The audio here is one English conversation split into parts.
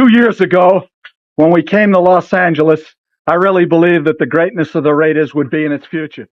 years ago, when we came to Los Angeles, I really believed that the greatness of the Raiders would be in its future.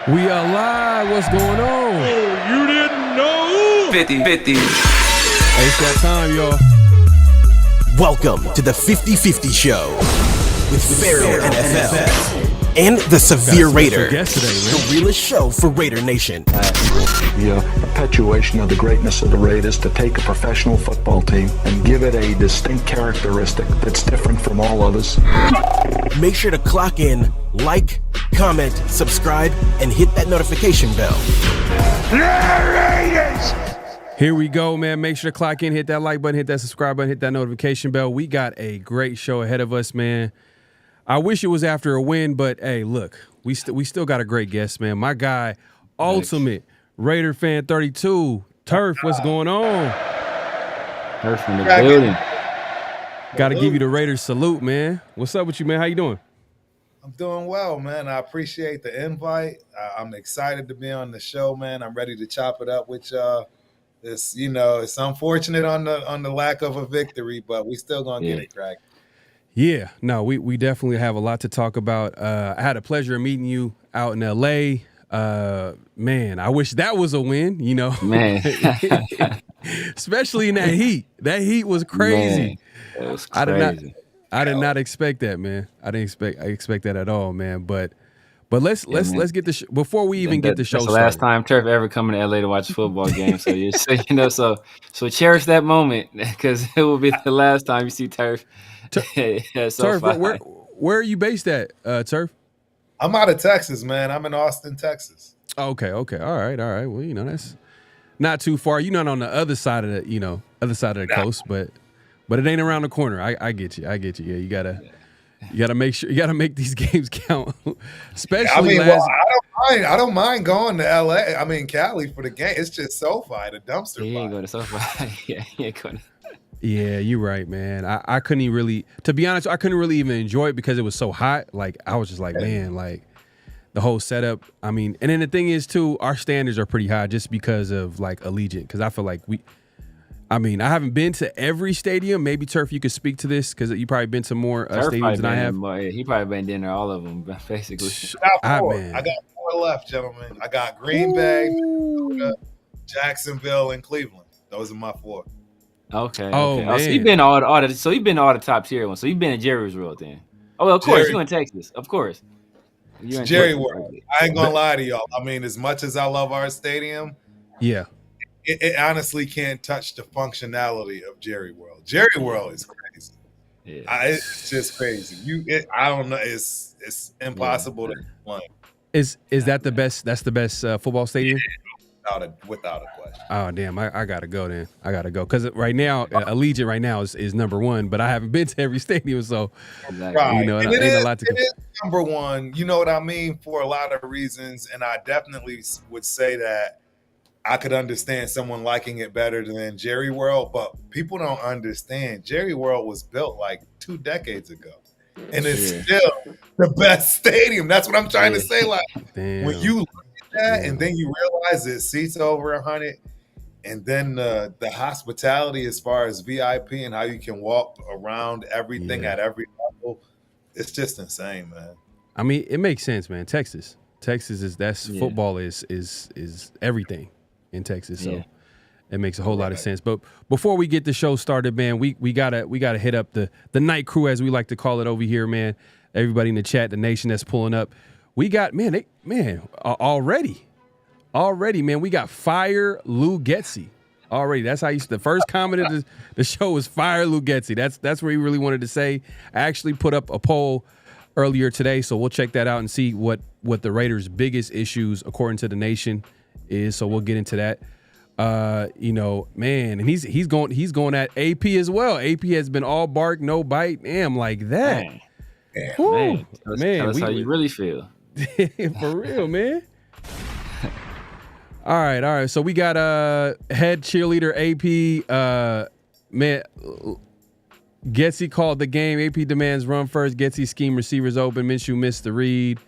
We are live. What's going on? Oh, you didn't know? 50-50. Hey, it's that time, y'all. Welcome to the 50-50 Show with PharoahNFL and the Severe Raider, the realest show for Raider Nation. The perpetuation of the greatness of the Raiders to take a professional football team and give it a distinct characteristic that's different from all others. Make sure to clock in, like, comment, subscribe, and hit that notification bell. Here we go, man. Make sure to clock in, hit that like button, hit that subscribe button, hit that notification bell. We got a great show ahead of us, man. I wish it was after a win, but hey, look, we still got a great guest, man. My guy, Ultimate Raider Fan 32, Turf. What's going on? Turf in the building. Got to give you the Raiders salute, man. What's up with you, man? How you doing? I'm doing well, man. I appreciate the invite. I'm excited to be on the show, man. I'm ready to chop it up with y'all. It's unfortunate on the lack of a victory, but we still gonna get it cracked. Yeah, no, we definitely have a lot to talk about. I had a pleasure of meeting you out in LA. Man, I wish that was a win, you know. Man. Especially in that heat. That heat was crazy. Man, it was crazy. I did not expect that, man. I expect that at all, man. But let's get the before we even get the show started. That's the last time Turf ever coming to LA to watch a football game. So cherish that moment because it will be the last time you see Turf. Turf, where are you based at, Turf? I'm out of Texas, man. I'm in Austin, Texas. Okay. All right. Well, that's not too far. You're not on the other side of the coast, but it ain't around the corner. I get you. Yeah, you gotta make sure you gotta make these games count. Especially, I don't mind going to LA. I mean Cali for the game. It's just SoFi, the dumpster fire. You ain't going to SoFi. Yeah, you ain't going to. Yeah, you're right, man. I couldn't even really, to be honest, I couldn't really even enjoy it because it was so hot. Like I was just like, man, like the whole setup. I mean, and then the thing is too, our standards are pretty high just because of like Allegiant. Because I feel like I haven't been to every stadium. Maybe Turf, you could speak to this because you probably been to more stadiums than I have. He probably been in there all of them, basically. I got 4 left, gentlemen. I got Green Bay, Minnesota, Jacksonville, and Cleveland. Those are my 4. Okay. Oh, okay. Man. So you've been all the top tier ones. So you've been in Jerry's World then. Oh, well, of course you in Texas, of course. Jerry World. I ain't gonna lie to y'all. I mean, as much as I love our stadium, yeah, it honestly can't touch the functionality of Jerry World. Jerry World is crazy. Yeah. It's just crazy. I don't know. It's impossible to explain. Is that the best? That's the best football stadium? Without a question. Oh damn! I gotta go then. I gotta go because right now Allegiant right now is number one, but I haven't been to every stadium, so Right. you know, and it ain't a lot to. It is number one. You know what I mean, for a lot of reasons, and I definitely would say that I could understand someone liking it better than Jerry World, but people don't understand. Jerry World was built like 2 decades ago, and it's still the best stadium. That's what I'm trying to say. Like when you look at that, and then you realize it seats over 100, and then the hospitality as far as VIP and how you can walk around everything at every level, it's just insane, man. I mean, it makes sense, man. Texas is football is everything in Texas, so it makes a whole lot of sense. But before we get the show started, man, we gotta hit up the night crew, as we like to call it over here, man. Everybody in the chat, the nation that's pulling up, we got already, man. We got Fire Lou Getsy already. That's how the first comment of the show was Fire Lou Getsy. That's what he really wanted to say. I actually put up a poll earlier today, so we'll check that out and see what the Raiders' biggest issues according to the nation is. So we'll get into that. Man, and he's going at AP as well. AP has been all bark, no bite. Damn, like that. Man, tell us how you really feel. For real, man. All right. So we got head cheerleader AP. Man, Getsy called the game. AP demands run first. Getsy scheme receivers open. Minshew missed the read.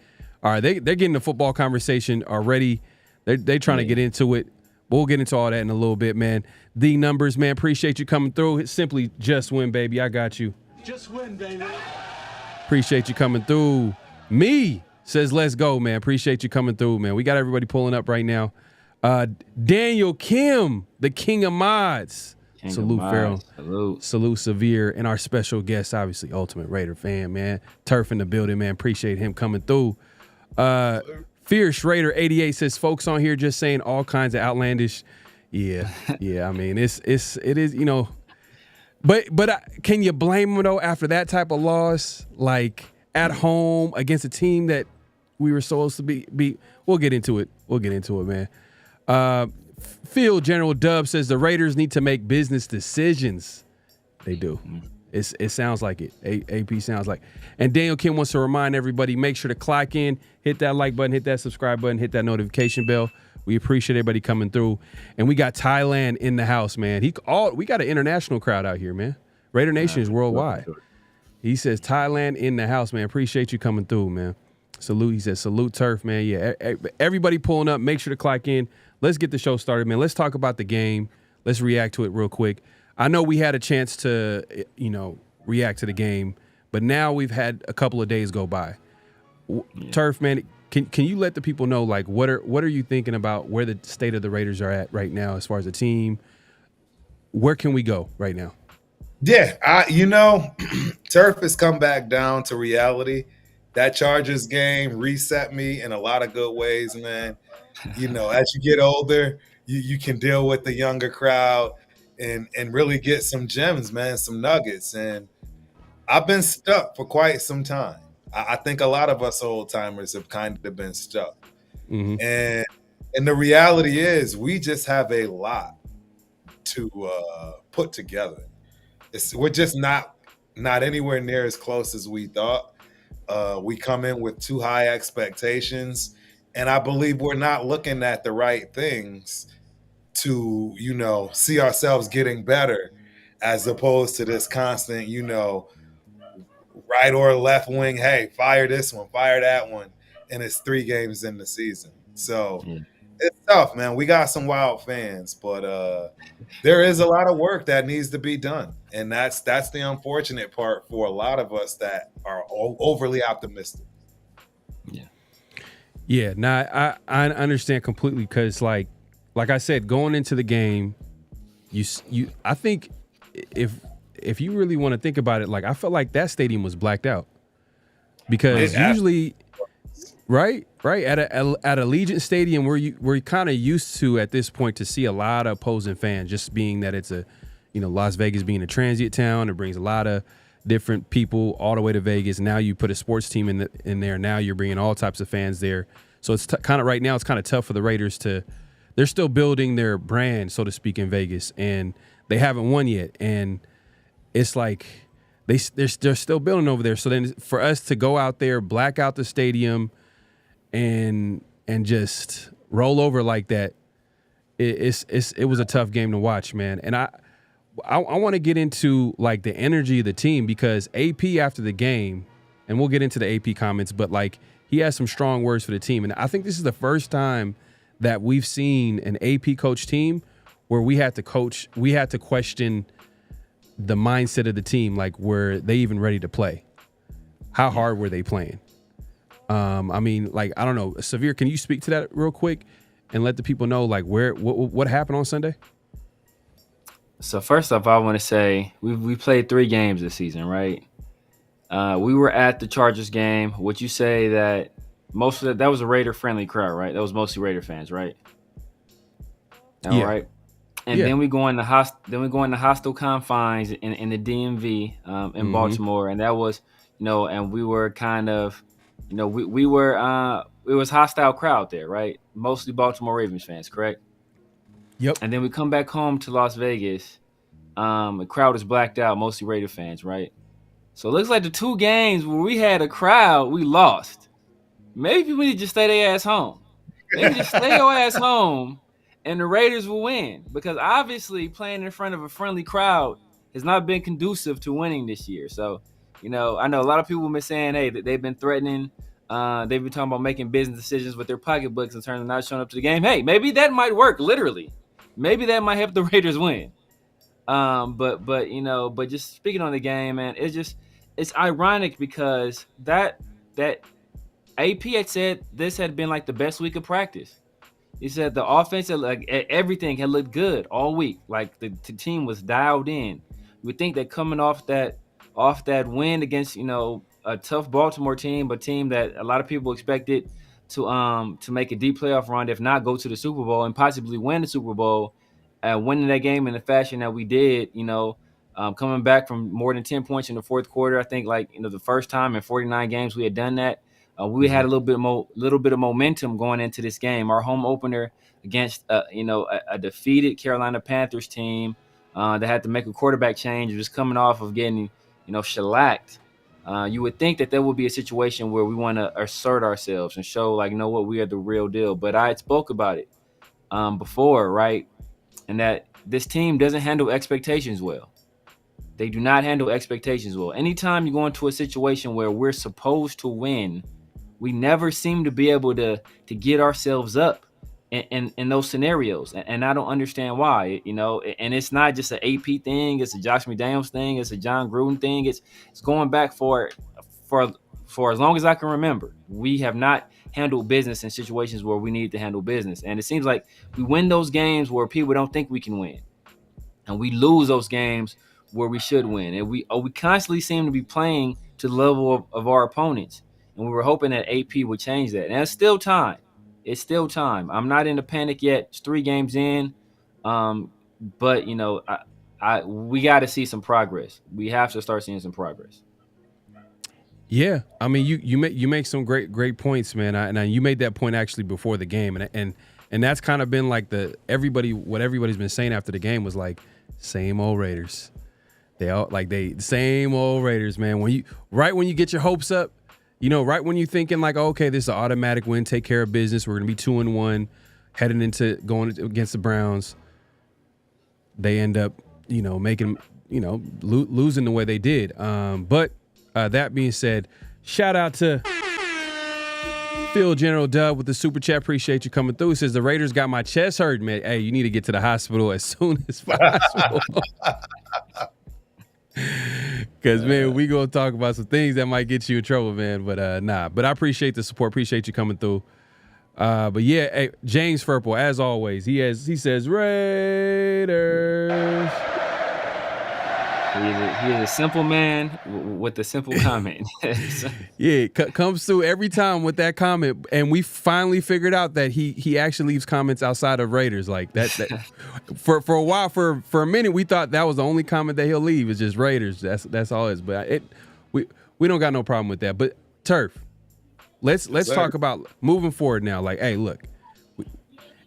All right, they're getting the football conversation already. They're trying to get into it. We'll get into all that in a little bit, man. The numbers, man. Appreciate you coming through. It's simply just win, baby. I got you. Just win, baby. Appreciate you coming through. Me says, let's go, man. Appreciate you coming through, man. We got everybody pulling up right now. Daniel Kim, the king of mods. Salute, Pharaoh. Salute, Severe. And our special guest, obviously, Ultimate Raider fan, man. Turf in the building, man. Appreciate him coming through. Fierce Raider 88 says, folks on here just saying all kinds of outlandish. Yeah. I mean, it is, you know. But can you blame them, though, after that type of loss? Like, at home against a team that we were supposed to be. We'll get into it. Man. Field General Dub says the Raiders need to make business decisions. They do. It sounds like it. AP sounds like. And Daniel Kim wants to remind everybody, make sure to clock in, hit that like button, hit that subscribe button, hit that notification bell. We appreciate everybody coming through. And we got Thailand in the house, man. We got an international crowd out here, man. Raider Nation is worldwide. He says Thailand in the house, man. Appreciate you coming through, man. Salute. He says salute Turf, man. Yeah, everybody pulling up. Make sure to clock in. Let's get the show started, man. Let's talk about the game. Let's react to it real quick. I know we had a chance to, react to the game, but now we've had a couple of days go by. Turf, man, can you let the people know, like, what are you thinking about where the state of the Raiders are at right now as far as the team? Where can we go right now? Yeah, Turf has come back down to reality. That Chargers game reset me in a lot of good ways, man. As you get older, you can deal with the younger crowd and really get some gems, man, some nuggets. And I've been stuck for quite some time. I think a lot of us old timers have kind of been stuck. Mm-hmm. And the reality is we just have a lot to put together. We're just not anywhere near as close as we thought. We come in with too high expectations, and I believe we're not looking at the right things to, see ourselves getting better, as opposed to this constant, right or left wing, hey, fire this one, fire that one, and it's 3 games in the season. So it's tough, man. We got some wild fans, but there is a lot of work that needs to be done, and that's the unfortunate part for a lot of us that are overly optimistic. Yeah. Now I understand completely, because like I said, going into the game, I think if you really want to think about it, like, I felt like that stadium was blacked out, because Right. At Allegiant Stadium, we're kind of used to at this point to see a lot of opposing fans, just being that it's a, Las Vegas being a transient town, it brings a lot of different people all the way to Vegas. Now you put a sports team in there. Now you're bringing all types of fans there. So it's kind of right now it's kind of tough for the Raiders they're still building their brand, so to speak, in Vegas, and they haven't won yet. And it's like they're still building over there. So then for us to go out there, black out the stadium, and just roll over like that, it was a tough game to watch, man. And I want to get into like the energy of the team, because AP after the game, and we'll get into the AP comments, but like he has some strong words for the team. And I think this is the first time that we've seen an AP coach team where we had to question the mindset of the team, like were they even ready to play? How hard were they playing? I mean, like, I don't know. Savir, can you speak to that real quick and let the people know like what happened on Sunday? So first off, I want to say we played 3 games this season, right? We were at the Chargers game. Would you say that most of that was a Raider friendly crowd, right? That was mostly Raider fans, right? All right. And then we go in the hostile confines in the DMV in Baltimore, and that was, and we were kind of, we were it was hostile crowd there, right? Mostly Baltimore Ravens fans, correct? Yep. And then we come back home to Las Vegas. The crowd is blacked out, mostly Raider fans, right? So it looks like the 2 games where we had a crowd, we lost. Maybe we need to just stay their ass home. Maybe just stay your ass home, and the Raiders will win. Because obviously playing in front of a friendly crowd has not been conducive to winning this year. So, I know a lot of people have been saying, hey, that they've been threatening. They've been talking about making business decisions with their pocketbooks in terms of not showing up to the game. Hey, maybe that might work, literally. Maybe that might help the Raiders win. But just speaking on the game, man, it's ironic because that AP had said this had been like the best week of practice. He said the offense, like everything had looked good all week. Like the team was dialed in. You would think that coming off that win against, a tough Baltimore team, but team that a lot of people expected to make a deep playoff run, if not go to the Super Bowl and possibly win the Super Bowl, winning that game in the fashion that we did, coming back from more than 10 points in the fourth quarter. I think the first time in 49 games we had done that. We had a little bit of momentum going into this game. Our home opener against a defeated Carolina Panthers team that had to make a quarterback change, just coming off of getting shellacked. You would think that there would be a situation where we want to assert ourselves and show what, we are the real deal. But I had spoke about it before, right? And that this team doesn't handle expectations well. They do not handle expectations well. Anytime you go into a situation where we're supposed to win, we never seem to be able to get ourselves up in those scenarios. And I don't understand why, and it's not just an AP thing. It's a Josh McDaniels thing. It's a John Gruden thing. It's going back for as long as I can remember. We have not handled business in situations where we need to handle business. And it seems like we win those games where people don't think we can win. And we lose those games where we should win. And we constantly seem to be playing to the level of our opponents. And we were hoping that AP would change that. And it's still time. It's still time. I'm not in a panic yet. It's 3 games in. But, we got to see some progress. We have to start seeing some progress. Yeah. I mean, you make some great points, man. And you made that point actually before the game. And that's kind of been like what everybody's been saying after the game was like, same old Raiders. Same old Raiders, man. When you get your hopes up, right when you're thinking like, okay, this is an automatic win, take care of business, we're going to be 2-1, heading into going against the Browns, they end up, making, losing the way they did. But that being said, shout out to Phil General Dub with the super chat. Appreciate you coming through. He says the Raiders got my chest hurt, man. Hey, you need to get to the hospital as soon as possible. Because, man, we going to talk about some things that might get you in trouble, man. But, nah. But I appreciate the support. Appreciate you coming through. But, yeah, hey, James Furple, as always, he says, Raiders. He is a simple man with a simple comment. Yeah, comes through every time with that comment, and we finally figured out that he actually leaves comments outside of Raiders like that. For a while, for a minute, we thought that was the only comment that he'll leave is just Raiders. That's all it is. But we don't got no problem with that. But Turf, let's talk about moving forward now. Like, hey, look.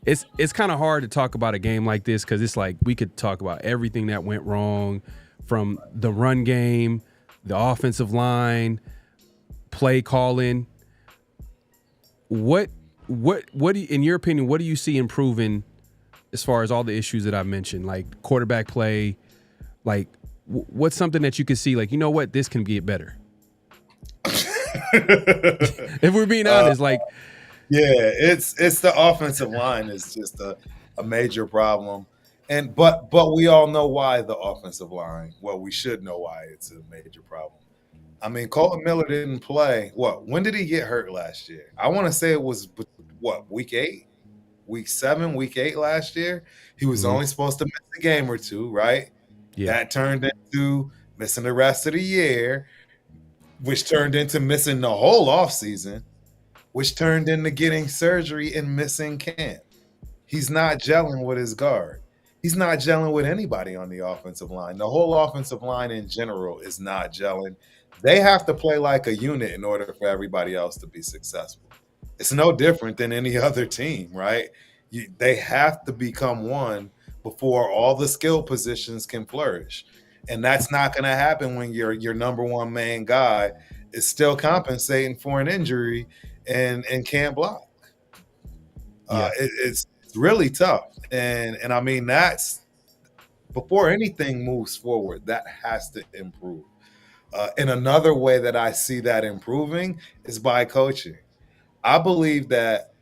It's kind of hard to talk about a game like this because it's like we could talk about everything that went wrong, from the run game, the offensive line, play calling. What do you, in your opinion, what do you see improving as far as all the issues that I mentioned, like quarterback play? Like, what's something that you could see, like, you know what, this can get better? If we're being honest, like. Yeah, it's the offensive line is just a major problem. But we all know why the offensive line. Well, we should know why it's a major problem. I mean, Colton Miller didn't play. When did he get hurt last year? I want to say it was week 8, week 7, week 8 last year. He was only supposed to miss a game or two, right? Yeah. That turned into missing the rest of the year, which turned into missing the whole offseason, which turned into getting surgery and missing camp. He's not gelling with his guard. He's not gelling with anybody on the offensive line. The whole offensive line in general is not gelling. They have to play like a unit in order for everybody else to be successful. It's no different than any other team, right? They have to become one before all the skill positions can flourish. And that's not going to happen when your number one main guy is still compensating for an injury and can't block. It's really tough. And I mean, that's before anything moves forward, that has to improve. And another way that I see that improving is by coaching. I believe that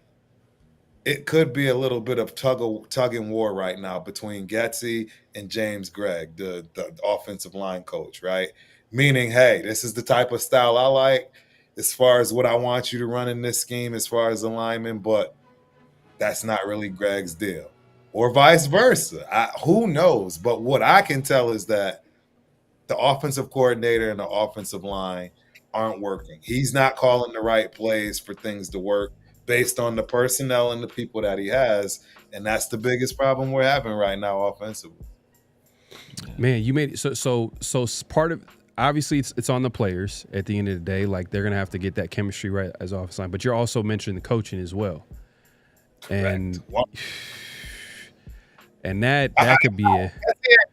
it could be a little bit of tug and war right now between Getsy and James Gregg, the offensive line coach, right? Meaning, hey, this is the type of style I like as far as what I want you to run in this scheme as far as alignment, but that's not really Gregg's deal. Or vice versa. Who knows? But what I can tell is that the offensive coordinator and the offensive line aren't working. He's not calling the right plays for things to work based on the personnel and the people that he has, and that's the biggest problem we're having right now offensively. Man, you made it so part of, obviously it's on the players at the end of the day. Like, they're gonna have to get that chemistry right as offensive line, but you're also mentioning the coaching as well. And that could be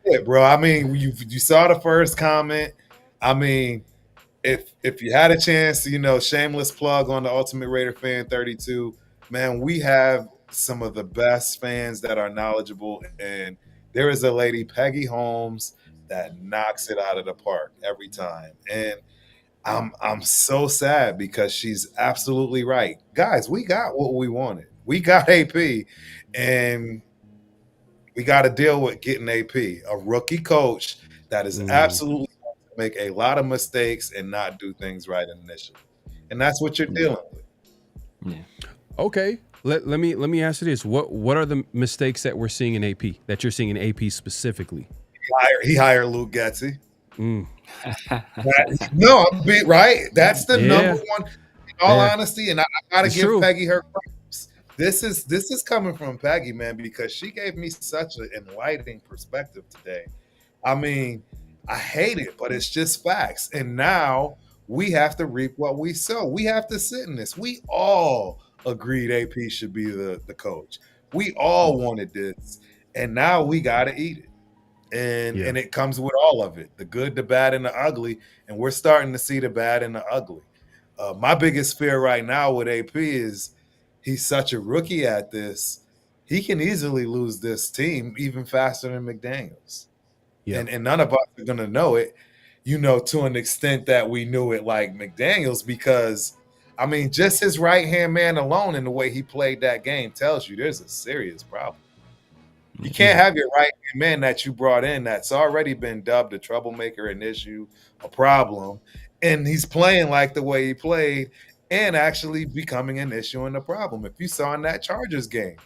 it, bro. I mean, you saw the first comment. I mean, if you had a chance, shameless plug on the Ultimate Raider Fan 32, man, we have some of the best fans that are knowledgeable, and there is a lady, Peggy Holmes, that knocks it out of the park every time. And I'm so sad because she's absolutely right. Guys, we got what we wanted. We got AP, and we got to deal with getting AP, a rookie coach that is absolutely going to make a lot of mistakes and not do things right initially. And that's what you're dealing with. Yeah. Okay. Let me ask you this. What are the mistakes that we're seeing in AP, that you're seeing in AP specifically? He hired Luke Getsy. No, right. That's the number one, in all honesty, and I got to give Peggy her props. This is coming from Peggy, man, because she gave me such an enlightening perspective today. I mean, I hate it, but it's just facts. And now we have to reap what we sow. We have to sit in this. We all agreed AP should be the coach. We all wanted this, and now we got to eat it. And it comes with all of it, the good, the bad, and the ugly. And we're starting to see the bad and the ugly. My biggest fear right now with AP is he's such a rookie at this. He can easily lose this team even faster than McDaniels. Yeah. And none of us are going to know it, to an extent that we knew it like McDaniels, because, I mean, just his right-hand man alone and the way he played that game tells you there's a serious problem. You can't have your right-hand man that you brought in that's already been dubbed a troublemaker, an issue, a problem, and he's playing like the way he played and actually becoming an issue and a problem. If you saw in that Chargers game,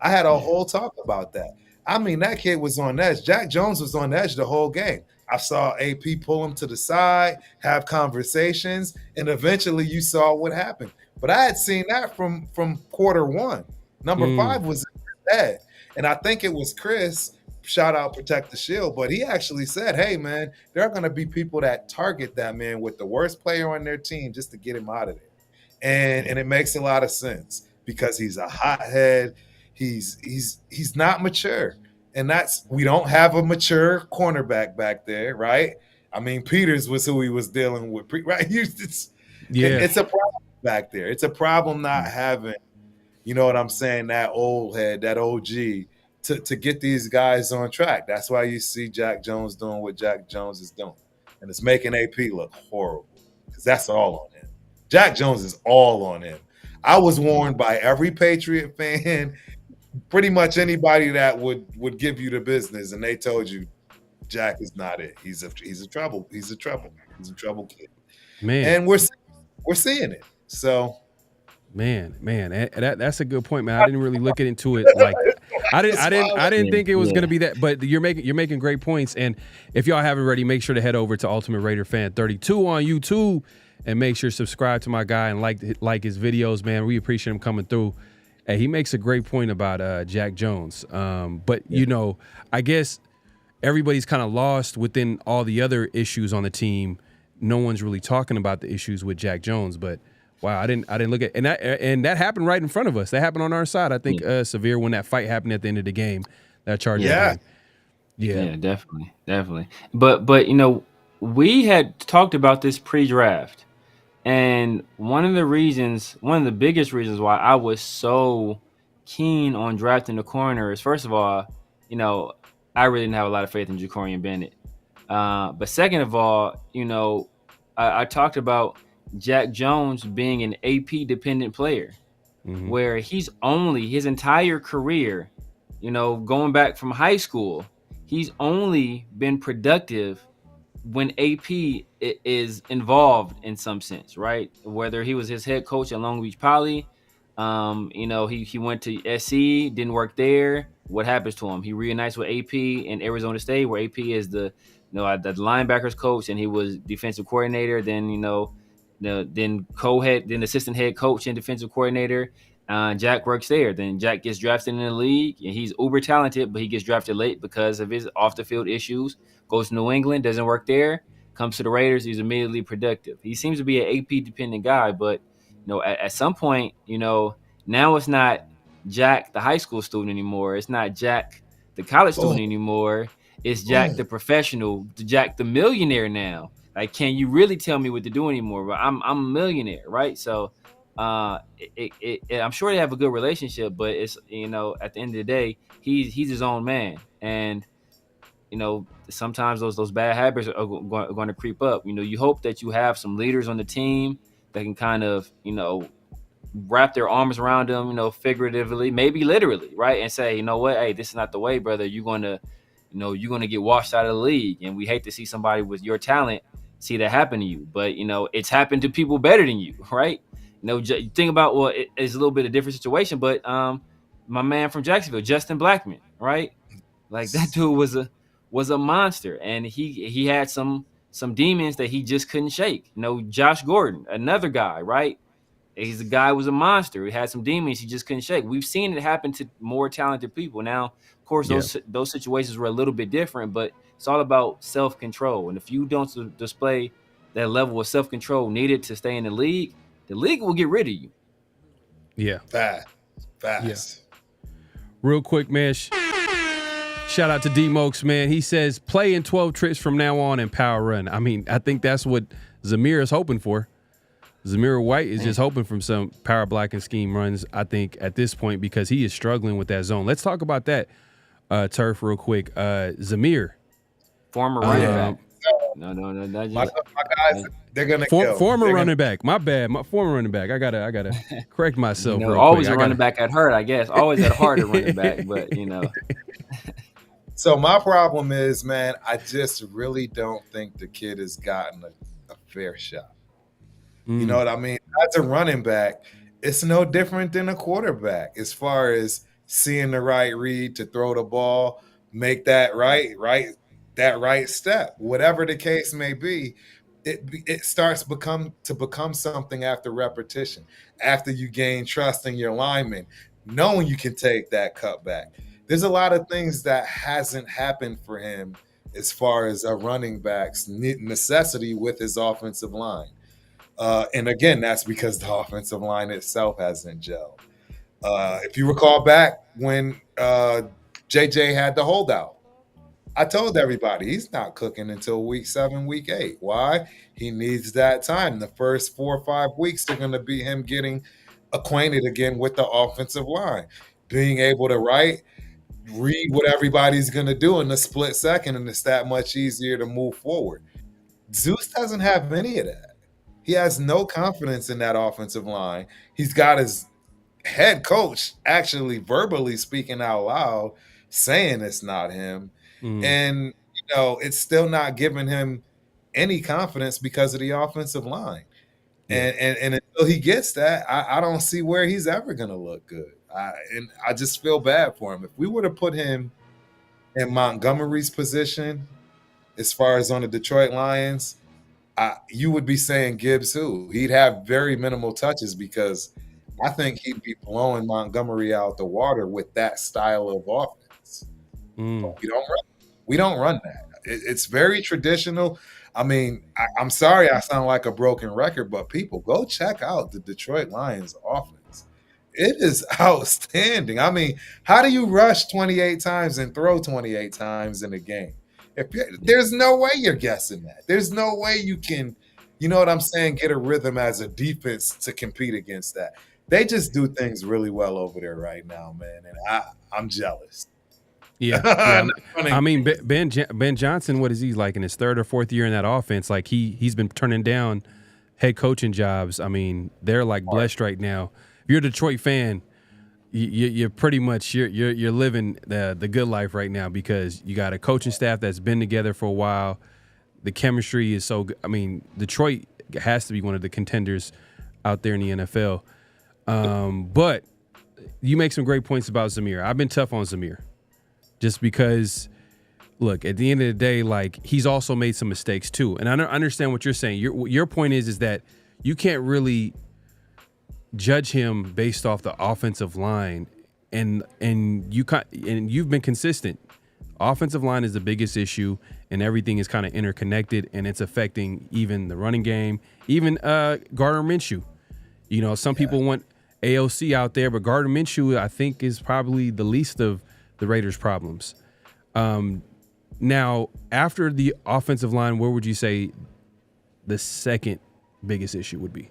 I had a whole talk about that. I mean, that kid was on edge. Jack Jones was on edge the whole game. I saw AP pull him to the side, have conversations, and eventually you saw what happened. But I had seen that from quarter one. Number 5 was bad. And I think it was Chris, shout out Protect the Shield, but he actually said, hey, man, there are going to be people that target that man with the worst player on their team just to get him out of there. And it makes a lot of sense because he's a hothead. He's not mature. And we don't have a mature cornerback back there, right? I mean, Peters was who he was dealing with, right? It's a problem back there. It's a problem not having, you know what I'm saying, that old head, that OG to get these guys on track. That's why you see Jack Jones doing what Jack Jones is doing. And it's making AP look horrible because that's all on him. Jack Jones is all on him. I was warned by every Patriot fan, pretty much anybody that would give you the business, and they told you Jack is not it. He's a trouble kid. Man. And we're seeing it. So Man, that's a good point, man. I didn't really look into it like I didn't think it was going to be that, but you're making great points. And if y'all haven't already, make sure to head over to Ultimate Raider Fan 32 on YouTube and make sure to subscribe to my guy and like his videos, man. We appreciate him coming through. Hey, he makes a great point about Jack Jones. But you know, I guess everybody's kind of lost within all the other issues on the team. No one's really talking about the issues with Jack Jones, but wow, I didn't look at and that happened right in front of us. That happened on our side. I think Severe, when that fight happened at the end of the game, that Chargers game. Yeah, definitely. But you know, we had talked about this pre-draft, and one of the biggest reasons why I was so keen on drafting the corner is, first of all, you know, I really didn't have a lot of faith in Jacorian Bennett. But second of all, you know, I talked about Jack Jones being an AP dependent player, where he's only his entire career, you know, going back from high school, he's only been productive when AP is involved in some sense, right? Whether he was his head coach at Long Beach Poly, you know, he went to SC, didn't work there. What happens to him? He reunites with AP in Arizona State, where AP is the linebackers coach, and he was defensive coordinator. Then, you know, then assistant head coach and defensive coordinator. Jack works there. Then Jack gets drafted in the league, and he's uber talented, but he gets drafted late because of his off the field issues. Goes to New England, doesn't work there. Comes to the Raiders, he's immediately productive. He seems to be an AP dependent guy, but you know, at some point, you know, now it's not Jack the high school student anymore. It's not Jack the college student anymore. It's Jack the professional, Jack the millionaire now. Like, can you really tell me what to do anymore? But I'm a millionaire, right? So I'm sure they have a good relationship, but it's, you know, at the end of the day, he's his own man. And, you know, sometimes those bad habits are going to creep up. You know, you hope that you have some leaders on the team that can kind of, you know, wrap their arms around them, you know, figuratively, maybe literally, right? And say, you know what, hey, this is not the way, brother. You're going to get washed out of the league. And we hate to see somebody with your talent see that happen to you. But, you know, it's happened to people better than you, right? You know, think about, well, it's a little bit of a different situation, but my man from Jacksonville, Justin Blackman, right? Like, that dude was a monster, and he had some demons that he just couldn't shake. You know, Josh Gordon, another guy, right? He's a guy who was a monster. He had some demons he just couldn't shake. We've seen it happen to more talented people. Now, of course, those situations were a little bit different, but it's all about self-control. And if you don't display that level of self-control needed to stay in the league will get rid of you. Yeah. Fast. Yeah. Real quick, man. Shout out to D-Mokes, man. He says, play in 12 trips from now on and power run. I mean, I think that's what Zamir is hoping for. Zamir White is just hoping from some power block and scheme runs, I think, at this point, because he is struggling with that zone. Let's talk about that, Turf, real quick. Zamir. Former running back. No. My guys, they're going to kill. Former running back. My bad. My former running back. I gotta correct myself real always quick. A running back at heart, I guess. Always at heart a running back, but, you know. So my problem is, man, I just really don't think the kid has gotten a fair shot. You know what I mean? As a running back, it's no different than a quarterback as far as seeing the right read to throw the ball, make that right that right step, whatever the case may be. It starts to become something after repetition, after you gain trust in your linemen, knowing you can take that cutback. There's a lot of things that hasn't happened for him as far as a running back's necessity with his offensive line. And again, that's because the offensive line itself hasn't gelled. If you recall back when JJ had the holdout, I told everybody he's not cooking until week 7, week 8. Why? He needs that time. The first 4 or 5 weeks are going to be him getting acquainted again with the offensive line, being able to read what everybody's going to do in the split second, and it's that much easier to move forward. Zeus doesn't have any of that. He has no confidence in that offensive line. He's got his head coach actually verbally speaking out loud, saying it's not him. And, it's still not giving him any confidence because of the offensive line. And until he gets that, I don't see where he's ever going to look good. I just feel bad for him. If we were to put him in Montgomery's position, as far as on the Detroit Lions, you would be saying Gibbs who? He'd have very minimal touches because I think he'd be blowing Montgomery out the water with that style of offense. We don't run that. It's very traditional. I mean, I'm sorry I sound like a broken record, but people, go check out the Detroit Lions offense. It is outstanding. I mean, how do you rush 28 times and throw 28 times in a game? There's no way you're guessing that. There's no way you can, you know what I'm saying, get a rhythm as a defense to compete against that. They just do things really well over there right now, man, and I'm jealous. Yeah. I mean, Ben Johnson, what is he like in his 3rd or 4th year in that offense? Like he's been turning down head coaching jobs. I mean, they're like blessed right now. If you're a Detroit fan, you're pretty much you're living the good life right now because you got a coaching staff that's been together for a while. The chemistry is so good. I mean, Detroit has to be one of the contenders out there in the NFL. But you make some great points about Zamir. I've been tough on Zamir. Just because, look, at the end of the day, like, he's also made some mistakes too. And I understand what you're saying. Your point is that you can't really judge him based off the offensive line, and you've been consistent. Offensive line is the biggest issue, and everything is kind of interconnected, and it's affecting even the running game, even Gardner Minshew. Some people want AOC out there, but Gardner Minshew, I think, is probably the least of the Raiders' problems. Now, after the offensive line, where would you say the second biggest issue would be?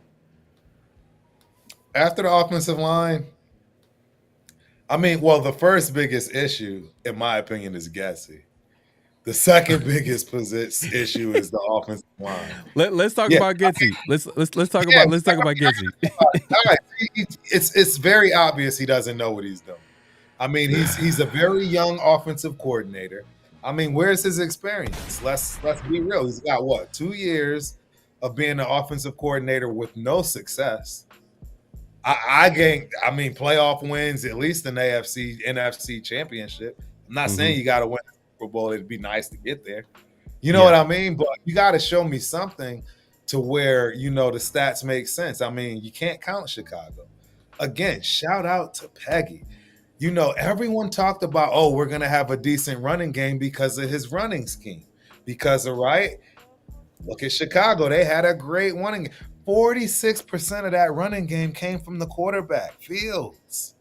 After the offensive line, I mean, well, the first biggest issue, in my opinion, is Gessie. The second biggest issue is the offensive line. Let's talk about Gessie. Let's talk about Gessie. All right. It's very obvious he doesn't know what he's doing. I mean, he's a very young offensive coordinator. I mean, where's his experience? Let's be real. He's got 2 years of being an offensive coordinator with no success. I mean, playoff wins, at least an NFC championship. I'm not saying you got to win the Super Bowl. It'd be nice to get there. You know what I mean? But you got to show me something to where, the stats make sense. I mean, you can't count Chicago. Again, shout out to Peggy. Everyone talked about, we're going to have a decent running game because of his running scheme. Look at Chicago. They had a great running game. 46% of that running game came from the quarterback, Fields.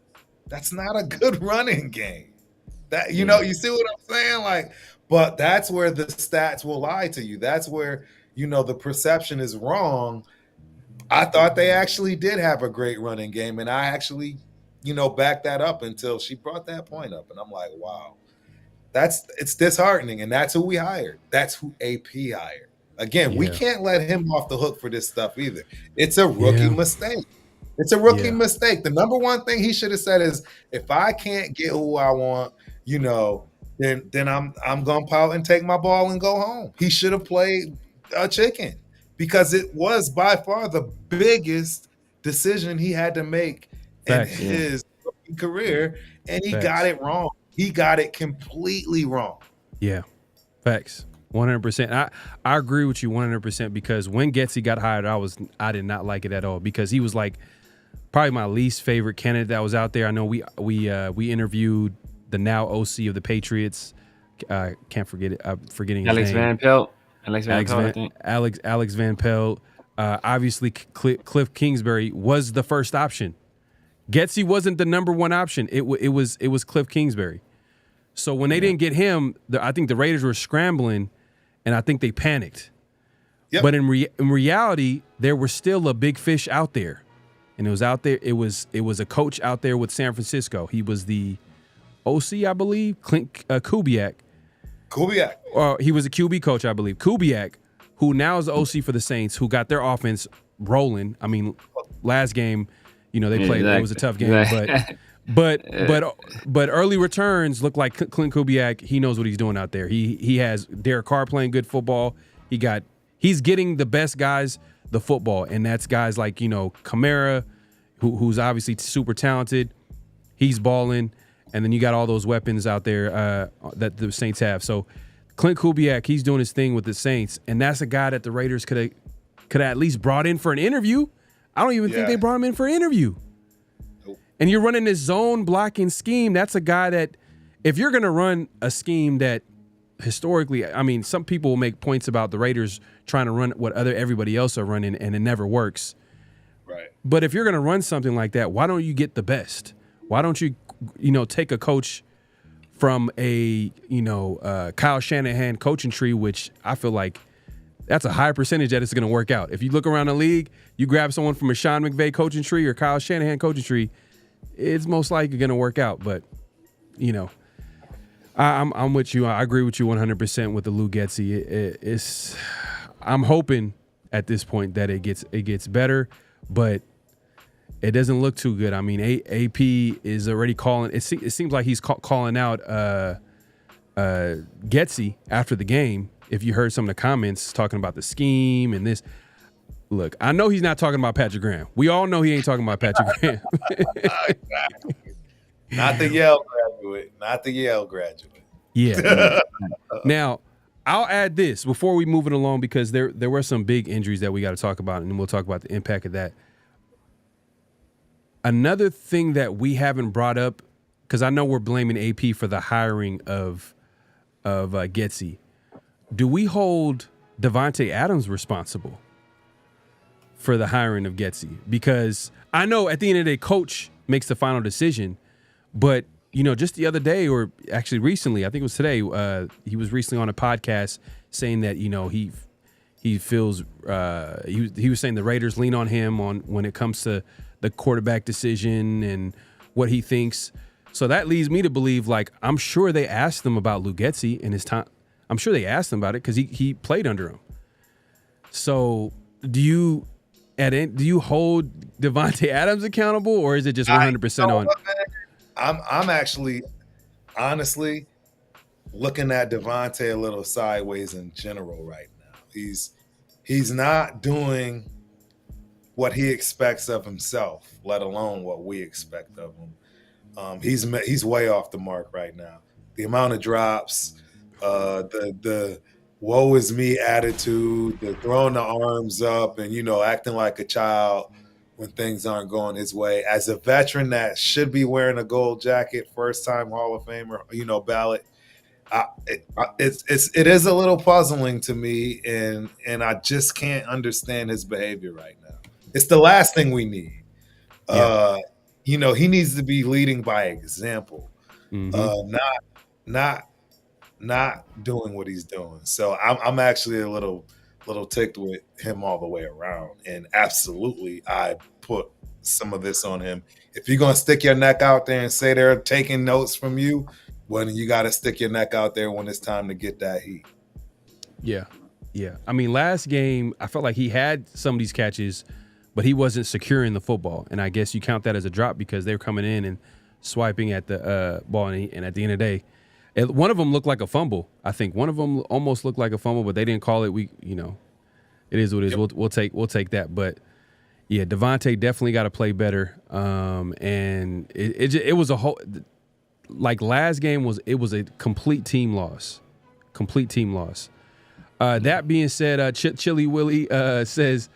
That's not a good running game. That you see what I'm saying? But that's where the stats will lie to you. That's where, the perception is wrong. I thought they actually did have a great running game, and I actually back that up until she brought that point up. And I'm like, wow, it's disheartening. And that's who we hired. That's who AP hired. Again, we can't let him off the hook for this stuff either. It's a rookie mistake. It's a rookie mistake. The number one thing he should have said is, if I can't get who I want, then I'm going to pout and take my ball and go home. He should have played a chicken because it was by far the biggest decision he had to make in his career, and he got it wrong. He got it completely wrong. Yeah. Facts. 100%. I agree with you 100% because when Getsy got hired, I did not like it at all because he was like probably my least favorite candidate that was out there. I know we interviewed the now OC of the Patriots. Can't forget it. I'm forgetting his name. Alex Van Pelt. Obviously, Cliff Kingsbury was the first option. Getsy wasn't the number one option. It was Cliff Kingsbury. So when they didn't get him, I think the Raiders were scrambling, and I think they panicked. Yep. But in reality, there was still a big fish out there, and it was out there. It was a coach out there with San Francisco. He was the OC, I believe, Clint Kubiak. He was a QB coach, I believe. Kubiak, who now is the OC for the Saints, who got their offense rolling. I mean, last game, they played. Exactly. It was a tough game, but early returns look like Clint Kubiak. He knows what he's doing out there. He has Derek Carr playing good football. He's getting the best guys the football, and that's guys like Kamara, who's obviously super talented. He's balling. And then you got all those weapons out there that the Saints have. So Clint Kubiak, he's doing his thing with the Saints, and that's a guy that the Raiders could have at least brought in for an interview. I don't even think they brought him in for an interview. Nope. And you're running this zone blocking scheme. That's a guy that, if you're going to run a scheme that historically, I mean, some people will make points about the Raiders trying to run what everybody else are running, and it never works. Right. But if you're going to run something like that, why don't you get the best? Why don't you take a coach from a, Kyle Shanahan coaching tree, which I feel like that's a high percentage that it's going to work out. If you look around the league, you grab someone from a Sean McVay coaching tree or Kyle Shanahan coaching tree, it's most likely going to work out. But, I'm with you. I agree with you 100% with the Lou Getsy. I'm hoping at this point that it gets better, but it doesn't look too good. I mean, AP is already calling. It seems like he's calling out Getsy after the game. If you heard some of the comments talking about the scheme and this, look, I know he's not talking about Patrick Graham. We all know he ain't talking about Patrick Graham. Not the Yale graduate. Yeah. Now, I'll add this before we move it along because there were some big injuries that we got to talk about, and then we'll talk about the impact of that. Another thing that we haven't brought up, because I know we're blaming AP for the hiring of Getsy. Do we hold Devonte Adams responsible for the hiring of Getsy? Because I know at the end of the day, coach makes the final decision, but just the other day, or actually recently, I think it was today, he was recently on a podcast saying that he feels he was saying the Raiders lean on him when it comes to the quarterback decision and what he thinks. So that leads me to believe, I'm sure they asked him about Lou Getsy in his time. I'm sure they asked him about it because he played under him. So do you hold Devonte Adams accountable, or is it just 100% on? I'm actually, honestly, looking at Devonte a little sideways in general right now. He's not doing what he expects of himself, let alone what we expect of him. He's way off the mark right now. The amount of drops, the woe is me attitude, the throwing the arms up and, acting like a child when things aren't going his way. As a veteran that should be wearing a gold jacket, first-time Hall of Famer, ballot, it is a little puzzling to me, and I just can't understand his behavior right now. It's the last thing we need. Yeah. He needs to be leading by example, not doing what he's doing. So I'm actually a little ticked with him all the way around. And absolutely, I put some of this on him. If you're going to stick your neck out there and say they're taking notes from you, well, then you got to stick your neck out there when it's time to get that heat. Yeah. I mean, last game, I felt like he had some of these catches, but he wasn't securing the football. And I guess you count that as a drop because they're coming in and swiping at the ball. And at the end of the day, one of them looked like a fumble. I think one of them almost looked like a fumble, but they didn't call it. It is what it is. Yep. We'll take that. But yeah, Devonte definitely got to play better. And it was a whole, like last game was a complete team loss. complete team loss. That being said, Chili Willie says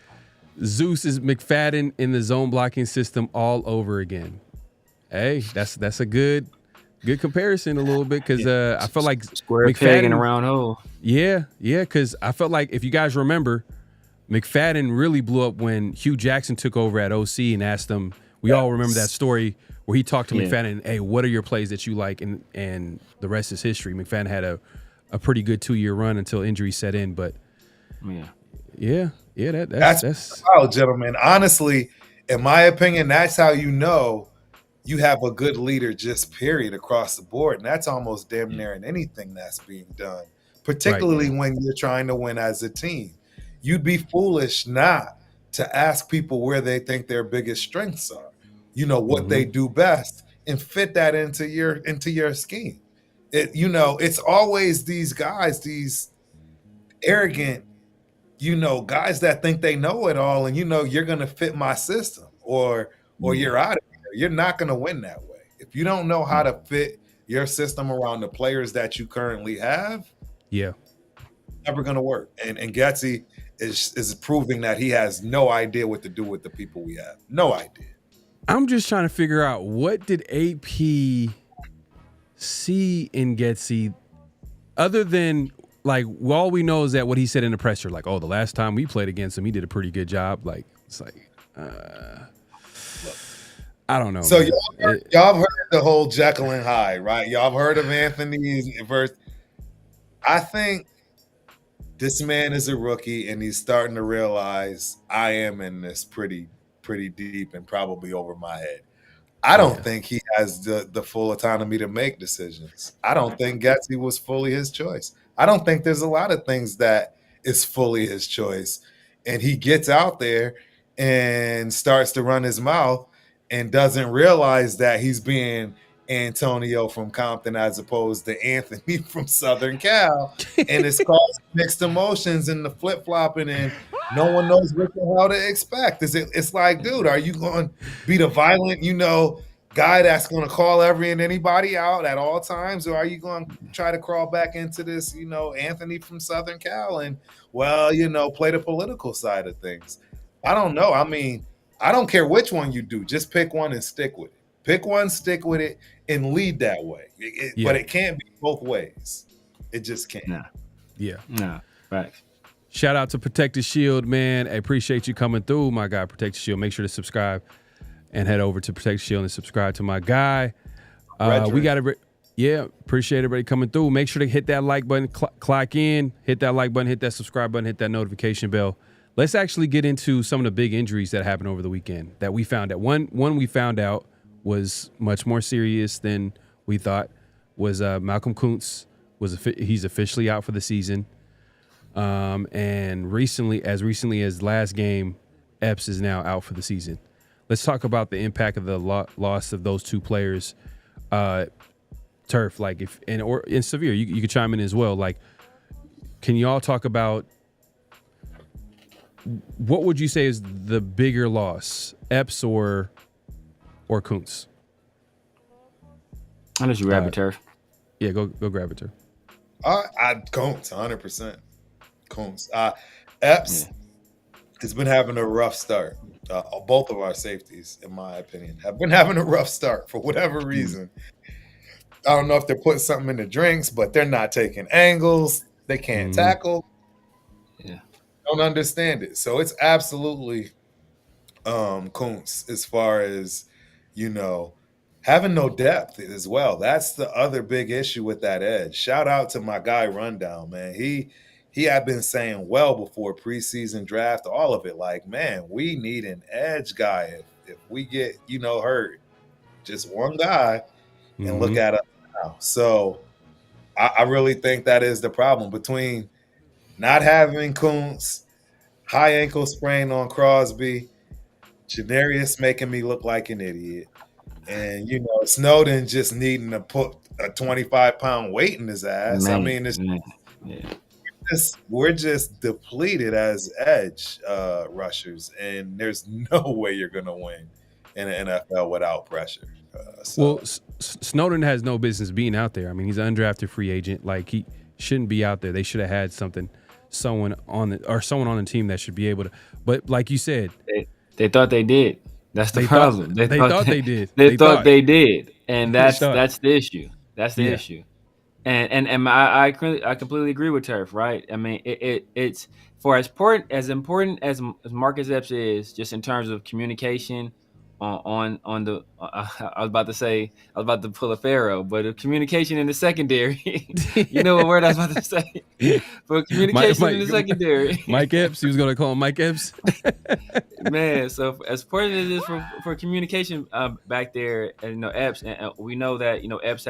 Zeus is McFadden in the zone blocking system all over again. Hey, that's a good comparison a little bit, because I felt like square peg in a round hole. Yeah, because I felt like, if you guys remember, McFadden really blew up when Hugh Jackson took over at OC and asked him. We all remember that story where he talked to McFadden. Hey, what are your plays that you like? And the rest is history. McFadden had a pretty good 2-year run until injury set in. But that's wow, gentlemen. Honestly, in my opinion, that's how you know you have a good leader, just period, across the board. And that's almost damn near in anything that's being done, particularly when you're trying to win as a team. You'd be foolish not to ask people where they think their biggest strengths are, what they do best, and fit that into your scheme. It's always these guys, these arrogant, guys that think they know it all, and you're gonna fit my system or you're out of here. You're not gonna win that way. If you don't know how to fit your system around the players that you currently have, never gonna work. And Getsy is proving that he has no idea what to do with the people we have. No idea. I'm just trying to figure out, what did AP see in Getsy, other than, like, all we know is that what he said in the presser, like, the last time we played against him, he did a pretty good job. Like, it's like, I don't know. So y'all have heard the whole Jekyll and Hyde, right? Y'all have heard of Anthony's verse. I think this man is a rookie, and he's starting to realize I am in this pretty deep and probably over my head. I don't think he has the full autonomy to make decisions. I don't think Getsy was fully his choice. I don't think there's a lot of things that is fully his choice. And he gets out there and starts to run his mouth and doesn't realize that he's being Antonio from Compton as opposed to Anthony from Southern Cal. And it's causing mixed emotions and the flip-flopping, and no one knows what the hell to expect. It's like, dude, are you going to be the violent, guy that's going to call every and anybody out at all times? Or are you going to try to crawl back into this, Anthony from Southern Cal and, play the political side of things? I don't know. I mean, I don't care which one you do. Just pick one and stick with it. Pick one, stick with it, and lead that way. But it can't be both ways. It just can't. Nah. Right. Shout out to Protect the Shield, man. I appreciate you coming through, my guy, Protect the Shield. Make sure to subscribe and head over to Protect the Shield and subscribe to my guy. We got to, appreciate everybody coming through. Make sure to hit that like button, clock in, hit that like button, hit that subscribe button, hit that notification bell. Let's actually get into some of the big injuries that happened over the weekend that we found out. One we found out was much more serious than we thought. Was Malcolm Kuntz he's officially out for the season. And recently as last game, Epps is now out for the season. Let's talk about the impact of the loss of those two players. Turf, like, and Severe, you could chime in as well. Like, can you all talk about what would you say is the bigger loss, Epps or Kuntz? I'll let you grab it, Turf. Yeah, go grab it, Turf. Kuntz, 100%. Kuntz. Epps has been having a rough start. Both of our safeties, in my opinion, have been having a rough start for whatever reason. I don't know if they're putting something in the drinks, but they're not taking angles. They can't tackle. Yeah. Don't understand it. So it's absolutely Kuntz as far as, having no depth as well. That's the other big issue with that edge. Shout out to my guy Rundown, man. He had been saying well before preseason draft, all of it, like, man, we need an edge guy. If we get, hurt, just one guy, and look at us now. So I really think that is the problem between not having Kuntz, high ankle sprain on Crosby, Janarius making me look like an idiot, and, Snowden just needing to put a 25-pound weight in his ass. Man, I mean, we're just depleted as edge rushers, and there's no way you're going to win in the NFL without pressure. Well, Snowden has no business being out there. I mean, he's an undrafted free agent. Like, shouldn't be out there. They should have had someone on the team that should be able to. But like you said, they thought they did. That's the problem. They thought they did. They thought they did, and that's the issue. That's the issue. And I completely agree with Turf. Right? I mean, it's for as important as Marcus Epps is, just in terms of communication on the. I was about to pull a Pharaoh, but communication in the secondary. You know what word I was about to say? For communication in the secondary. Mike Epps. He was going to call him Mike Epps. Man, so as important as it is for communication back there, and Epps, and we know that Epps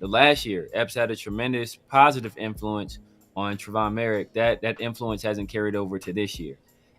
last year Epps had a tremendous positive influence on Trevon Merrick. That influence hasn't carried over to this year,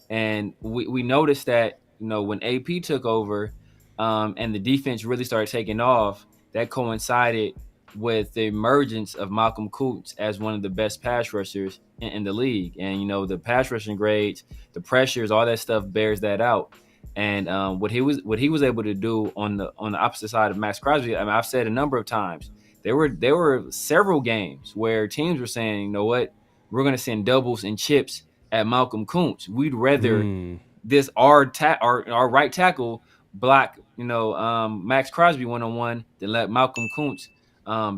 and we noticed that when AP took over, and the defense really started taking off, that coincided with the emergence of Malcolm Koonce as one of the best pass rushers in the league. And the pass rushing grades, the pressures, all that stuff bears that out. And what he was able to do on the opposite side of Max Crosby, I mean, I've said a number of times, there were several games where teams were saying, you know what, we're going to send doubles and chips at Malcolm Koonce. We'd rather this our right tackle block Max Crosby one-on-one than let Malcolm Koonce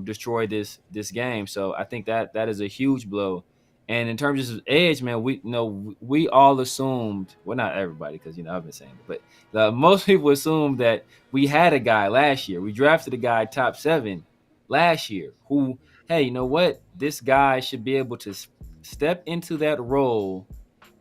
destroy this game. So I think that is a huge blow. And in terms of edge, man, we all assumed, well, not everybody, because I've been saying it, but most people assumed that we had a guy last year. We drafted a guy top 7 last year who, hey, you know what, this guy should be able to step into that role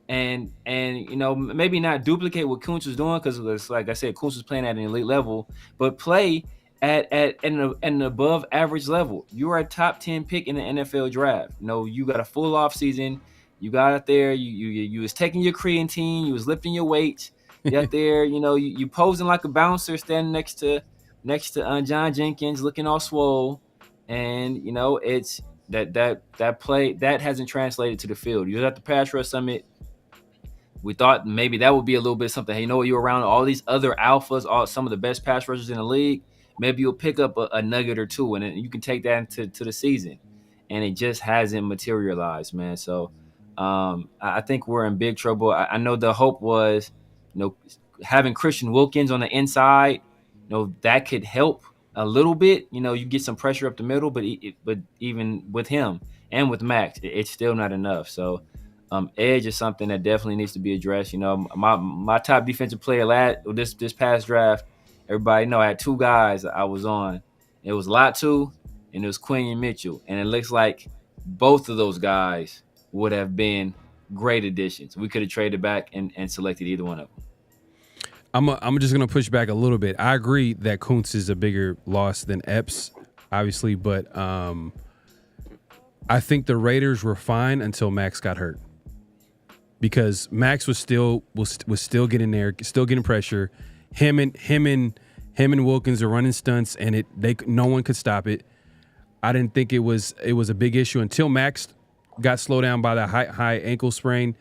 and maybe not duplicate what Koonce was doing, because like I said, Koonce was playing at an elite level, but play at an above average level. You are a top 10 pick in the NFL draft. You got a full off season. You got out there. You was taking your creatine. You was lifting your weights. You out there. You posing like a bouncer, standing next to John Jenkins, looking all swole. And it's that play that hasn't translated to the field. You was at the Pass Rush Summit. We thought maybe that would be a little bit something. Hey, you're around all these other alphas, some of the best pass rushers in the league. Maybe you'll pick up a nugget or two, and you can take that into the season. And it just hasn't materialized, man. So I think we're in big trouble. I know the hope was, having Christian Wilkins on the inside, that could help a little bit. You get some pressure up the middle, but even with him and with Max, it's still not enough. So edge is something that definitely needs to be addressed. My top defensive player this past draft, everybody I had 2 guys I was on. It was Latu and it was Quinion Mitchell. And it looks like both of those guys would have been great additions. We could have traded back and selected either one of them. I'm just going to push back a little bit. I agree that Koonce is a bigger loss than Epps, obviously, but I think the Raiders were fine until Max got hurt. Because Max was still getting there, still getting pressure. Him and Wilkins are running stunts, and no one could stop it. I didn't think it was a big issue until Max got slowed down by that high ankle sprain.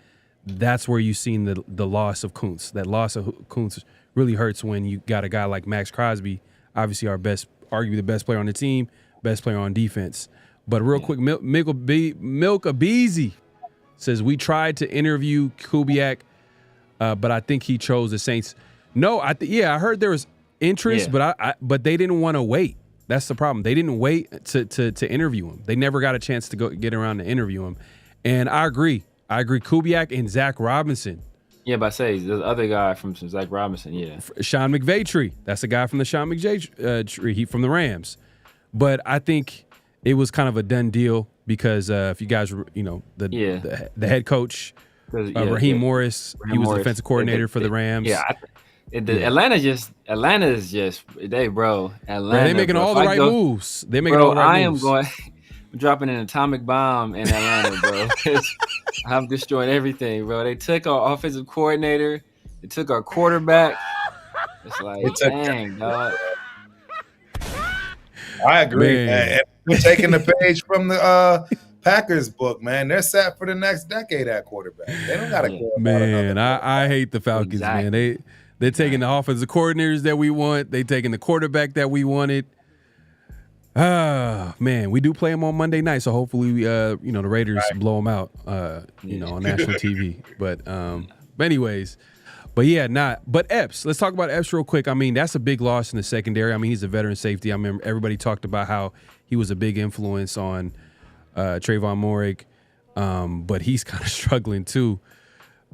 That's where you seen the loss of Koonce. That loss of Koonce really hurts when you got a guy like Max Crosby, obviously arguably the best player on the team, best player on defense. But real quick, Milk Abeezy says, we tried to interview Kubiak, but I think he chose the Saints. No, I heard there was interest, but they didn't want to wait. That's the problem. They didn't wait to interview him. They never got a chance to get around to interview him. And I agree. Kubiak and Zach Robinson. Yeah, but I say the other guy from Zach Robinson, yeah. Sean McVay. That's the guy from the Sean McVay tree. He from the Rams. But I think it was kind of a done deal because if you guys, the head coach, Raheem Morris, he was the defensive coordinator for the Rams. Yeah, Atlanta is just Atlanta. They're making all the right moves. They're making all the right moves. I'm dropping an atomic bomb in Atlanta, bro. I'm destroying everything, bro. They took our offensive coordinator. They took our quarterback. It's like, dang, dog. I agree, man. We're taking the page from the Packers book, man. They're set for the next decade at quarterback. They don't got to care about another. I hate the Falcons, man. They're taking the offensive coordinators that we want. They taking the quarterback that we wanted. Man, we do play them on Monday night, so hopefully, the Raiders blow them out, on national TV. But anyways, but Epps. Let's talk about Epps real quick. I mean, that's a big loss in the secondary. I mean, he's a veteran safety. I remember everybody talked about how he was a big influence on Trayvon Moehrig, but he's kind of struggling too.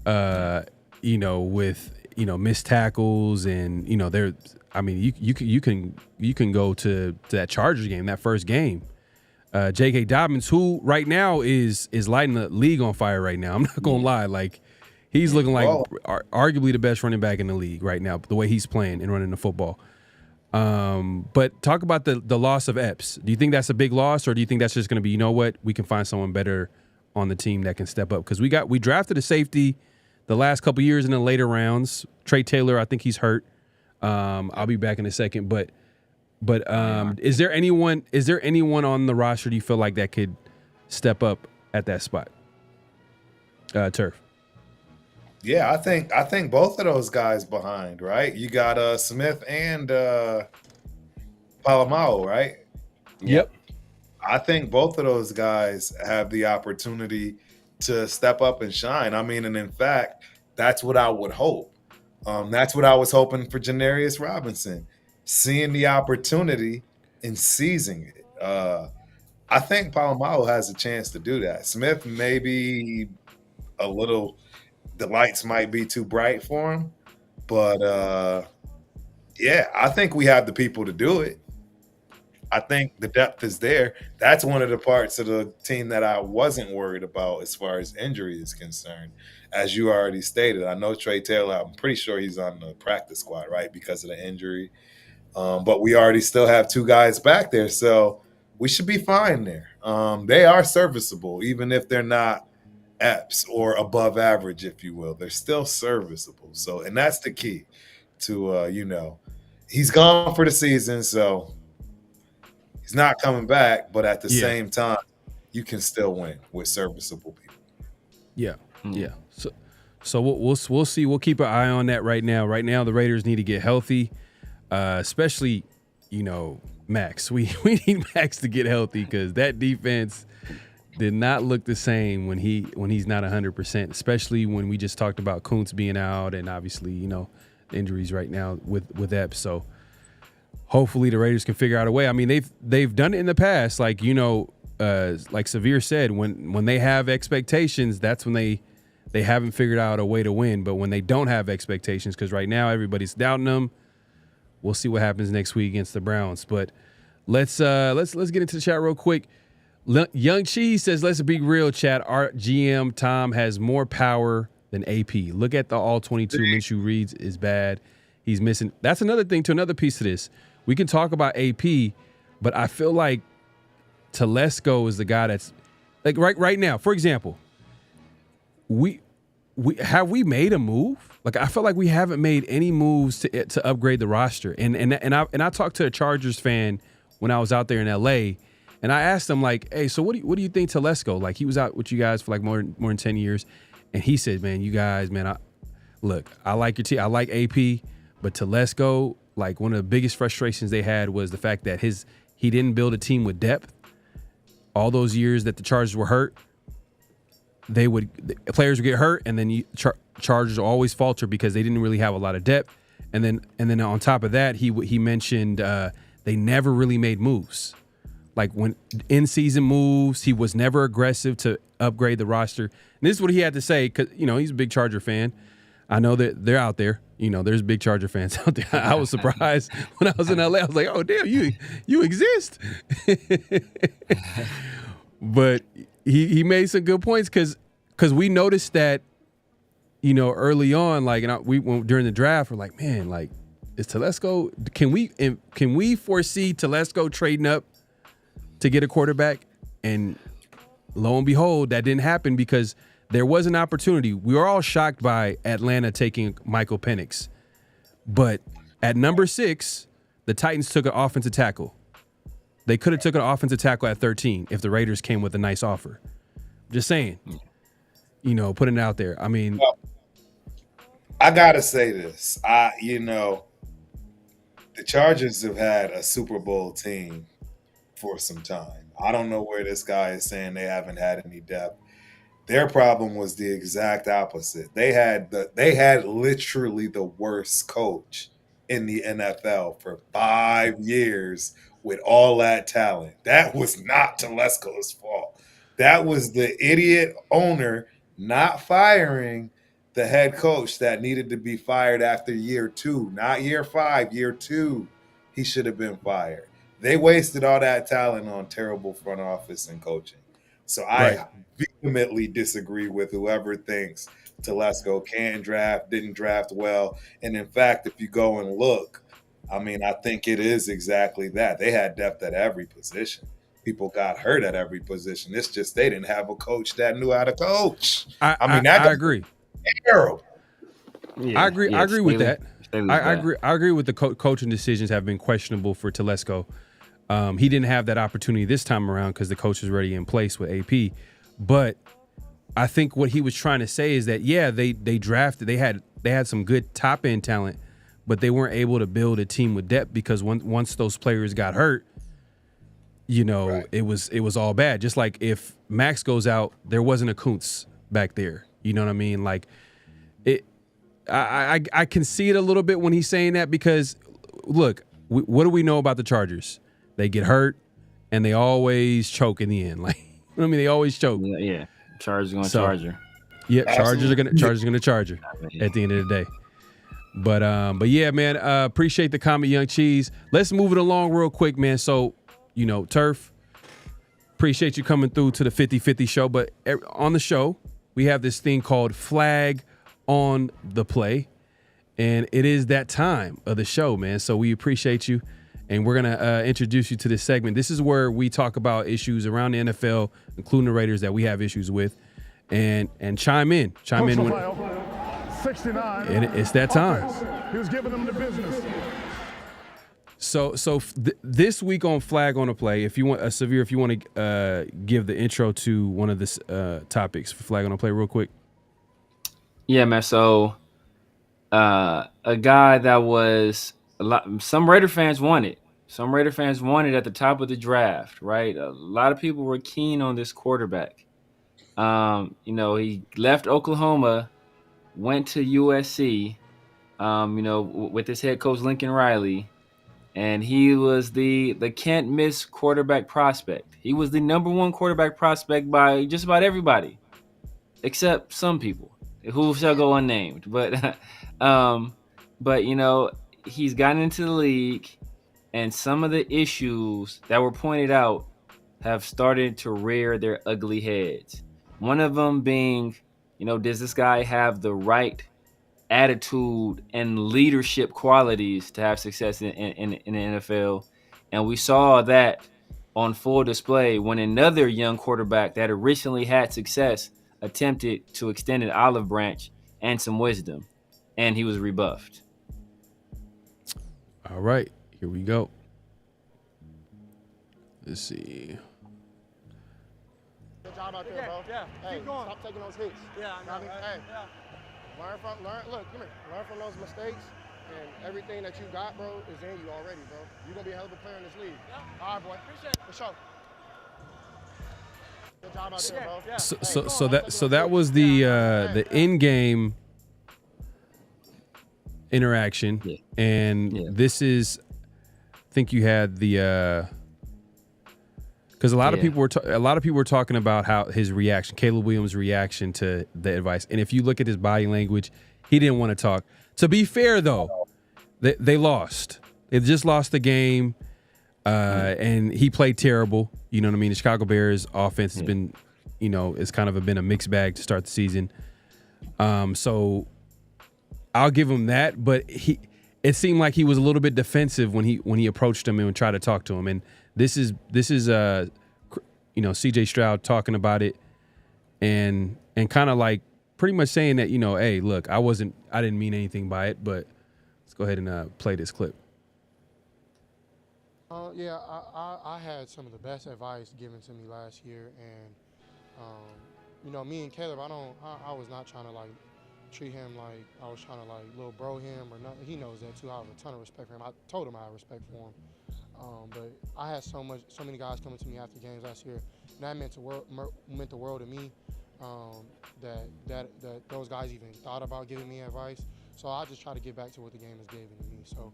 With missed tackles and there. I mean, you can go to that Chargers game, that first game. J.K. Dobbins, who right now is lighting the league on fire right now. I'm not gonna lie, like he's looking like arguably the best running back in the league right now, the way he's playing and running the football. But talk about the loss of Epps. Do you think that's a big loss, or do you think that's just going to be, you know what, we can find someone better on the team that can step up? Because we drafted a safety the last couple years in the later rounds. Trey Taylor, I think he's hurt. I'll be back in a second, but is there anyone on the roster do you feel like that could step up at that spot? Turf. Yeah, I think both of those guys behind, right? You got Smith and Palomao, right? Yep. I think both of those guys have the opportunity to step up and shine. I mean, and in fact, that's what I would hope. That's what I was hoping for Janarius Robinson, seeing the opportunity and seizing it. I think Palomao has a chance to do that. Smith maybe a little, the lights might be too bright for him, but yeah, I think we have the people to do it. I think the depth is there. That's one of the parts of the team that I wasn't worried about as far as injury is concerned. As you already stated, I know Trey Taylor, I'm pretty sure he's on the practice squad, right, because of the injury. But we already still have two guys back there, so we should be fine there. They are serviceable, even if they're not Epps or above average, if you will. They're still serviceable. So, and that's the key to, he's gone for the season, so he's not coming back, but at the same time, you can still win with serviceable people. Yeah, yeah. So we'll see. We'll keep an eye on that right now. Right now, the Raiders need to get healthy, especially, Max. We need Max to get healthy because that defense did not look the same when he's not 100%, especially when we just talked about Kuntz being out and obviously, the injuries right now with Epps. So hopefully the Raiders can figure out a way. I mean, they've done it in the past, like Zamir said, when they have expectations, that's when they haven't figured out a way to win. But when they don't have expectations, because right now everybody's doubting them, we'll see what happens next week against the Browns. But let's get into the chat real quick. Young Cheese says, let's be real, chat. Our GM Tom has more power than AP. Look at the all 22 Minshew reads is bad. He's missing. That's another thing to another piece of this. We can talk about AP, but I feel like Telesco is the guy that's like right now. For example, we made a move. Like I feel like we haven't made any moves to upgrade the roster. And I talked to a Chargers fan when I was out there in LA, and I asked him like, hey, so what do you think Telesco? Like he was out with you guys for like more than 10 years, and he said, man, you guys, man, I like your team. I like AP, but Telesco, like one of the biggest frustrations they had was the fact that he didn't build a team with depth. All those years that the Chargers were hurt, players would get hurt, and then Chargers always falter because they didn't really have a lot of depth. And then on top of that, he mentioned they never really made moves. Like when in-season moves, he was never aggressive to upgrade the roster. And this is what he had to say because he's a big Charger fan. I know that they're out there. There's big Charger fans out there. I was surprised when I was in LA. I was like, oh, damn, you exist. But he made some good points because we noticed that, early on, like, and we went during the draft, we're like, man, like, is Telesco, can we foresee Telesco trading up to get a quarterback? And lo and behold, that didn't happen because there was an opportunity. We were all shocked by Atlanta taking Michael Penix. But at number 6, the Titans took an offensive tackle. They could have took an offensive tackle at 13 if the Raiders came with a nice offer. Just saying, putting it out there. I mean, I got to say this. The Chargers have had a Super Bowl team for some time. I don't know where this guy is saying they haven't had any depth. Their problem was the exact opposite. They had literally the worst coach in the NFL for 5 years with all that talent. That was not Telesco's fault. That was the idiot owner not firing the head coach that needed to be fired after year 2, not year 5, year 2. He should have been fired. They wasted all that talent on terrible front office and coaching. So I vehemently disagree with whoever thinks Telesco didn't draft well. And in fact, if you go and look, I mean, I think it is exactly that. They had depth at every position. People got hurt at every position. It's just they didn't have a coach that knew how to coach. I agree. Terrible. Yeah, I agree with that. I agree with the coaching decisions have been questionable for Telesco. He didn't have that opportunity this time around because the coach was already in place with AP. But I think what he was trying to say is that they drafted, they had some good top end talent, but they weren't able to build a team with depth because once those players got hurt, it was all bad. Just like if Max goes out, there wasn't a Kuntz back there. You know what I mean? Like I can see it a little bit when he's saying that because look, what do we know about the Chargers? They get hurt and they always choke in the end. Like, I mean, they always choke. Yeah. Chargers going to Charger. Yeah, Chargers are going to Charger at the end of the day. But yeah, man, appreciate the comment, Young Cheese. Let's move it along real quick, man. So, Turf, appreciate you coming through to the 50-50 show. But on the show, we have this thing called Flag on the Play. And it is that time of the show, man. So we appreciate you. And we're going to introduce you to this segment. This is where we talk about issues around the NFL, including the Raiders that we have issues with, and chime in. Chime in when 69. And it's that time. He was giving them the business. So this week on Flag on the Play, if you want, Savir, if you want to give the intro to one of the topics for Flag on the Play real quick. Yeah, man. So a guy that was some Raider fans wanted. Some Raider fans wanted at the top of the draft, right? A lot of people were keen on this quarterback. He left Oklahoma, went to USC, with his head coach Lincoln Riley, and he was the can't miss quarterback prospect. He was the number one quarterback prospect by just about everybody, except some people who shall go unnamed. But he's gotten into the league, and some of the issues that were pointed out have started to rear their ugly heads. One of them being, does this guy have the right attitude and leadership qualities to have success in the NFL? And we saw that on full display when another young quarterback that originally had success attempted to extend an olive branch and some wisdom, and he was rebuffed. All right, here we go. Let's see. Good job out there, bro. Yeah. Hey, keep going. Stop taking those hits. Yeah, I know. Hey, learn from those mistakes, and everything that you got, bro, is in you already, bro. You're gonna be a hell of a player in this league. Yeah. All right, boy. Appreciate it. For sure. Good job out there, bro. Yeah. So that was the in-game interaction, and this is, I think you had the because a lot of people were talking about how his reaction, Caleb Williams' reaction to the advice, and if you look at his body language, he didn't want to talk. To be fair, though, they lost. They just lost the game, and he played terrible. You know what I mean? The Chicago Bears offense has been, it's kind of been a mixed bag to start the season. So I'll give him that, but it seemed like he was a little bit defensive when he approached him and tried to talk to him. And this is CJ Stroud talking about it and kind of like pretty much saying that, hey, look, I didn't mean anything by it, but let's go ahead and play this clip. I had some of the best advice given to me last year, and me and Caleb, I was not trying to like treat him like I was trying to like little bro him or nothing. He knows that too. I have a ton of respect for him. I told him I have respect for him. But I had so many guys coming to me after games last year, and that meant the world to me. That those guys even thought about giving me advice. So I just try to get back to what the game has given to me. So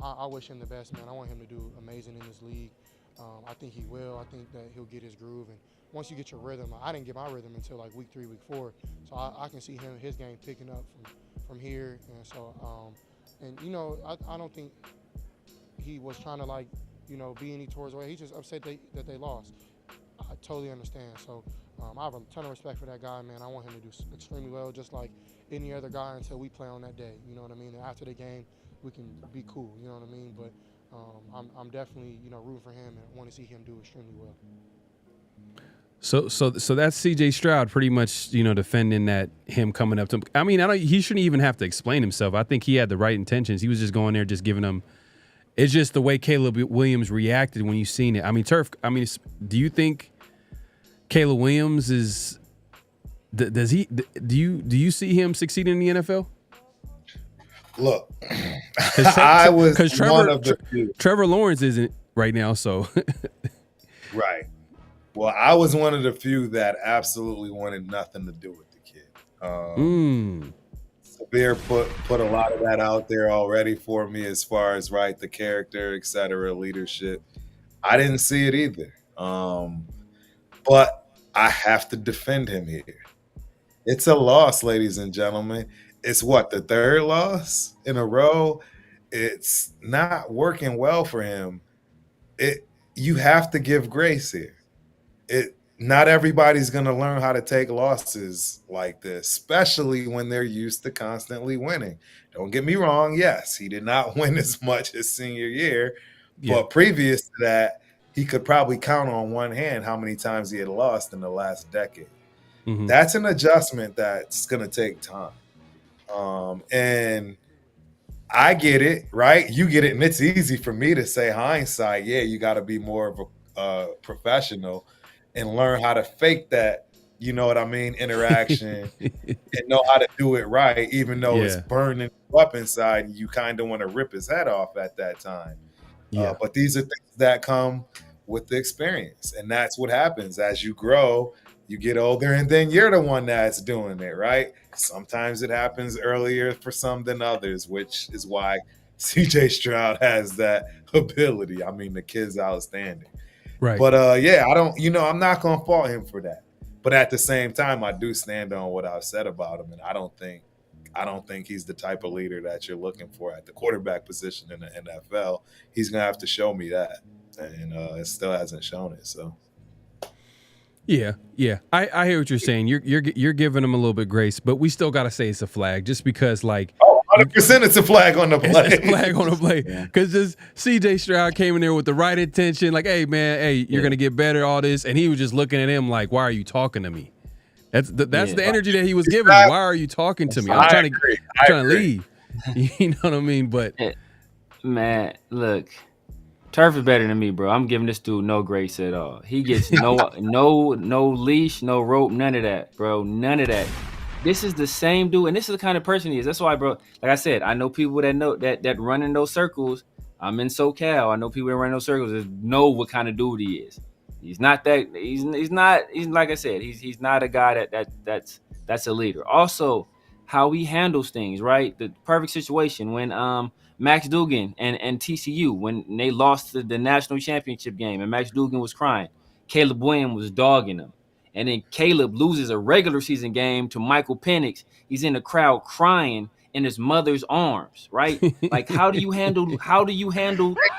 I wish him the best, man. I want him to do amazing in this league. I think he will. I think that he'll get his groove. And once you get your rhythm, I didn't get my rhythm until like week 3, week 4. So I can see his game picking up from here. And so, and you know, I don't think he was trying to like, you know, be any towards away. He just upset that they lost. I totally understand. So I have a ton of respect for that guy, man. I want him to do extremely well, just like any other guy until we play on that day. You know what I mean? And after the game, we can be cool. You know what I mean? But I'm definitely, you know, rooting for him and want to see him do extremely well. So that's C.J. Stroud pretty much, you know, defending that him coming up to him. I mean, he shouldn't even have to explain himself. I think he had the right intentions. He was just going there, just giving them. It's just the way Caleb Williams reacted when you seen it. I mean, Turf. I mean, do you think Caleb Williams is? Do you see him succeeding in the NFL? Look, I was one of the few. Trevor Lawrence isn't right now, so right. Well, I was one of the few that absolutely wanted nothing to do with the kid. Zamir put a lot of that out there already for me as far as the character, et cetera, leadership. I didn't see it either. But I have to defend him here. It's a loss, ladies and gentlemen. It's the third loss in a row. It's not working well for him. You have to give grace here. Not everybody's going to learn how to take losses like this, especially when they're used to constantly winning. Don't get me wrong. Yes, he did not win as much his senior year, but previous to that, he could probably count on one hand how many times he had lost in the last decade. Mm-hmm. That's an adjustment that's going to take time. And I get it, right? You get it. And it's easy for me to say hindsight. Yeah, you got to be more of a professional and learn how to fake that, you know what I mean, interaction and know how to do it right, even though it's burning up inside and you kind of want to rip his head off at that time. But these are things that come with the experience. And that's what happens as you grow, you get older, and then you're the one that's doing it, right? Sometimes it happens earlier for some than others, which is why C.J. Stroud has that ability. I mean, the kid's outstanding. Right. But I'm not going to fault him for that. But at the same time, I do stand on what I've said about him, and I don't think he's the type of leader that you're looking for at the quarterback position in the NFL. He's going to have to show me that, and it still hasn't shown it. So. Yeah. I hear what you're saying. You're giving him a little bit grace, but we still got to say it's a flag, just because 100% it's a flag on the play. It's a flag on the play. Because this C.J. Stroud came in there with the right intention, like, hey, man, you're going to get better, all this. And he was just looking at him like, why are you talking to me? That's the energy that he was giving. Why are you talking to me? I'm trying to leave. You know what I mean? But man, look, Turf is better than me, bro. I'm giving this dude no grace at all. He gets no leash, no rope, none of that, bro. None of that. This is the same dude, and this is the kind of person he is. That's why, bro, like I said, I know people that know that run in those circles. I'm in SoCal. I know people that run in those circles that know what kind of dude he is. He's not that. He's like I said. He's not a guy that's a leader. Also, how he handles things, right? The perfect situation when Max Duggan and TCU, when they lost the national championship game and Max Duggan was crying, Caleb Williams was dogging him. And then Caleb loses a regular season game to Michael Penix. He's in the crowd crying in his mother's arms, right? Like, how do you handle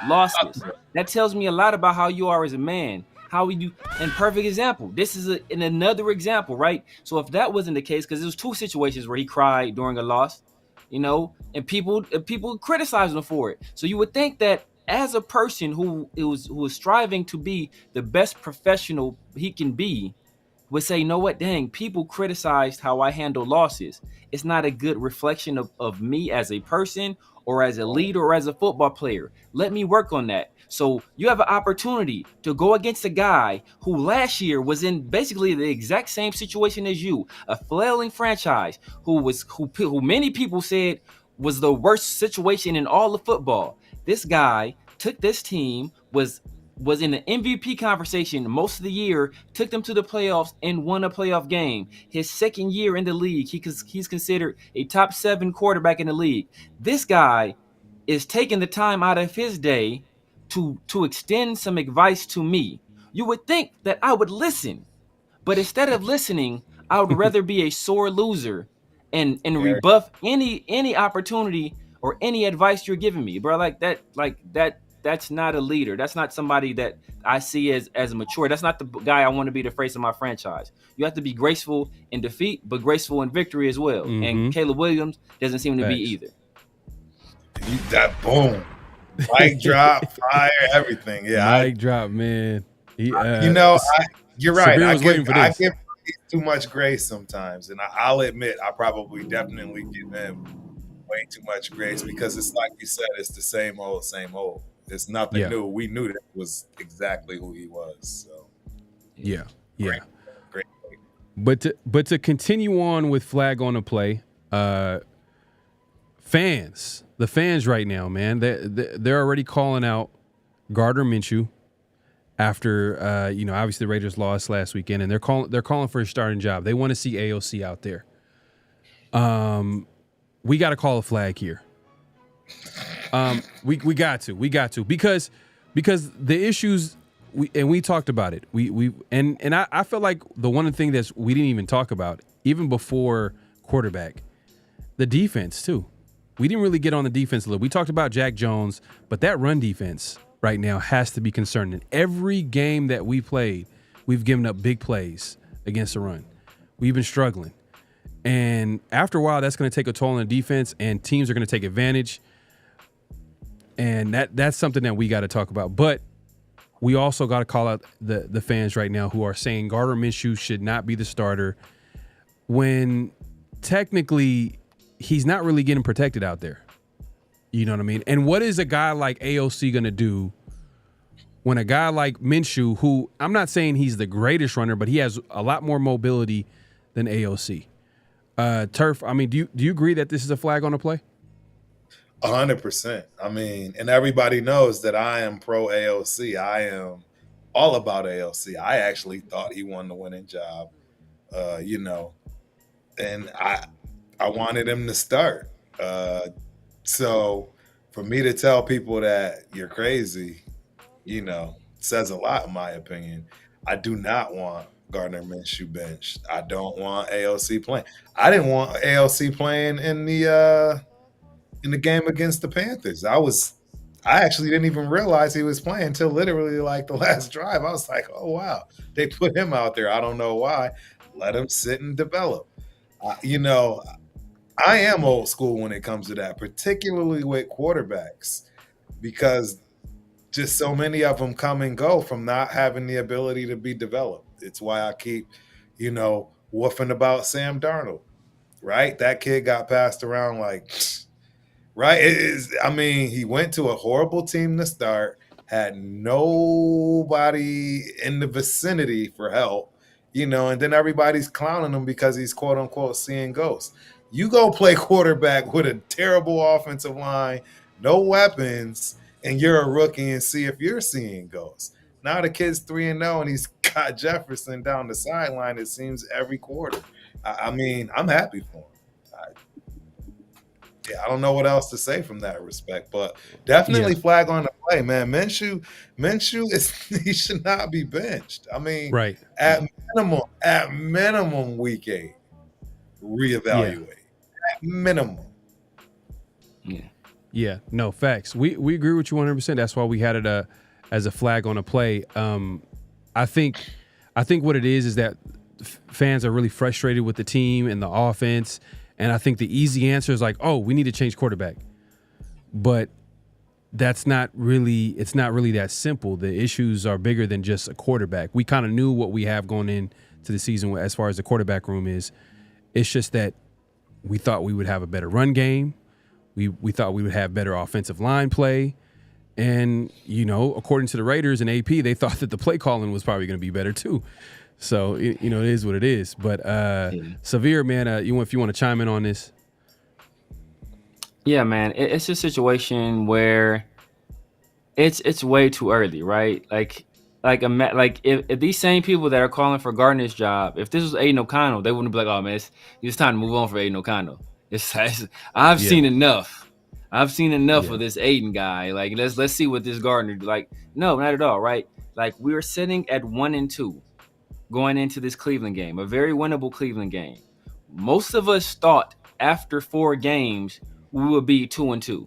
losses? That tells me a lot about how you are as a man. And perfect example. This is another example, right? So if that wasn't the case, because there was 2 situations where he cried during a loss, you know, and people criticized him for it. So you would think that as a person who is striving to be the best professional he can be, would say, you know what, dang, people criticized how I handle losses. It's not a good reflection of me as a person or as a leader or as a football player. Let me work on that. So you have an opportunity to go against a guy who last year was in basically the exact same situation as you, a flailing franchise who many people said was the worst situation in all of football. This guy took this team, was in the MVP conversation most of the year, took them to the playoffs and won a playoff game. His second year in the league, he's considered a top 7 quarterback in the league. This guy is taking the time out of his day to extend some advice to me. You would think that I would listen, but instead of listening, I would rather be a sore loser and rebuff any opportunity or any advice you're giving me, bro. That's not a leader. That's not somebody that I see as mature. That's not the guy I want to be the face of my franchise. You have to be graceful in defeat, but graceful in victory as well. And Caleb Williams doesn't seem to be either. That boom, mic drop, fire, everything. Yeah, mic drop, man. You're right. I give too much grace sometimes, and I'll admit I probably definitely give him way too much grace because it's like you said, it's the same old, same old. It's nothing new. We knew that was exactly who he was. So yeah. Great. But to continue on with flag on the play, the fans right now, man, they're already calling out Gardner Minshew after obviously the Raiders lost last weekend, and they're calling for a starting job. They want to see AOC out there. We got to call a flag here. We got to because the issues we talked about it. I felt like the one thing that we didn't even talk about even before quarterback, the defense too. We didn't really get on the defense a little. We talked about Jack Jones, but that run defense right now has to be concerning. Every game that we played, we've given up big plays against the run. We've been struggling. And after a while, that's going to take a toll on the defense, and teams are going to take advantage. And that's something that we got to talk about. But we also got to call out the fans right now who are saying Gardner Minshew should not be the starter when technically he's not really getting protected out there. You know what I mean? And what is a guy like AOC going to do when a guy like Minshew, who I'm not saying he's the greatest runner, but he has a lot more mobility than AOC? Turf, I mean, do you agree that this is a flag on the play? 100%. I mean, and everybody knows that I am pro AOC. I am all about AOC. I actually thought he won the winning job, and I wanted him to start. So for me to tell people that you're crazy, says a lot in my opinion. I do not want Gardner Minshew benched. I don't want AOC playing. I didn't want AOC playing in the game against the Panthers. I actually didn't even realize he was playing until literally like the last drive. I was like, oh wow, they put him out there. I don't know why. Let him sit and develop. I am old school when it comes to that, particularly with quarterbacks, because just so many of them come and go from not having the ability to be developed. It's why I keep, woofing about Sam Darnold, right? That kid got passed around like, right? He went to a horrible team to start, had nobody in the vicinity for help, and then everybody's clowning him because he's quote unquote seeing ghosts. You go play quarterback with a terrible offensive line, no weapons, and you're a rookie and see if you're seeing ghosts. Now the kid's 3-0 and he's got Jefferson down the sideline, it seems, every quarter. I'm happy for him. I don't know what else to say from that respect, but definitely flag on the play, man. Minshew he should not be benched. Right. At minimum week 8, reevaluate. At minimum. Yeah. No, facts. We agree with you 100%. That's why we had it as a flag on a play. I think what it is that fans are really frustrated with the team and the offense. And I think the easy answer is like, oh, we need to change quarterback. But it's not really that simple. The issues are bigger than just a quarterback. We kind of knew what we have going into the season as far as the quarterback room is. It's just that we thought we would have a better run game. We thought we would have better offensive line play. And, according to the Raiders and AP, they thought that the play calling was probably going to be better too. So, it is what it is. But Zamir, man, if you want to chime in on this. Yeah, man, it's a situation where It's way too early, right? Like if these same people that are calling for Gardner's job, if this was Aiden O'Connell, they wouldn't be like, oh man, it's time to move on for Aiden O'Connell. I've Yeah. seen enough. I've seen enough Yeah. of this Aiden guy. Like let's see what this Gardner like. No, not at all, right? Like we were sitting at 1-2 going into this Cleveland game, a very winnable Cleveland game. Most of us thought after 4 games we would be 2-2.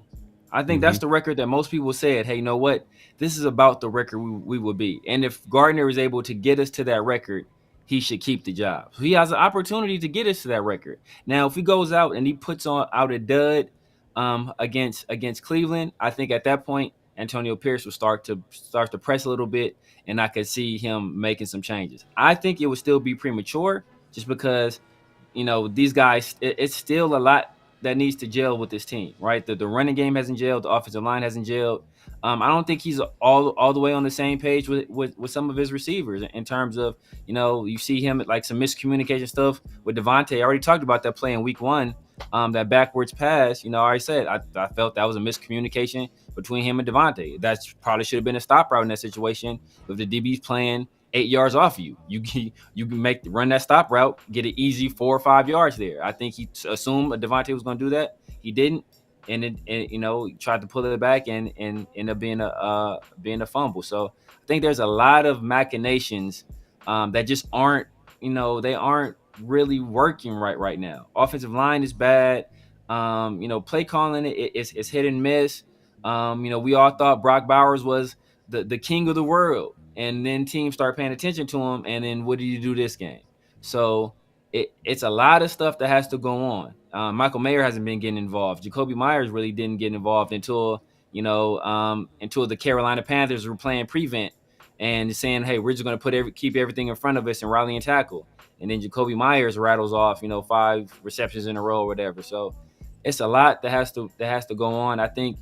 I think that's the record that most people said, hey, you know what? This is about the record we would be. And if Gardner is able to get us to that record, he should keep the job. So he has an opportunity to get us to that record. Now, if he goes out and he puts out a dud against Cleveland, I think at that point Antonio Pierce will start to press a little bit, and I could see him making some changes. I think it would still be premature just because, these guys, it's still a lot that needs to gel with this team, right? The running game hasn't gelled, the offensive line hasn't gelled. I don't think he's all the way on the same page with some of his receivers in terms of, you see him like some miscommunication stuff with Devonte. I already talked about that play in week 1. That backwards pass, I already said I felt that was a miscommunication between him and Devonte. That probably should have been a stop route in that situation. If the DB's playing 8 yards off of you, you can run that stop route, get an easy 4 or 5 yards there. I think he assumed Devonte was going to do that. He didn't, and tried to pull it back and end up being a fumble. So I think there's a lot of machinations that just aren't they aren't really working right now. Offensive line is bad. Play calling it's hit and miss. We all thought Brock Bowers was the king of the world, and then teams start paying attention to him, and then what do you do this game? So it's a lot of stuff that has to go on. Michael Mayer hasn't been getting involved. Jacoby Myers really didn't get involved until the Carolina Panthers were playing prevent and saying, hey, we're just going to keep everything in front of us and rally and tackle. And then Jacoby Myers rattles off, 5 receptions in a row or whatever. So it's a lot that has to go on. I think,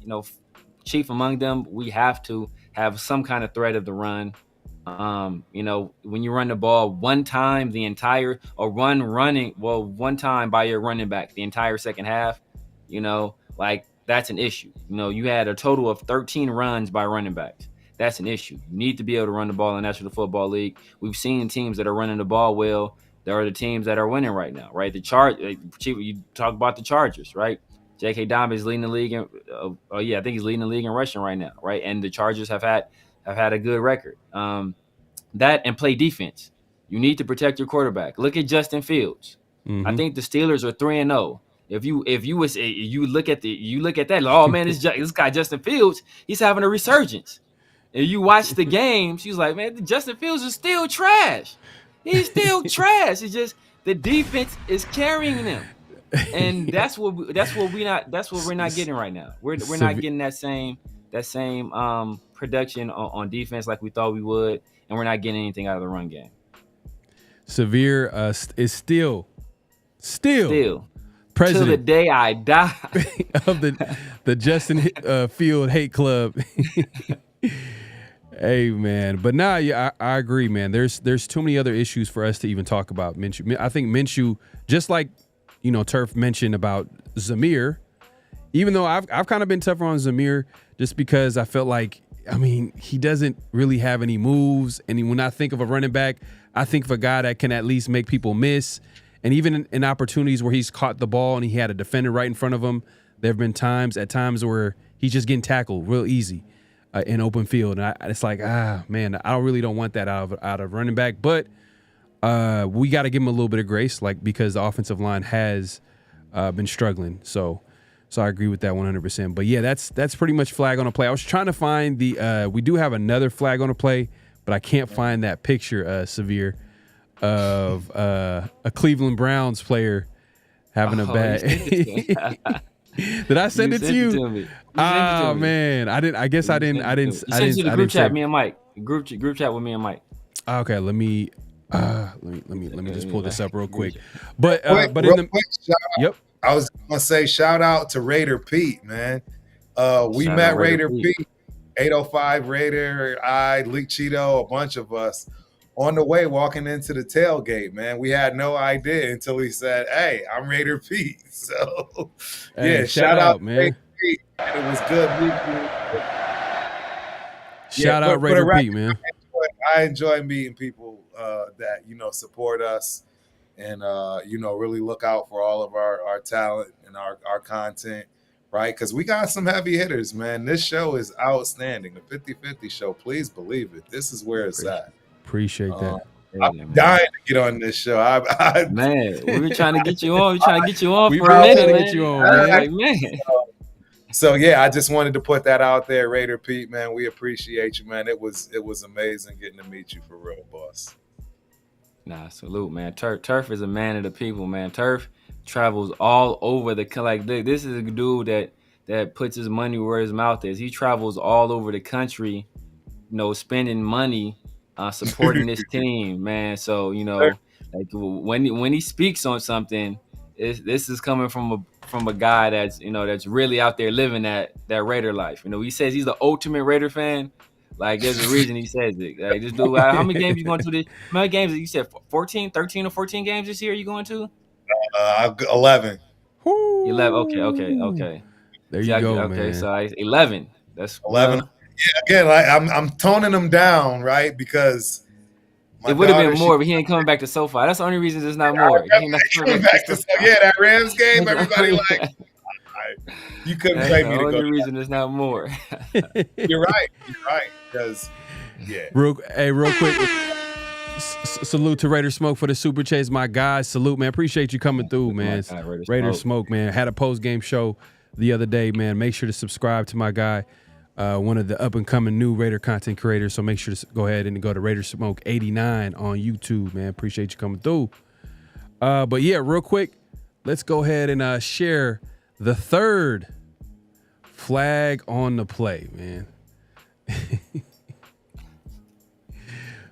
chief among them, we have to have some kind of threat of the run. When you run the ball one time one time by your running back the entire second half, that's an issue. You had a total of 13 runs by running backs. That's an issue. You need to be able to run the ball in the National Football League. We've seen teams that are running the ball well. There are the teams that are winning right now, right? You talk about the Chargers, right? J.K. Dobbins is leading the league. I think he's leading the league in rushing right now, right? And the Chargers have had a good record. That and play defense. You need to protect your quarterback. Look at Justin Fields. I think the Steelers are 3-0. If you look at that, like, oh man, this guy Justin Fields, he's having a resurgence. And you watch the games, he's like, man, Justin Fields is still trash. He's still trash. It's just the defense is carrying them, and that's what we're not getting right now. We're not getting that same production on defense like we thought we would, and we're not getting anything out of the run game. Severe is still president till the day I die of the Justin Field hate club. Hey man, but now I agree, man. There's too many other issues for us to even talk about Minshew. I think Minshew, just like Turf mentioned about Zamir, even though I've kind of been tougher on Zamir just because I felt like, he doesn't really have any moves, and when I think of a running back, I think of a guy that can at least make people miss. And even in opportunities where he's caught the ball and he had a defender right in front of him, there have been times where he's just getting tackled real easy in open field. And it's like, man, I really don't want that out of running back. But we got to give him a little bit of grace, because the offensive line has been struggling. So I agree with that 100%. But yeah, that's pretty much flag on a play. I was trying to find we do have another flag on a play, but I can't find that picture, Severe, of a Cleveland Browns player having a bad. Did I send it to you? Oh man, I didn't. I guess I didn't. You sent it to the group chat. Me and Mike. Group chat with me and Mike. Okay, let me just pull this up real quick. But yep. I was gonna say shout out to Raider Pete, man. We met Raider Pete, 805 Raider, Leak Cheeto, a bunch of us on the way walking into the tailgate, man. We had no idea until he said, hey, I'm Raider Pete. So hey, shout out, man. Raider Pete. It was good meeting you. Shout out Raider Pete, man. I enjoy meeting people that, you know, support us and, you know, really look out for all of our talent and our content, right? Because we got some heavy hitters, man. This show is outstanding. The 50-50 show, please believe it. This is where it's at. Appreciate that. I'm dying to get on this show. Man, we were trying to get you on. We trying to get you on We for a really minute, trying to man. get you on, Like, man. So yeah, I just wanted to put that out there, Raider Pete, man. We appreciate you, man. It was amazing getting to meet you for real, boss. Nah, salute, man. Turf is a man of the people, man. Turf travels all over the this is a dude that puts his money where his mouth is. He travels all over the country, you know, spending money, supporting this team, man. So, you know, like when he speaks on something, this is coming from a guy that's, you know, that's really out there living that Raider life. You know, he says he's the ultimate Raider fan. Like, there's a reason he says it. Like, this dude, how many games you going to this? How many games? You said 13 or 14 games this year you going to? 11. 11. Okay. There you go, okay, man. so 11. That's 11. Yeah, again, like I'm toning them down, right? Because it would have been more, but he ain't coming back to SoFi. That's the only reason there's not more. That Rams game, everybody like, you couldn't play me to go. The only reason there's not more. You're right. Because, yeah. Real quick. Salute to Raider Smoke for the super chase, my guys. Salute, man. Appreciate you coming through, man. Raider Smoke, man. Had a post-game show the other day, man. Make sure to subscribe to my guy, one of the up-and-coming new Raider content creators. So make sure to go ahead and go to Raider Smoke 89 on YouTube, man. Appreciate you coming through. But yeah, real quick, let's go ahead and share the third flag on the play, man.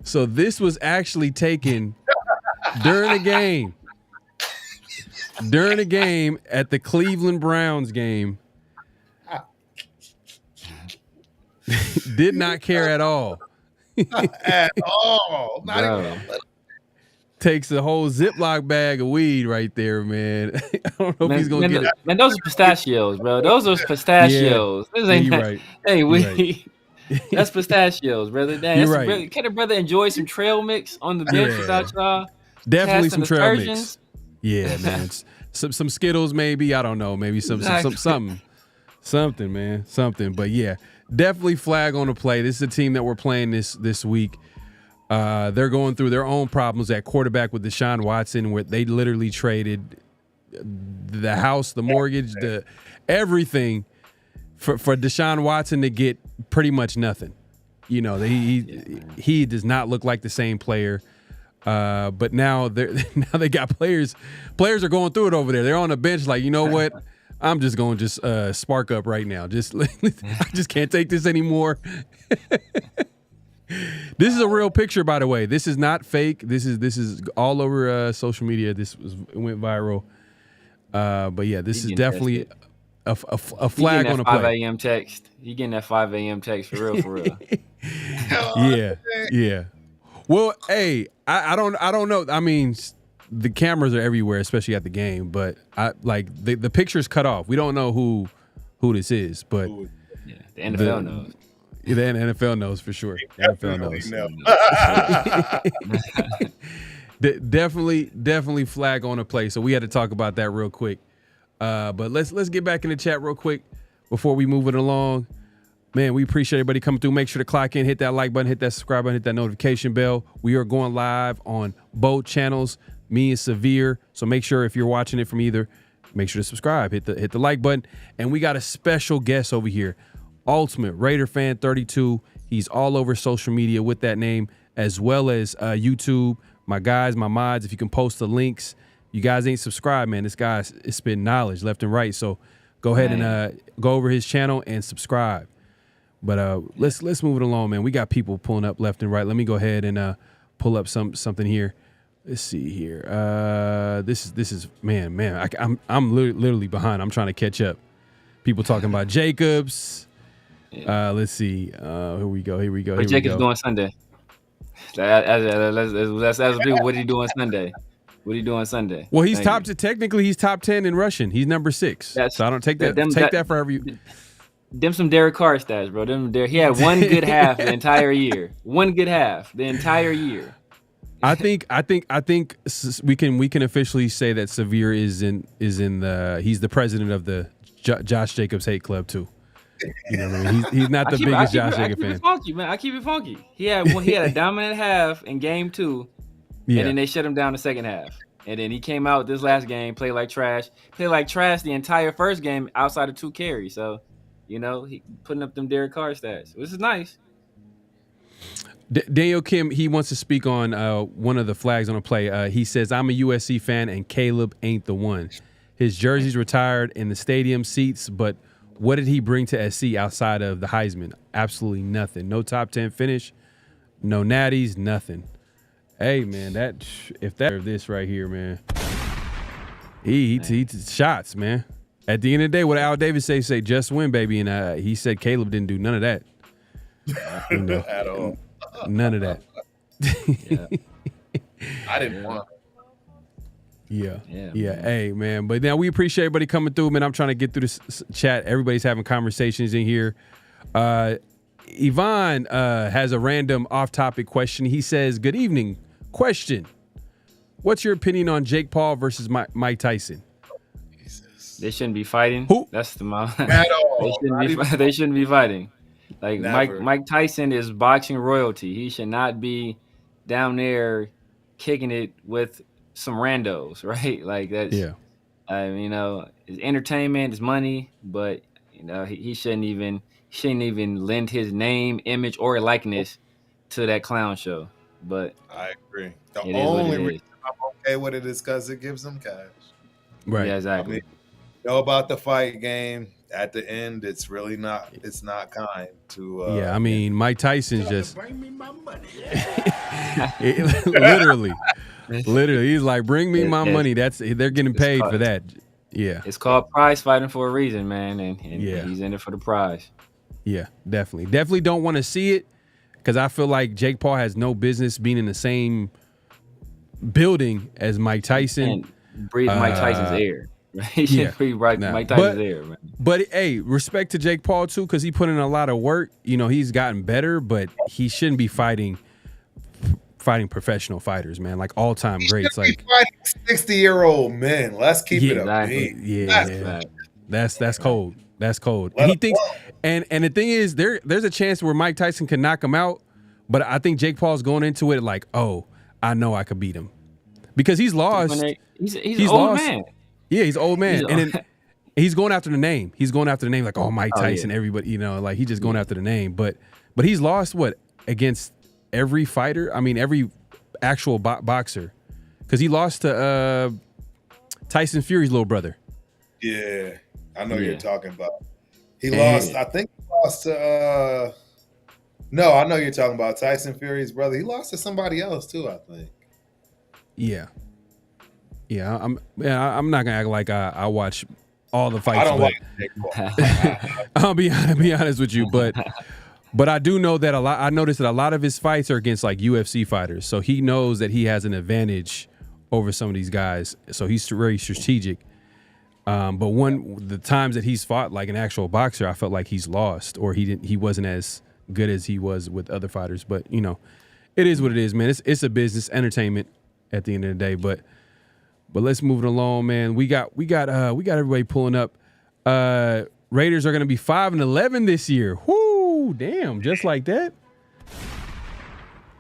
So this was actually taken during a game. During a game at the Cleveland Browns game. Did not care at all. At all. Not even. Takes a whole Ziploc bag of weed right there, man. I don't know if he's gonna get it. Man, those are pistachios, bro. Those are pistachios. Yeah, this ain't right. Hey, Right. That's pistachios, brother. You're right. Really, can a brother enjoy some trail mix on the bench without y'all? Definitely some trail aspersions? mix. Yeah, man. Some Skittles, maybe. I don't know. Maybe something, man. Something. But yeah, definitely flag on the play. This is a team that we're playing this week. They're going through their own problems at quarterback with Deshaun Watson, where they literally traded the house, the mortgage, the everything for Deshaun Watson to get pretty much nothing. You know, he does not look like the same player. But now they got players. Players are going through it over there. They're on the bench, like, you know what? I'm just going to spark up right now. I just can't take this anymore. This is a real picture, by the way. This is not fake. This is all over social media. It went viral. But yeah, this is definitely a flag on a play. 5 a.m. text. You getting that 5 a.m. text for real. Yeah. Well, hey, I don't know. I mean, the cameras are everywhere, especially at the game. But the picture's cut off. We don't know who this is, but yeah, the NFL knows. Yeah, the NFL knows for sure. The NFL knows. Definitely flag on a play. So we had to talk about that real quick. But let's get back in the chat real quick before we move it along. Man, we appreciate everybody coming through. Make sure to clock in, hit that like button, hit that subscribe button, hit that notification bell. We are going live on both channels, me and Severe. So make sure if you're watching it from either, make sure to subscribe, hit the like button. And we got a special guest over here, Ultimate Raider Fan 32. He's all over social media with that name, as well as YouTube. My guys, my mods, if you can post the links. You guys ain't subscribed, man. This guy's spitting knowledge left and right. So go ahead and go over his channel and subscribe. But let's move it along, man. We got people pulling up left and right. Let me go ahead and pull up something here. Let's see here. This is man. I'm literally behind. I'm trying to catch up. People talking about Jacobs. Let's see. Here we go. What Jacobs doing Sunday? That's people. What did he do on Sunday? What are you doing Sunday? Well, technically he's top 10 in rushing. He's number 6. So I don't take that. Take that for every. Them some Derek Carr stats, bro. He had one good half the entire year. One good half the entire year. I think we can officially say that Severe is in he's the president of the Josh Jacobs hate club too. You know what I mean? He's not the biggest Josh Jacobs fan. Funky, man. I keep it funky. He had a dominant half in game 2, and then they shut him down the second half. And then he came out this last game, played like trash the entire first game outside of 2 carries. So, he putting up them Derek Carr stats. This is nice. Daniel Kim, he wants to speak on one of the flags on a play. He says, I'm a USC fan and Caleb ain't the one. His jersey's retired in the stadium seats, but what did he bring to SC outside of the Heisman? Absolutely nothing. No top 10 finish, no natties, nothing. Hey, man, this right here, man. He shots, man. At the end of the day, what Al Davis say just win, baby. And he said Caleb didn't do none of that. At all. None of that. I didn't want. Yeah. Hey, man. But now we appreciate everybody coming through, man. I'm trying to get through this chat. Everybody's having conversations in here. Yvonne has a random off-topic question. He says, good evening. Question. What's your opinion on Jake Paul versus Mike Tyson? They shouldn't be fighting. Who? That's the mom. At all. They shouldn't be fighting. Like Never. Mike Tyson is boxing royalty. He should not be down there kicking it with some randos, right? Like that's it's entertainment, it's money, but he shouldn't even lend his name, image, or likeness to that clown show. But I agree. The only reason I'm okay with it is because it gives them cash. Right. Yeah, exactly. Know about the fight game. At the end, it's really not. It's not kind to. Mike Tyson's just bring me my money. literally, he's like, bring me my money. They're getting paid for that. Yeah, it's called prize fighting for a reason, man, and he's in it for the prize. Yeah, definitely don't want to see it because I feel like Jake Paul has no business being in the same building as Mike Tyson. And breathe Mike Tyson's air. Right, Mike Tyson's there, man. But hey, respect to Jake Paul too, because he put in a lot of work. He's gotten better, but he shouldn't be fighting professional fighters, man. Like all-time greats. Like 60-year-old men. Let's keep it up. Yeah. That's cold. That's cold. And he thinks, and the thing is, there's a chance where Mike Tyson can knock him out, but I think Jake Paul's going into it like, oh, I know I could beat him because he's lost. He's an old man. Yeah, he's an old man. And then he's going after the name. He's going after the name like, oh, Mike Tyson, everybody, like he's just going after the name. But he's lost against every fighter? I mean, every actual boxer. Because he lost to Tyson Fury's little brother. Yeah, I know you're talking about. He lost, I think he lost to, no, I know you're talking about Tyson Fury's brother. He lost to somebody else too, I think. Yeah. Yeah, I'm not gonna act like I watch all the fights. I don't like Jake Paul. I'll be honest with you, but I do know that I noticed that a lot of his fights are against like UFC fighters, so he knows that he has an advantage over some of these guys. So he's very strategic. But the times that he's fought like an actual boxer, I felt like he's lost or he wasn't as good as he was with other fighters. But it is what it is, man. It's a business, entertainment at the end of the day, But let's move it along, man. We got everybody pulling up. Raiders are going to be 5-11 this year. Whoo, damn, just like that.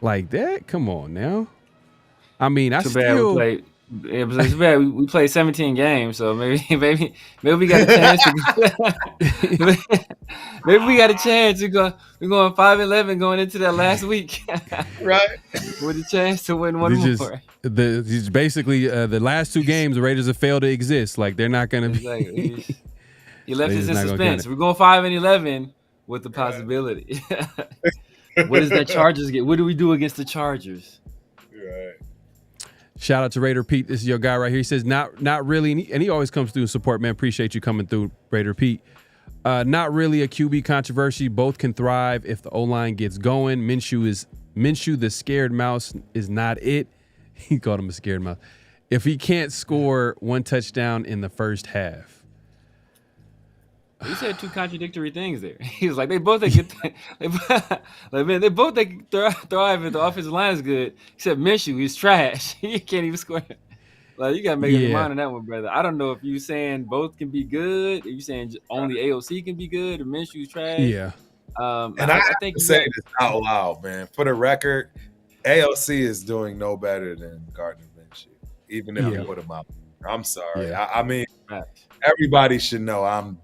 Like that? Come on now. I mean, it's bad. We played 17 games, so maybe we got a chance to maybe we got a chance to go. We're going 5-11 going into that last week, right? With a chance to win one more. Basically the last 2 games, the Raiders have failed to exist. Like they're not going to be. Exactly. He left us in suspense. We're going 5-11 with the possibility. What does that Chargers get? What do we do against the Chargers? Right. Shout out to Raider Pete. This is your guy right here. He says, not really. And he always comes through and support, man. Appreciate you coming through, Raider Pete. Not really a QB controversy. Both can thrive if the O-line gets going. Minshew, the scared mouse, is not it. He called him a scared mouse. If he can't score 1 touchdown in the first half. He said two contradictory things there. He was like, they both get they both thrive if the offensive line is good. Except Minshew, he's trash. He can't even score. Like, you gotta make up your mind on that one, brother. I don't know if you saying both can be good, or you saying only AOC can be good, or Minshew's trash. Yeah. And I think to say this out loud, man. For the record, AOC is doing no better than Gardner Minshew, even if you put him out. I'm sorry. Yeah. I mean, everybody should know I'm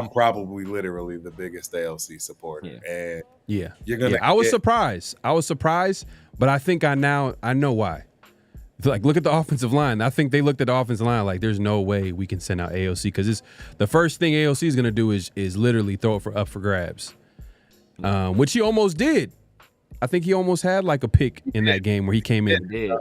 probably literally the biggest AOC supporter. And you're gonna. I was surprised, but I think I know why. Like, look at the offensive line. I think they looked at the offensive line like, there's no way we can send out AOC, because it's the first thing AOC is going to do is literally throw it up for grabs, which he almost did. I think he almost had like a pick in that game where he came in.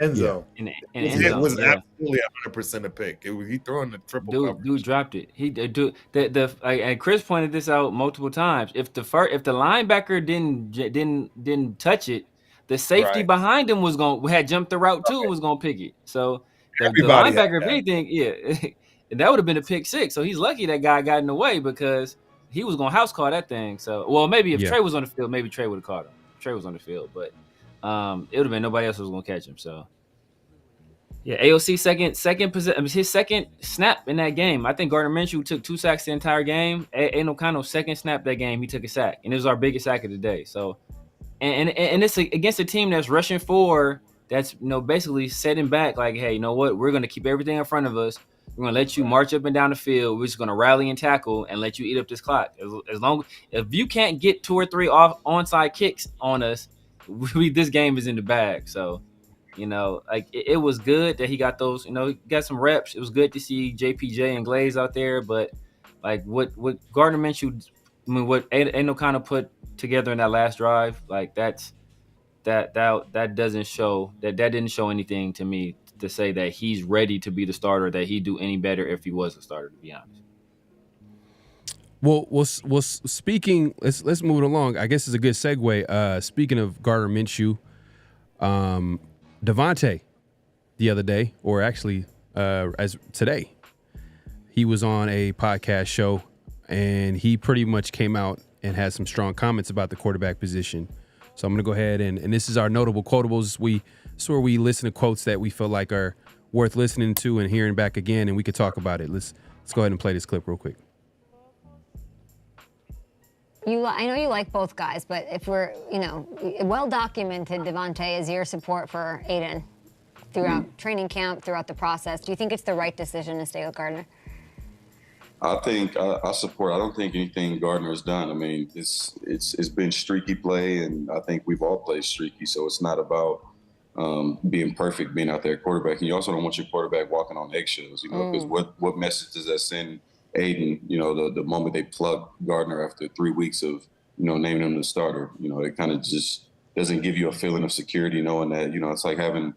End zone. It was yeah. absolutely 100% a pick. He throwing the triple coverage. Dude dropped it. He and Chris pointed this out multiple times. If the linebacker didn't touch it, the safety behind him had jumped the route too and was gonna pick it. So the linebacker, if anything, that would have been a pick six. So he's lucky that guy got in the way, because he was gonna house call that thing. So, well, maybe if Trey was on the field, maybe Trey would have caught him. Trey was on the field, but it would have been nobody else was gonna catch him. So yeah, AOC his second snap in that game. I think Gardner Minshew took 2 sacks the entire game. Aiden O'Connell's second snap that game, he took a sack, and it was our biggest sack of the day. So, and it's against a team that's rushing forward, that's basically setting back. Like, hey, you know what? We're gonna keep everything in front of us. We're gonna let you march up and down the field. We're just gonna rally and tackle and let you eat up this clock. As long if you can't get 2 or 3 onside kicks on us, this game is in the bag. So, like, it was good that he got those. He got some reps. It was good to see JPJ and Glaze out there. But like what Gardner Minshew, what Aiden O'Connell put together in that last drive, like that doesn't show that didn't show anything to me to say that he's ready to be the starter, that he'd do any better if he was a starter, to be honest. Well, speaking, let's move it along. I guess it's a good segue. Speaking of Gardner Minshew, Devonte the other day, or actually as today, he was on a podcast show, and he pretty much came out and had some strong comments about the quarterback position. So I'm going to go ahead and this is our notable quotables. It's where we listen to quotes that we feel like are worth listening to and hearing back again, and we could talk about it. Let's go ahead and play this clip real quick. I know you like both guys, but if we're, well documented, Devonte, is your support for Aiden throughout training camp, throughout the process. Do you think it's the right decision to stay with Gardner? I think I support. I don't think anything Gardner has done. I mean, it's been streaky play, and I think we've all played streaky. So it's not about being perfect, being out there at quarterback. And you also don't want your quarterback walking on eggshells, because what message does that send Aiden? The moment they plug Gardner after 3 weeks of naming him the starter, it kind of just doesn't give you a feeling of security, knowing that it's like having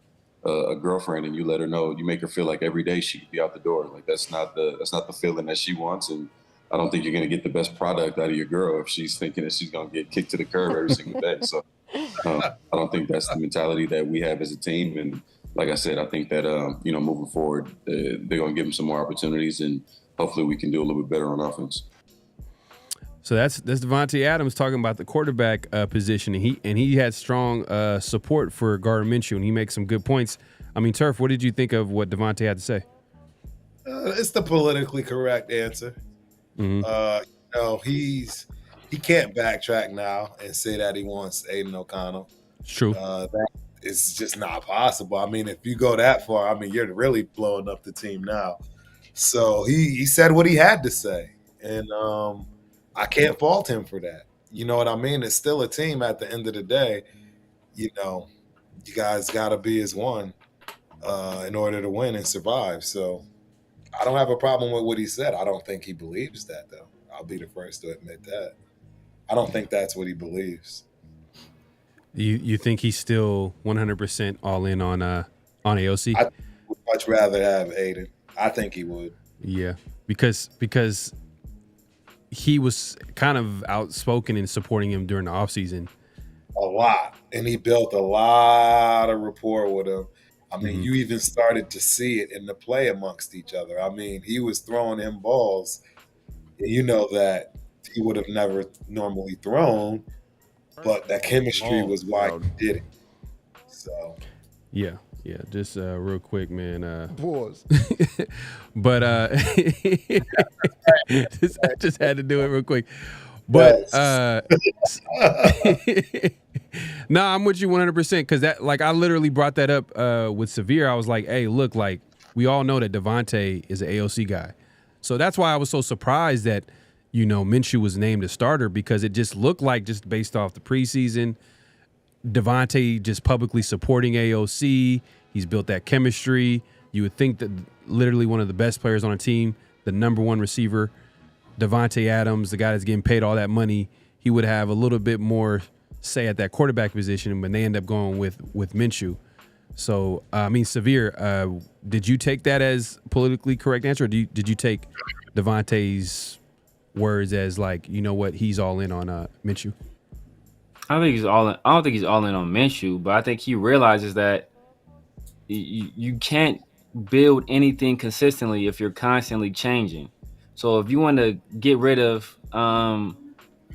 a girlfriend and you let her know, you make her feel like every day she could be out the door. Like that's not the feeling that she wants, and I don't think you're going to get the best product out of your girl if she's thinking that she's going to get kicked to the curb every single day. So I don't think that's the mentality that we have as a team. And like I said, I think that moving forward, they're going to give him some more opportunities, and hopefully we can do a little bit better on offense. So that's Devonte Adams talking about the quarterback position, and he had strong support for Gardner Minshew, and he makes some good points. I mean, Turf, what did you think of what Devonte had to say? It's the politically correct answer. Mm-hmm. He can't backtrack now and say that he wants Aiden O'Connell. It's true. That is just not possible. I mean, if you go that far, I mean, you're really blowing up the team now. So he said what he had to say, and I can't fault him for that. You know what I mean? It's still a team at the end of the day. You guys got to be as one in order to win and survive. So I don't have a problem with what he said. I don't think he believes that, though. I'll be the first to admit that. I don't think that's what he believes. You think he's still 100% all in on AOC? I would much rather have Aiden. I think he would. Yeah, because he was kind of outspoken in supporting him during the offseason. A lot. And he built a lot of rapport with him. I mean, you even started to see it in the play amongst each other. I mean, he was throwing him balls you know that he would have never normally thrown, but that chemistry was why he did it. So yeah, just real quick, man. Pause. But just had to do it real quick. But no, I'm with you 100% because that, like, I literally brought that up with Severe. I was like, hey, look, like, we all know that Devonte is an AOC guy. So that's why I was so surprised that, you know, Minshew was named a starter, because it just looked like, just based off the preseason, Devonte just publicly supporting AOC. He's built that chemistry. You would think that literally one of the best players on a team, the number one receiver, Devonte Adams, the guy that's getting paid all that money, he would have a little bit more say at that quarterback position, but they end up going with Minshew. So, I mean, Severe, did you take that as politically correct answer, or did you take Devonte's words as, like, you know what, he's all in on Minshew? I think he's all in. I don't think he's all in on Minshew, but I think he realizes that you can't build anything consistently if you're constantly changing. So if you want to get rid of Gardner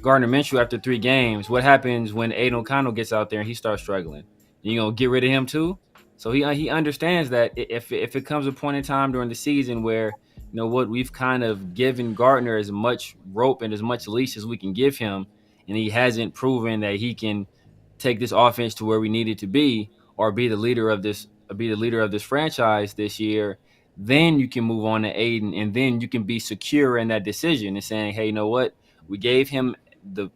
Minshew after 3 games, what happens when Aiden O'Connell gets out there and he starts struggling? You gonna get rid of him too? So he understands that if it comes a point in time during the season where, you know what, we've kind of given Gardner as much rope and as much leash as we can give him, and he hasn't proven that he can take this offense to where we need it to be, or be the leader of this franchise this year, then you can move on to Aiden, and then you can be secure in that decision and saying, hey, you know what? We gave him the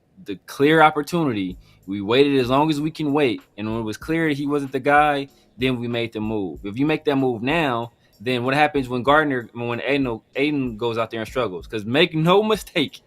clear opportunity. We waited as long as we can wait, and when it was clear that he wasn't the guy, then we made the move. If you make that move now, then what happens when Aiden goes out there and struggles? Because make no mistake,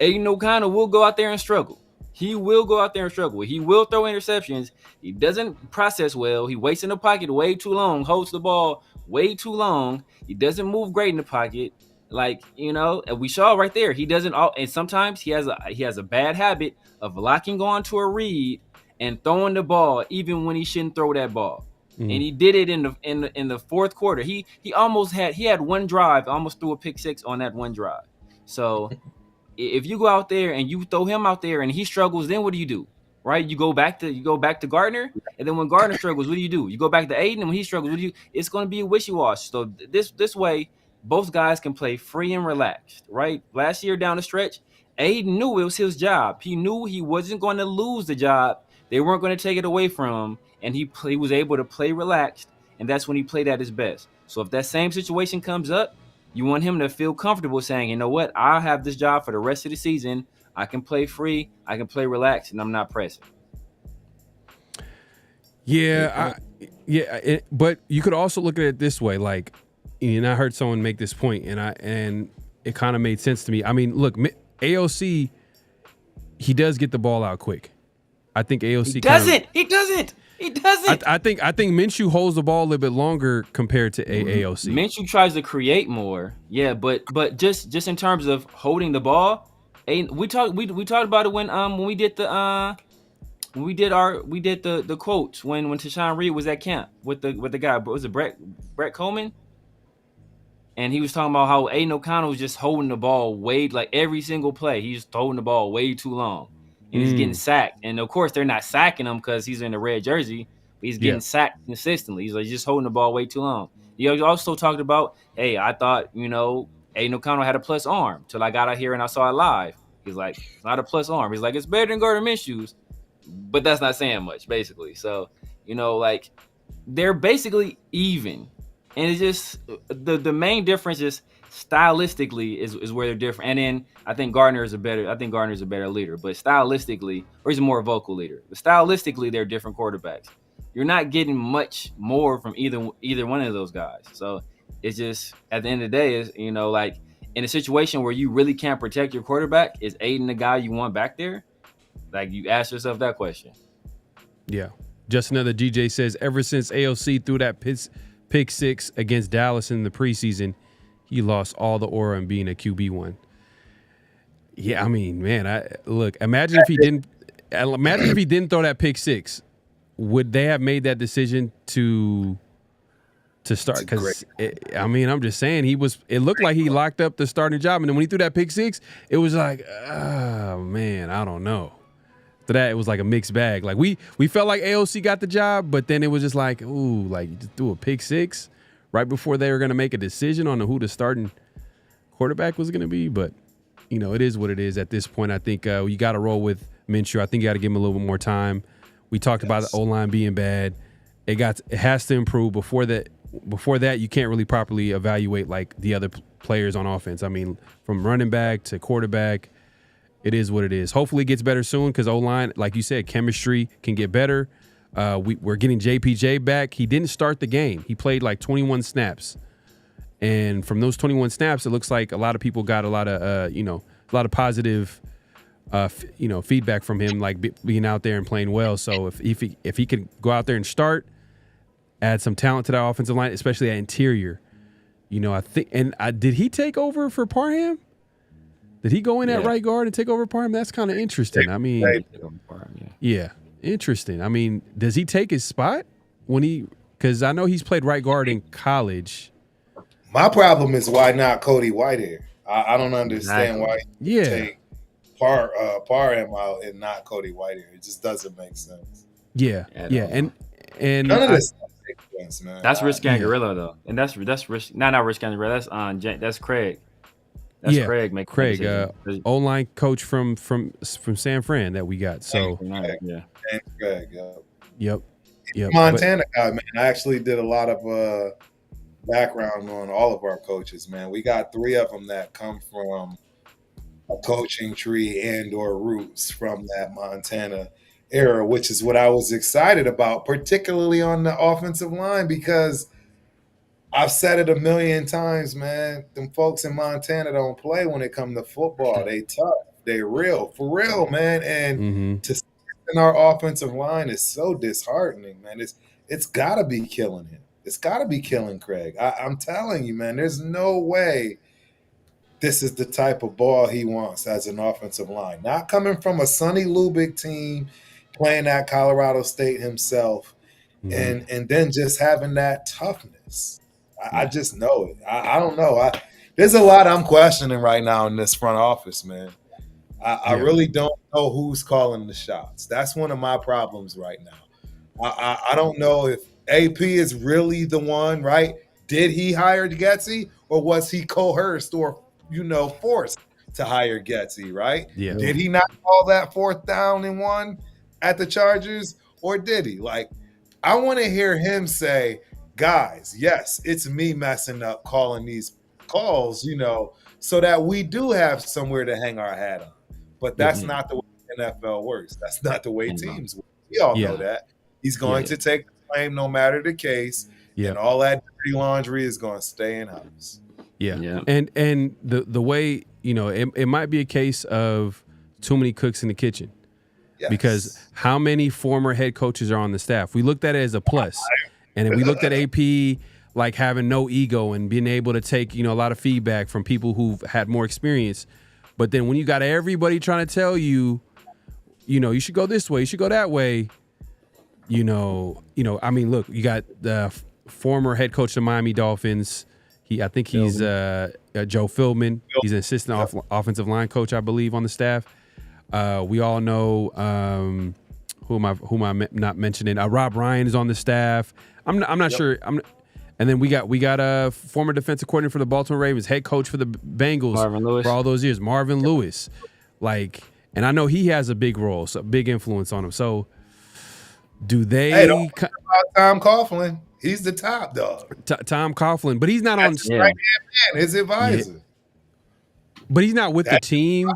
Aiden O'Connell will go out there and struggle. He will go out there and struggle. He will throw interceptions. He doesn't process well. He waits in the pocket way too long, holds the ball way too long. He doesn't move great in the pocket. Like, you know, and we saw right there, he doesn't. And sometimes he has a bad habit of locking on to a read and throwing the ball even when he shouldn't throw that ball. And he did it in the fourth quarter. He had one drive, almost threw a pick 6 on that one drive. So if you go out there and you throw him out there and he struggles, then what do? Right? You go back to Gardner, and then when Gardner struggles, what do? You go back to Aiden, and when he struggles, what do? It's going to be a wishy-washy. So this way, both guys can play free and relaxed, right? Last year down the stretch, Aiden knew it was his job. He knew he wasn't going to lose the job. They weren't going to take it away from him, and he was able to play relaxed, and that's when he played at his best. So if that same situation comes up, you want him to feel comfortable saying, you know what, I'll have this job for the rest of the season. I can play free, I can play relaxed, and I'm not pressing. But you could also look at it this way, like, and I heard someone make this point, and it kind of made sense to me. I mean, look, AOC, he does get the ball out quick. I think AOC He doesn't. I think Minshew holds the ball a little bit longer compared to AOC. Minshew tries to create more, yeah, but just in terms of holding the ball, we talked about it when we did the quotes when Tashawn Reed was at camp with the guy. Was it Brett Coleman? And he was talking about how Aiden O'Connell was just holding the ball like every single play. He's holding the ball way too long. And he's getting sacked. And, of course, they're not sacking him because he's in the red jersey. But he's getting sacked consistently. He's like just holding the ball way too long. He also talked about, hey, I thought, you know, Aiden O'Connell had a plus arm till I got out here and I saw it live. He's like, it's not a plus arm. He's like, it's better than Gardner Minshew's. But that's not saying much, basically. So, you know, like, they're basically even. And it's just the main difference is stylistically is where they're different. And then I think Gardner is a better leader, but stylistically, or he's a more vocal leader. But stylistically, they're different quarterbacks. You're not getting much more from either one of those guys. So it's just, at the end of the day, is, you know, like, in a situation where you really can't protect your quarterback, is Aiden the guy you want back there? Like, you ask yourself that question. Yeah. Just another GJ says, ever since AOC threw that pick 6 against Dallas in the preseason, he lost all the aura in being a QB1. Yeah, I mean, man, imagine if he didn't throw that pick 6. Would they have made that decision to to start, because I mean, I'm just saying it looked like he locked up the starting job, and then when he threw that pick six, it was like, oh man, I don't know. After that, it was like a mixed bag. Like we felt like AOC got the job, but then it was just like, ooh, like you just threw a pick six right before they were going to make a decision on who the starting quarterback was going to be. But you know, it is what it is at this point. I think you got to roll with Minshew. I think you got to give him a little bit more time. We talked about the O-line being bad. It has to improve. Before that, you can't really properly evaluate like the other players on offense. I mean, from running back to quarterback, it is what it is. Hopefully it gets better soon, because O-line, like you said, chemistry can get better. We're getting JPJ back. He didn't start the game. He played like 21 snaps. And from those 21 snaps, it looks like a lot of people got a lot of positive feedback from him, like being out there and playing well. So if he could go out there and start, add some talent to that offensive line, especially at interior, I think. And did he take over for Parham? Did he go in at right guard and take over Parham? That's kind of interesting. I mean, yeah, interesting. I mean, does he take his spot because I know he's played right guard in college. My problem is why not Cody Whitehair? I don't understand why you take Parham out and not Cody Whitehair. It just doesn't make sense. Yeah. And none of this makes sense, man. That's Rich Gangarello though, and that's Rich. Not Rich Gangarello. That's Craig. That's Craig. Craig, O-line coach from San Fran that we got. So and Craig. Yep. Montana guy, man. I actually did a lot of background on all of our coaches, man. We got 3 of them that come from a coaching tree and or roots from that Montana era, which is what I was excited about, particularly on the offensive line, because I've said it a million times, man. Them folks in Montana don't play when it comes to football. They tough. They real. For real, man. And to strengthen our offensive line is so disheartening, man. It's got to be killing him. It's got to be killing Craig. I'm telling you, man, there's no way this is the type of ball he wants as an offensive line. Not coming from a Sonny Lubick team, playing at Colorado State himself, and then just having that toughness. I just know it. I don't know. There's a lot I'm questioning right now in this front office, man. I really don't know who's calling the shots. That's one of my problems right now. I don't know if AP is really the one, right? Did he hire Getsy, or was he coerced or, forced to hire Getsy, right? Yeah. Did he not call that 4th down and 1 at the Chargers, or did he? Like, I want to hear him say, guys, yes, it's me messing up calling these calls, so that we do have somewhere to hang our hat on. But that's not the way the NFL works. That's not the way teams work. We all know that. He's going to take the blame no matter the case, and all that dirty laundry is going to stay in house. Yeah. And the way, it might be a case of too many cooks in the kitchen. Yes. Because how many former head coaches are on the staff? We looked at it as a plus. And then we looked at AP like having no ego and being able to take, a lot of feedback from people who've had more experience. But then when you got everybody trying to tell you, you should go this way, you should go that way, I mean, look, you got the former head coach of the Miami Dolphins. I think he's Joe Philbin. He's an assistant offensive line coach, I believe, on the staff. We all know who am I not mentioning? Rob Ryan is on the staff. I'm not sure. And then we got a former defensive coordinator for the Baltimore Ravens, head coach for the Bengals for all those years, Marvin Lewis. And I know he has a big role, so big influence on him. So do they? Hey, don't talk about Tom Coughlin. He's the top dog. Tom Coughlin, but he's not on. Right man, his advisor. Yeah. But he's not with the team.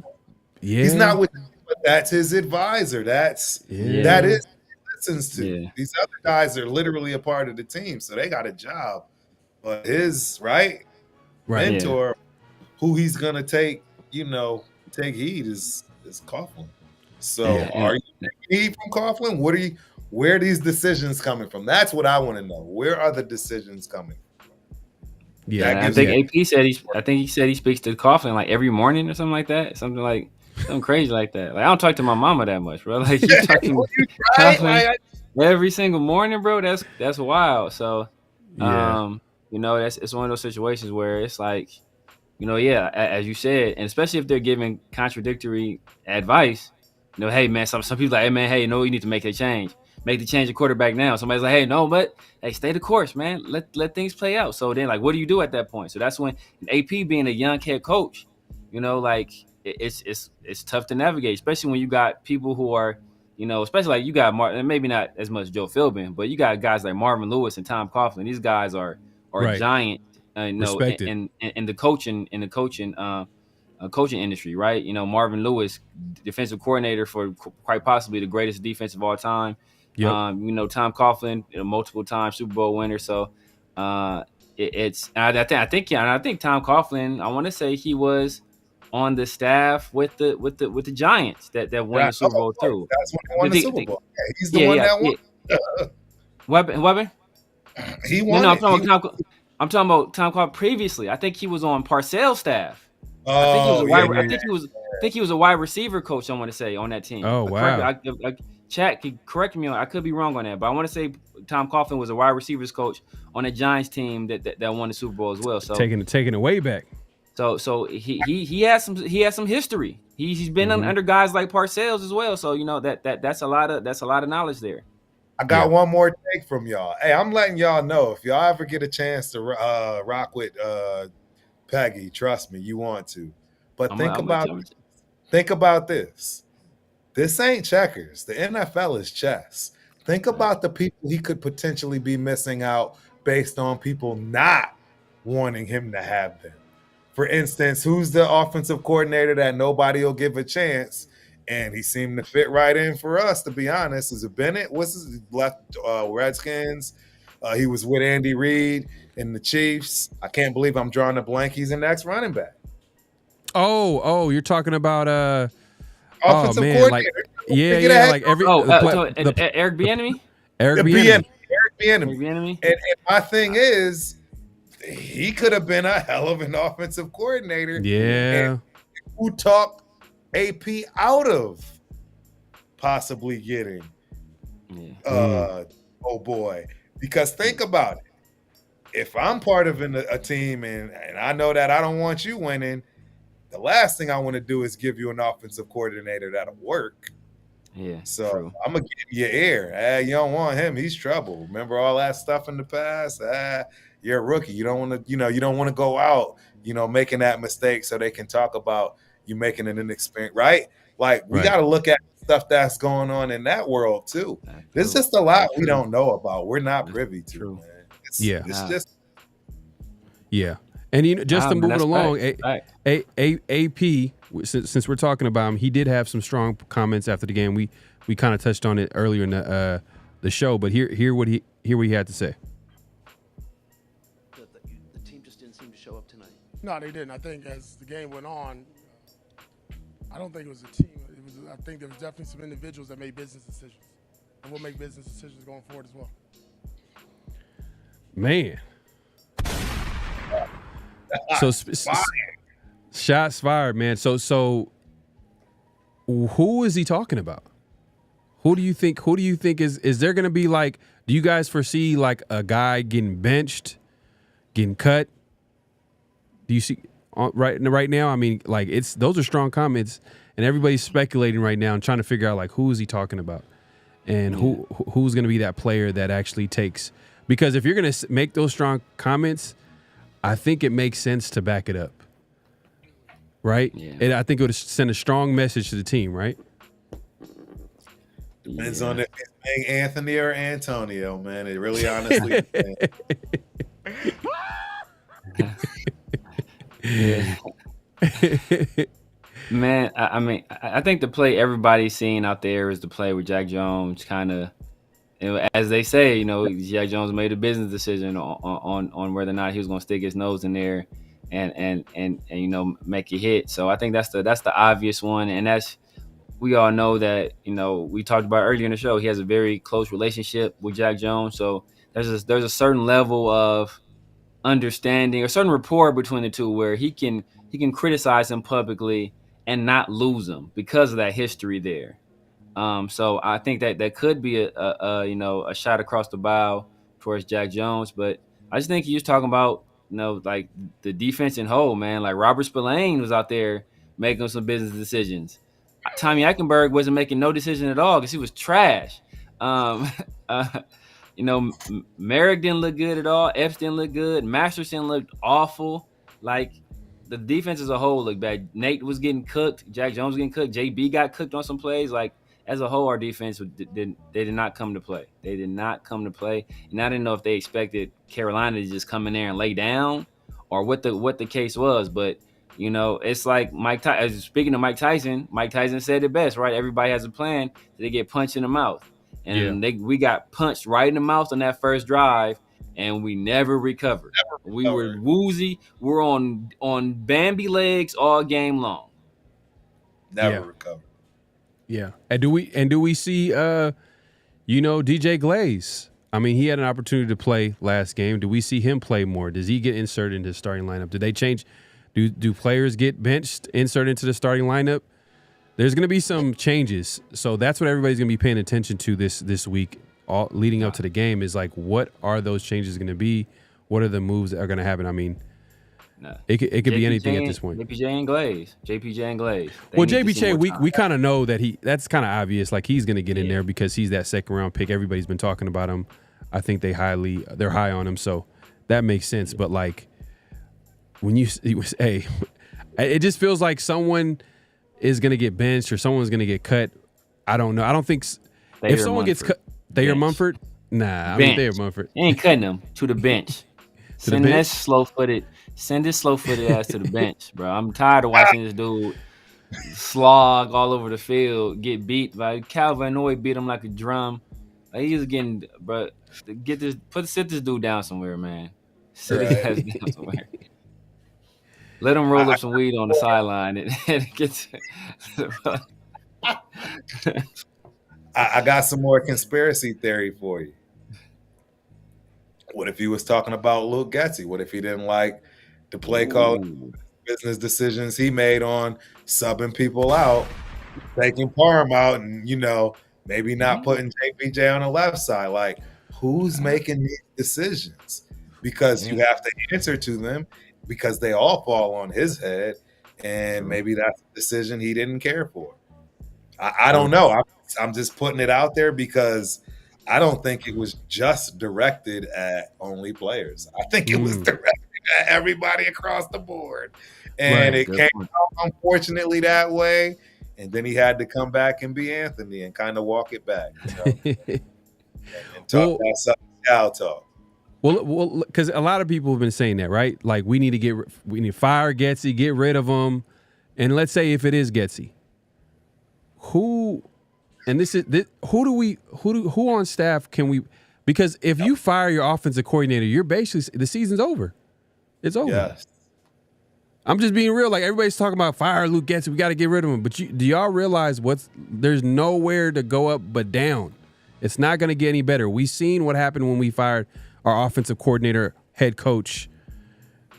Yeah, he's not with. But that's his advisor. That is listens to. Yeah. These other guys are literally a part of the team, so they got a job. But his mentor, who he's gonna take heed is Coughlin. So are you taking heed from Coughlin? Where are these decisions coming from? That's what I want to know. Where are the decisions coming from? Yeah, I think AP said he speaks to Coughlin like every morning or something like that. Something crazy like that. Like, I don't talk to my mama that much, bro. Like, you talking to Coughlin every single morning, bro. That's wild. So Yeah. It's one of those situations where it's like, yeah, as you said, and especially if they're giving contradictory advice, hey man, some people like, hey man, hey, you need to make a change. Make the change of quarterback now. Somebody's like, hey, no, but hey, stay the course, man. Let things play out. So then, like, what do you do at that point? So that's when AP being a young head coach, like it's tough to navigate, especially when you got people who are, especially like you got and maybe not as much Joe Philbin, but you got guys like Marvin Lewis and Tom Coughlin. These guys are Right. giant, Respected. in the coaching industry, right? Marvin Lewis, defensive coordinator for quite possibly the greatest defense of all time. Yep. Tom Coughlin, multiple time Super Bowl winner. So I think Tom Coughlin, I want to say he was on the staff with the Giants that won the Super Bowl too. That's when he won the Super Bowl. Yeah, he's the one that won. Weapon. He won. No, I'm talking about Tom Coughlin previously. I think he was on Parcells' staff. Oh, I think he was a wide receiver coach. I want to say on that team. Oh, wow. Chat could correct me on. I could be wrong on that, but I want to say Tom Coughlin was a wide receivers coach on the Giants team that won the Super Bowl as well. So taking it way back. So he has some history. He's been under guys like Parcells as well. So that's a lot of knowledge there. I got one more take from y'all. Hey, I'm letting y'all know if y'all ever get a chance to rock with Peggy, trust me, you want to. But think about this. This ain't checkers. The NFL is chess. Think about the people he could potentially be missing out based on people not wanting him to have them. For instance, who's the offensive coordinator that nobody will give a chance? And he seemed to fit right in for us, to be honest. Is it Bennett? What's his left Redskins? He was with Andy Reid and the Chiefs. I can't believe I'm drawing a blank. He's an ex-running back. Oh, you're talking about offensive coordinator. Like every Eric Bieniemy. Eric Bieniemy. And my thing is, he could have been a hell of an offensive coordinator. Yeah. And who talked AP out of possibly getting oh boy. Because think about it. If I'm part of a team and I know that I don't want you winning, the last thing I want to do is give you an offensive coordinator that'll work. Yeah. So true. I'm gonna give you air. You don't want him. He's trouble. Remember all that stuff in the past? You're a rookie. You don't want to, you don't want to go out, making that mistake so they can talk about you making an inexperienced, right? Like we got to look at stuff that's going on in that world too. There's just a lot we don't know about. We're not privy to, man. It's just. Yeah. And just to move it along, AP, since we're talking about him, he did have some strong comments after the game. We kind of touched on it earlier in the show, but hear what he had to say. The team just didn't seem to show up tonight. No, they didn't. I think as the game went on, I don't think it was a team. I think there was definitely some individuals that made business decisions, and we'll make business decisions going forward as well. Man. So shots fired, man. So who is he talking about? Who do you think is there going to be like, do you guys foresee like a guy getting benched, getting cut? Do you see right now? I mean, like those are strong comments and everybody's speculating right now and trying to figure out like, who is he talking about and who's going to be that player that actually takes, because if you're going to make those strong comments, I think it makes sense to back it up, right? Yeah. And I think it would send a strong message to the team, right? Depends on if it's being Anthony or Antonio, man. It really honestly Man, I mean, I think the play everybody's seeing out there is the play where Jack Jones kind of, as they say, Jack Jones made a business decision on whether or not he was going to stick his nose in there and make a hit. So I think that's the obvious one, and we all know that we talked about earlier in the show. He has a very close relationship with Jack Jones, so there's a certain level of understanding, a certain rapport between the two, where he can criticize him publicly and not lose him because of that history there. So I think that could be a shot across the bow towards Jack Jones, but I just think he was talking about, like the defense in whole, man. Like Robert Spillane was out there making some business decisions. Tommy Eichenberg wasn't making no decision at all because he was trash. Um, uh, Merrick didn't look good at all. Epps didn't look good. Masterson looked awful. Like the defense as a whole looked bad. Nate was getting cooked. Jack Jones was getting cooked. JB got cooked on some plays. Like as a whole, our defense did not come to play. They did not come to play. And I didn't know if they expected Carolina to just come in there and lay down, or what the case was. But it's like speaking of Mike Tyson said it best, right? Everybody has a plan. They get punched in the mouth. And we got punched right in the mouth on that first drive, and we never recovered. We were woozy. We're on Bambi legs all game long. Never recovered. Yeah. And do we see DJ Glaze? I mean, he had an opportunity to play last game. Do we see him play more? Does he get inserted into the starting lineup? Do they change? Do players get benched, inserted into the starting lineup? There's going to be some changes, so that's what everybody's going to be paying attention to this week, all leading up to the game. Is like, what are those changes going to be? What are the moves that are going to happen? I mean, it could be anything at this point. JPJ and Glaze. Well, JPJ, we kind of know that that's kind of obvious. Like he's going to get in there because he's that second round pick. Everybody's been talking about him. I think they're high on him, so that makes sense. But like when it just feels like someone is going to get benched or someone's going to get cut. I don't know. I don't think if someone gets cut, Thayer Munford. Nah, I mean Thayer Munford. They ain't cutting him to the bench. Send this slow-footed ass to the bench, bro. I'm tired of watching this dude slog all over the field, get beat by Calvin Noy, beat him like a drum. Like, he's getting, bro. Sit this dude down somewhere, man. Sit his ass down somewhere. Let him roll up some weed on the sideline and get. I got some more conspiracy theory for you. What if he was talking about Luke Getsy? What if he didn't like the play call, business decisions he made on subbing people out, taking Parham out, and maybe not putting JPJ on the left side? Like, who's making these decisions? Because you have to answer to them, because they all fall on his head, and maybe that's a decision he didn't care for. I don't know. I'm just putting it out there because I don't think it was just directed at only players. I think it was directed at everybody across the board. And it came out, unfortunately, that way. And then he had to come back and be Anthony and kind of walk it back. And talk that Sal talk. Well, because a lot of people have been saying that, right? Like we need to fire Getsy, get rid of him, and let's say if it is Getsy, who on staff can we? Because if you fire your offensive coordinator, you're basically the season's over. It's over. Yes. I'm just being real. Like everybody's talking about fire Luke Getsy, we got to get rid of him. But do y'all realize there's nowhere to go up but down? It's not going to get any better. We seen what happened when we fired our offensive coordinator, head coach.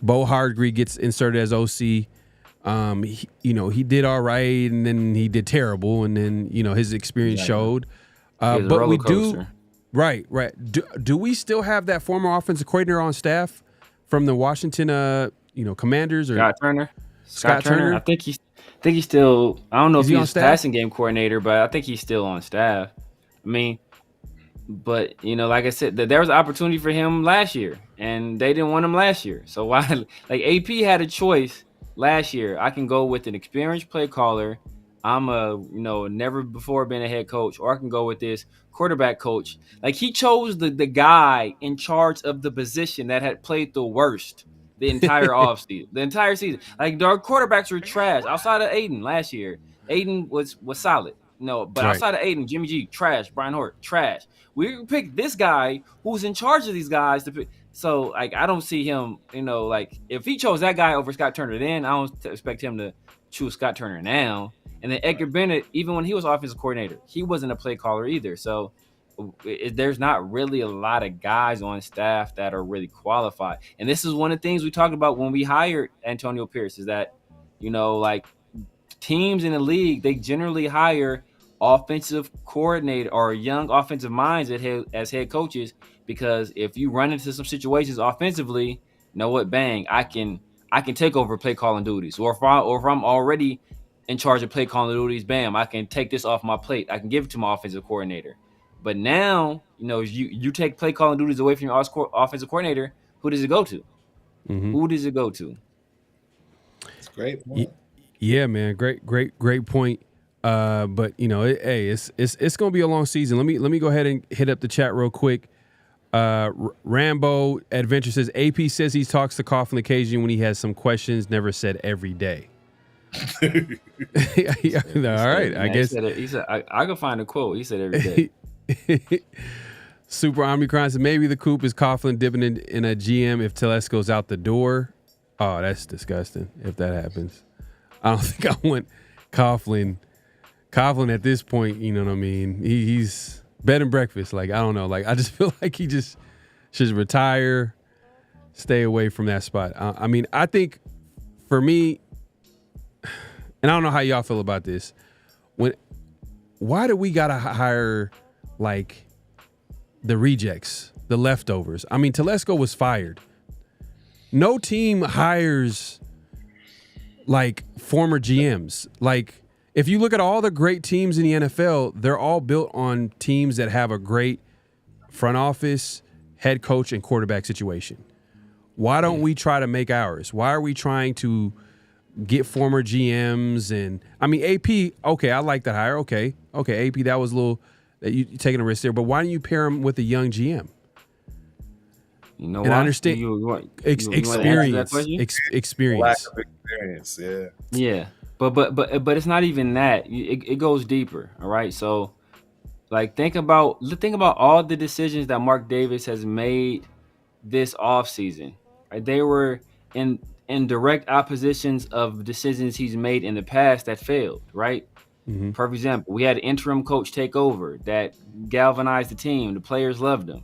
Bo Hardgree gets inserted as OC. He did all right, and then he did terrible, and then his experience showed. But we do, right. Do we still have that former offensive coordinator on staff from the Washington, Commanders or Scott Turner? I think he's still. I don't know if he's passing game coordinator, but I think he's still on staff. I mean. But, like I said, there was an opportunity for him last year, and they didn't want him last year. So why? Like AP had a choice last year. I can go with an experienced play caller. I'm never before been a head coach, or I can go with this quarterback coach. Like he chose the guy in charge of the position that had played the worst the entire offseason, the entire season. Like our quarterbacks were trash outside of Aiden last year. Aiden was solid. But outside of Aiden, Jimmy G, trash. Brian Hort, trash. We picked this guy who's in charge of these guys to pick. So, like, I don't see him, like, if he chose that guy over Scott Turner then, I don't expect him to choose Scott Turner now. And then Edgar Bennett, even when he was offensive coordinator, he wasn't a play caller either. So, there's not really a lot of guys on staff that are really qualified. And this is one of the things we talked about when we hired Antonio Pierce is that, like, teams in the league, they generally hire offensive coordinator or young offensive minds as head coaches, because if you run into some situations offensively, you know what, bang, I can take over play calling duties. Or if I'm already in charge of play calling duties, bam, I can take this off my plate. I can give it to my offensive coordinator. But now, you take play calling duties away from your offensive coordinator, who does it go to? Mm-hmm. Who does it go to? It's a great point. Yeah, man, great point. But it's gonna be a long season. Let me go ahead and hit up the chat real quick. Rambo Adventure says AP says he talks to Coughlin occasionally when he has some questions. Never said every day. Yeah, all right, I guess. He said I can find a quote. He said every day. Super Omicron said maybe the coop is Coughlin dipping in a GM if Telesco's out the door. Oh, that's disgusting if that happens. I don't think I want Coughlin at this point, you know what I mean? He's bed and breakfast. Like, I don't know. Like, I just feel like he just should retire, stay away from that spot. I mean, I think for me, and I don't know how y'all feel about this, why do we gotta hire like the rejects, the leftovers? I mean, Telesco was fired. No team hires like former GMs. Like, if you look at all the great teams in the NFL, they're all built on teams that have a great front office, head coach, and quarterback situation. Why don't we try to make ours? Why are we trying to get former GMs? And I mean, AP, okay, I like that hire. Okay, AP, that was a little, that you taking a risk there. But why don't you pair him with a young GM? You know, and I understand experience. Experience. Lack of experience, yeah. Yeah, but it's not even that. It goes deeper. All right, so like think about all the decisions that Mark Davis has made this offseason. Right, they were in direct oppositions of decisions he's made in the past that failed. Right. Mm-hmm. For example, we had an interim coach take over that galvanized the team. The players loved him.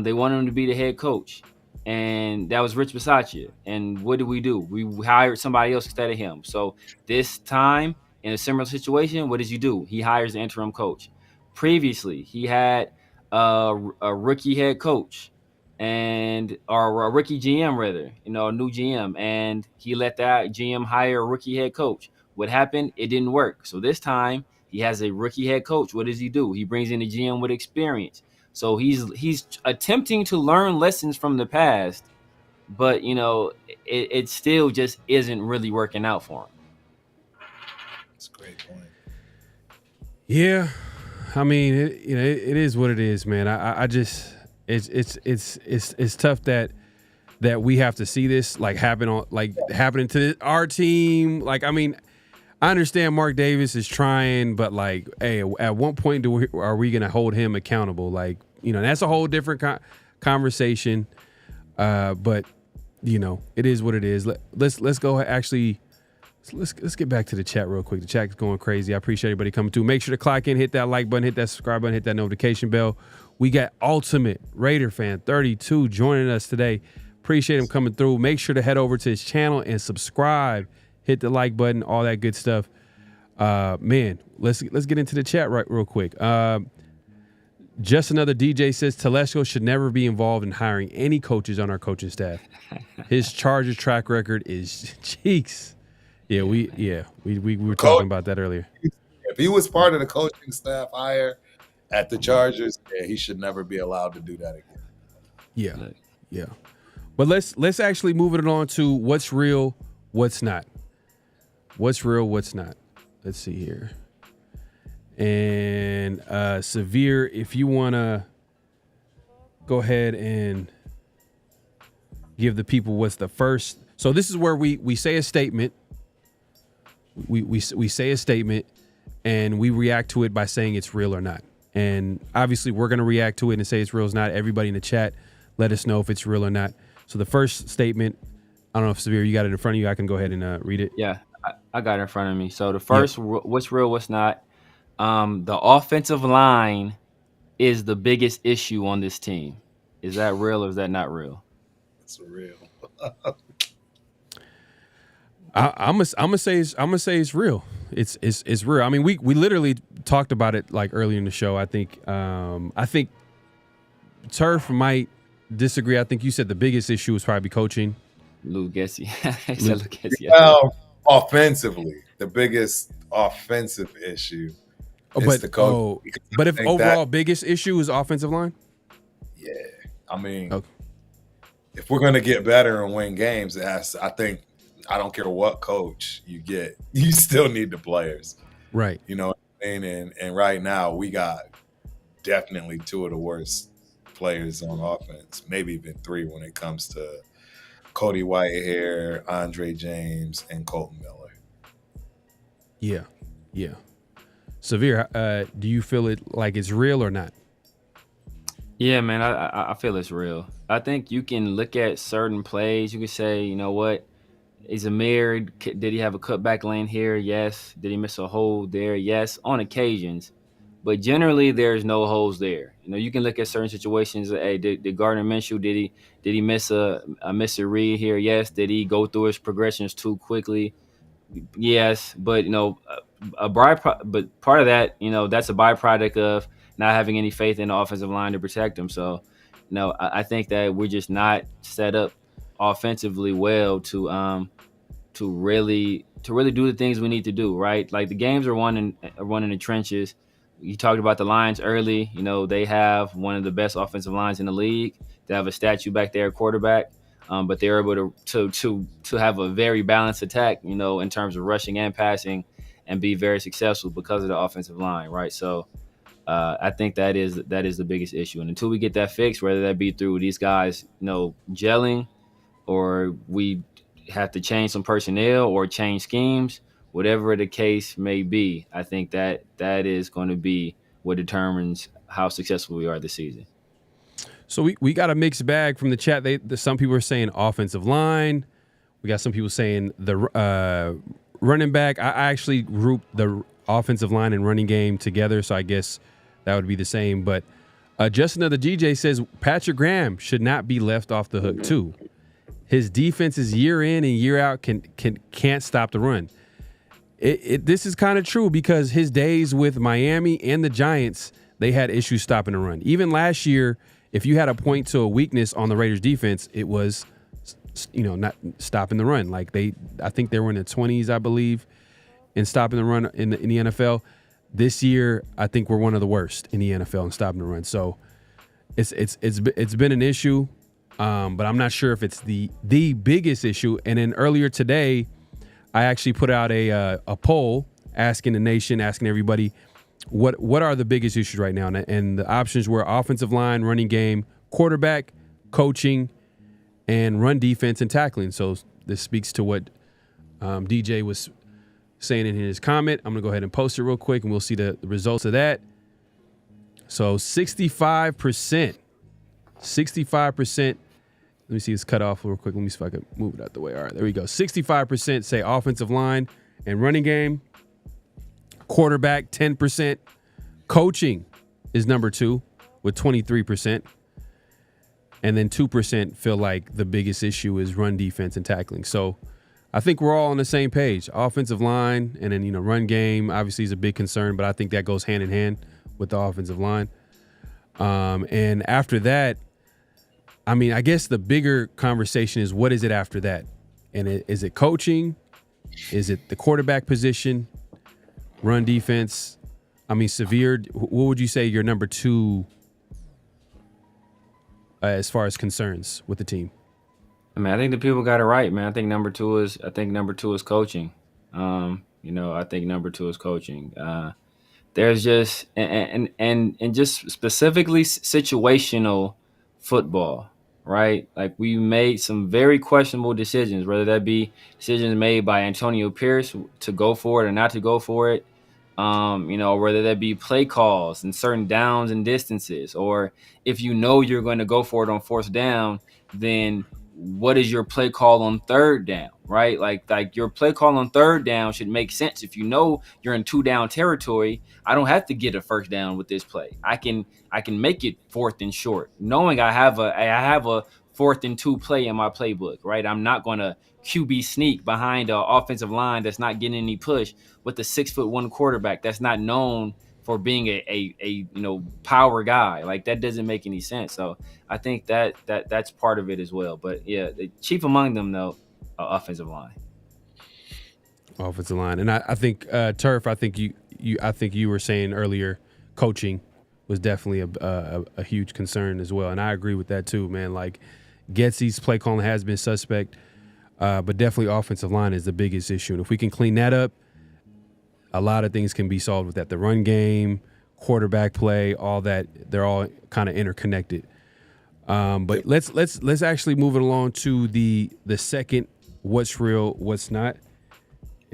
They wanted him to be the head coach, and that was Rich Bisaccia. And what did? We hired somebody else instead of him. So this time, in a similar situation, what does he do? He hires the interim coach. Previously, he had a rookie head coach or a rookie GM rather, a new GM, and he let that GM hire a rookie head coach. What happened? It didn't work. So this time, he has a rookie head coach. What does he do? He brings in a GM with experience. So he's attempting to learn lessons from the past, but it still just isn't really working out for him. That's a great point. Yeah, I mean, it is what it is, man. I just it's tough that we have to see this happening to our team. Like, I mean, I understand Mark Davis is trying, but like, hey, at what point are we going to hold him accountable? Like, that's a whole different conversation. But it is what it is. Let's go. Actually, let's get back to the chat real quick. The chat's going crazy. I appreciate everybody coming through. Make sure to clock in, hit that like button, hit that subscribe button, hit that notification bell. We got Ultimate Raider Fan 32 joining us today. Appreciate him coming through. Make sure to head over to his channel and subscribe. Hit the like button, all that good stuff. Man, let's get into the chat real quick. Just another DJ says Telesco should never be involved in hiring any coaches on our coaching staff. His Chargers track record is cheeks. Yeah, we were talking about that earlier. If he was part of the coaching staff hire at the Chargers, he should never be allowed to do that again. Yeah. But let's actually move it on to what's real, what's not. What's real, what's not. Let's see here. And Severe, if you want to go ahead and give the people what's the first. So this is where we say a statement. We say a statement and we react to it by saying it's real or not. And obviously we're going to react to it and say it's real or not. Everybody in the chat, let us know if it's real or not. So the first statement, I don't know if Severe, you got it in front of you. I can go ahead and read it. Yeah, I got it in front of me. So the first, what's real, what's not. The offensive line is the biggest issue on this team. Is that real or is that not real? It's real. I'm gonna say it's real. It's real. I mean, we literally talked about it like earlier in the show. I think Turf might disagree. I think you said the biggest issue is probably coaching. Lou Gessie. Well, offensively, the biggest offensive issue is the coach. But if overall biggest issue is offensive line? Yeah. I mean, if we're going to get better and win games, I think I don't care what coach you get, you still need the players. Right. You know what I mean? And right now we got definitely two of the worst players on offense, maybe even three when it comes to Cody Whitehair, Andre James, and Colton Miller. Yeah. Yeah. Zamir, do you feel it like it's real or not? Yeah, man, I feel it's real. I think you can look at certain plays. You can say, you know what, is Zamir, did he have a cutback lane here? Yes. Did he miss a hole there? Yes, on occasions. But generally, there's no holes there. You know, you can look at certain situations. Hey, did Gardner Minshew, did he miss a read here? Yes. Did he go through his progressions too quickly? Yes. But, you know, but part of that, you know, that's a byproduct of not having any faith in the offensive line to protect him. So, you know, I think that we're just not set up offensively well to really do the things we need to do, right? Like the games are won in the trenches. You talked about the Lions early. You know, they have one of the best offensive lines in the league. They have a statue back there, quarterback, but they're able to have a very balanced attack, you know, in terms of rushing and passing, and be very successful because of the offensive line, right? So I think that is the biggest issue. And until we get that fixed, whether that be through these guys, you know, gelling, or we have to change some personnel or change schemes, whatever the case may be, I think that is going to be what determines how successful we are this season. So we got a mixed bag from the chat. Some people are saying offensive line. We got some people saying the running back. I actually grouped the offensive line and running game together, so I guess that would be the same. But Justin of the GJ says Patrick Graham should not be left off the hook too. His defenses year in and year out can't stop the run. This is kind of true because his days with Miami and the Giants, they had issues stopping the run. Even last year, if you had a point to a weakness on the Raiders defense, it was, you know, not stopping the run. Like I think they were in the 20s, I believe, in stopping the run in the NFL. This year, I think we're one of the worst in the NFL in stopping the run. So it's been an issue. But I'm not sure if it's the biggest issue. And then earlier today, I actually put out a poll asking the nation, asking everybody, what are the biggest issues right now? And the options were offensive line, running game, quarterback, coaching, and run defense and tackling. So this speaks to what DJ was saying in his comment. I'm going to go ahead and post it real quick, and we'll see the results of that. So 65%. Let me see this cut off real quick. Let me see if I can move it out the way. All right, there we go. 65% say offensive line and running game. Quarterback, 10%. Coaching is number 2 with 23%. And then 2% feel like the biggest issue is run defense and tackling. So I think we're all on the same page. Offensive line and then, you know, run game obviously is a big concern, but I think that goes hand in hand with the offensive line. And after that, I mean, I guess the bigger conversation is what is it after that? And is it coaching? Is it the quarterback position? Run defense? I mean, Zamir, what would you say your number 2 as far as concerns with the team? I mean, I think the people got it right, man. I think number two is coaching. You know, I think number 2 is coaching. There's just and just specifically situational football, right? Like we made some very questionable decisions, whether that be decisions made by Antonio Pierce to go for it or not to go for it. You know, whether that be play calls and certain downs and distances, or if you know you're going to go for it on 4th down, then what is your play call on 3rd down, right? Like your play call on 3rd down should make sense. If you know you're in 2-down territory, I don't have to get a 1st down with this play. I can make it 4th and short, knowing I have a 4th and 2 play in my playbook, right? I'm not going to QB sneak behind an offensive line that's not getting any push with a 6'1" quarterback that's not known for being a power guy. Like, that doesn't make any sense. So I think that's part of it as well. But yeah, the chief among them though, offensive line. Offensive line, and I think Turf. I think you were saying earlier, coaching was definitely a huge concern as well, and I agree with that too, man. Like, Getsy's play calling has been suspect, but definitely offensive line is the biggest issue, and if we can clean that up, a lot of things can be solved with that. The run game, quarterback play, all that, they're all kind of interconnected. But let's actually move it along to the second what's real, what's not.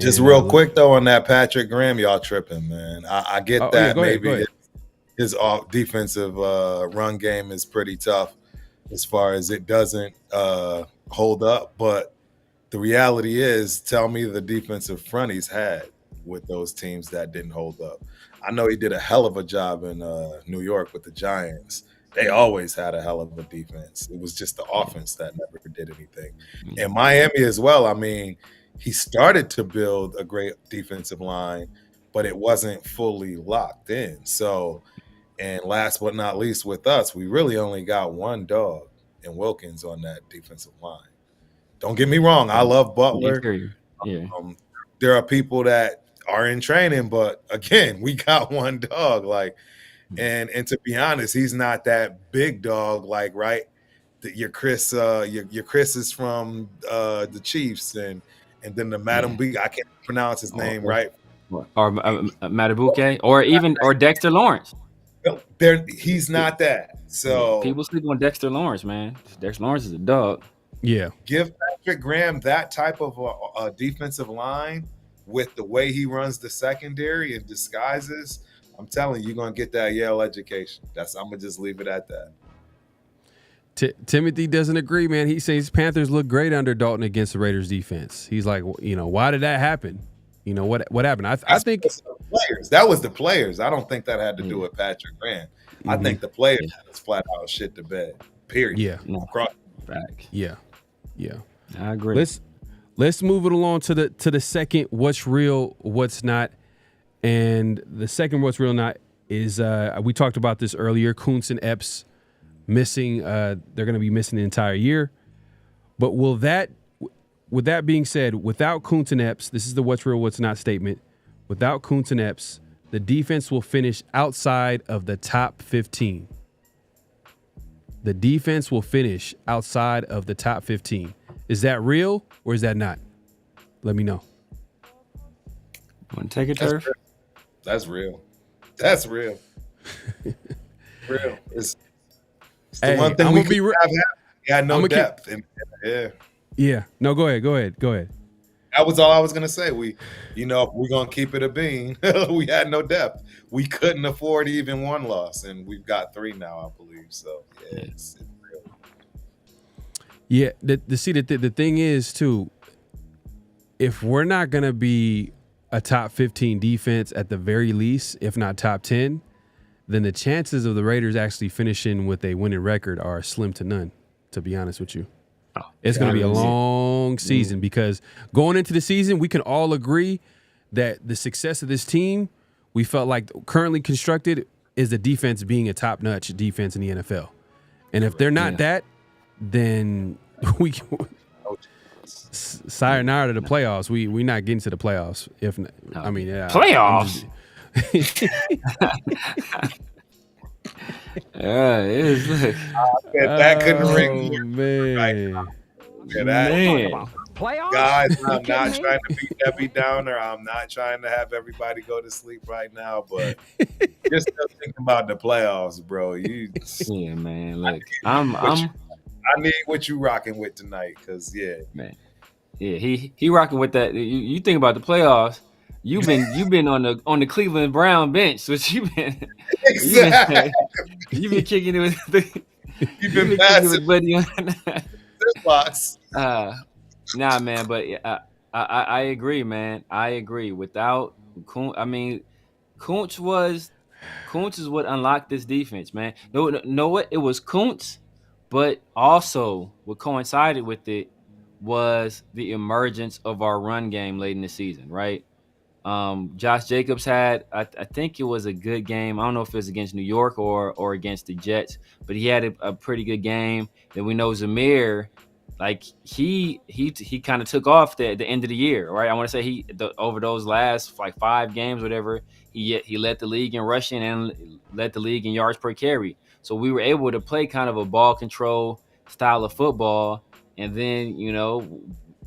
Just real quick though on that Patrick Graham, y'all tripping, man. I get that maybe his defensive run game is pretty tough as far as it doesn't hold up, but the reality is, tell me the defensive front he's had with those teams that didn't hold up. I know he did a hell of a job in New York with the Giants. They always had a hell of a defense. It was just the offense that never did anything. And Miami as well, I mean, he started to build a great defensive line, but it wasn't fully locked in. So, and last but not least with us, we really only got one dog in Wilkins on that defensive line. Don't get me wrong. I love Butler. Yeah. There are people that are in training, but again, we got one dog. Like, and to be honest, he's not that big dog. Like, right? Your Chris is from the Chiefs, and then the Madam B. I can't pronounce his name right. Or Matabuke, or Dexter Lawrence. He's not that. So people sleep on Dexter Lawrence, man. Dexter Lawrence is a dog. Yeah. Give Patrick Graham that type of a defensive line with the way he runs the secondary and disguises. I'm telling you, you're gonna get that Yale education. I'm gonna just leave it at that. Timothy doesn't agree, man. He says Panthers look great under Dalton against the Raiders defense. He's like, why did that happen? What happened? I think players. That was the players. I don't think that had to do with Patrick Graham. I think the players just flat out shit to bed. Period. Yeah. Back. Yeah. I agree. Let's move it along to the second what's real, what's not. And the second what's real not is we talked about this earlier. Kuntz and Epps missing. They're going to be missing the entire year. But with that being said, without Kuntz and Epps, this is the what's real, what's not statement. Without Kuntz and Epps, the defense will finish outside of the top 15. The defense will finish outside of the top 15. Is that real or is that not? Let me know. Want to take it, Turf? That's real. That's real. Real. It's the one thing we could have. We had no depth. Yeah. No, go ahead. That was all I was gonna say. If we're gonna keep it a bean, we had no depth. We couldn't afford even one loss, and we've got 3 now, I believe. So yeah, it's real. Yeah. The thing is too, if we're not gonna be a top 15 defense at the very least, if not top 10, then the chances of the Raiders actually finishing with a winning record are slim to none, to be honest with you. It's going to be a long season because going into the season, we can all agree that the success of this team, we felt like currently constructed, is the defense being a top-notch defense in the NFL. And if they're not that, then we sayonara to the playoffs. We're not getting to the playoffs. Playoffs. That couldn't ring. Man. Right now. Playoffs? Guys, I'm not trying to be Debbie Downer. I'm not trying to have everybody go to sleep right now, but you're still thinking about the playoffs, bro. Yeah, man. Look, I need what you rocking with tonight, because man. Yeah, he rocking with that. You think about the playoffs. You've been on the Cleveland Brown bench, which you've been kicking it with you've been passing buddy on box. Nah, man, but I agree, man. I agree. Without Kuntz, Kuntz is what unlocked this defense, man. No, what? It was Kuntz, But also, what coincided with it was the emergence of our run game late in the season, right? Josh Jacobs had, I think it was a good game. I don't know if it was against New York or against the Jets, but he had a pretty good game. Then we know Zamir, like he kind of took off the end of the year, right? I want to say over those last like 5 games, whatever, he led the league in rushing and led the league in yards per carry. So we were able to play kind of a ball control style of football, and then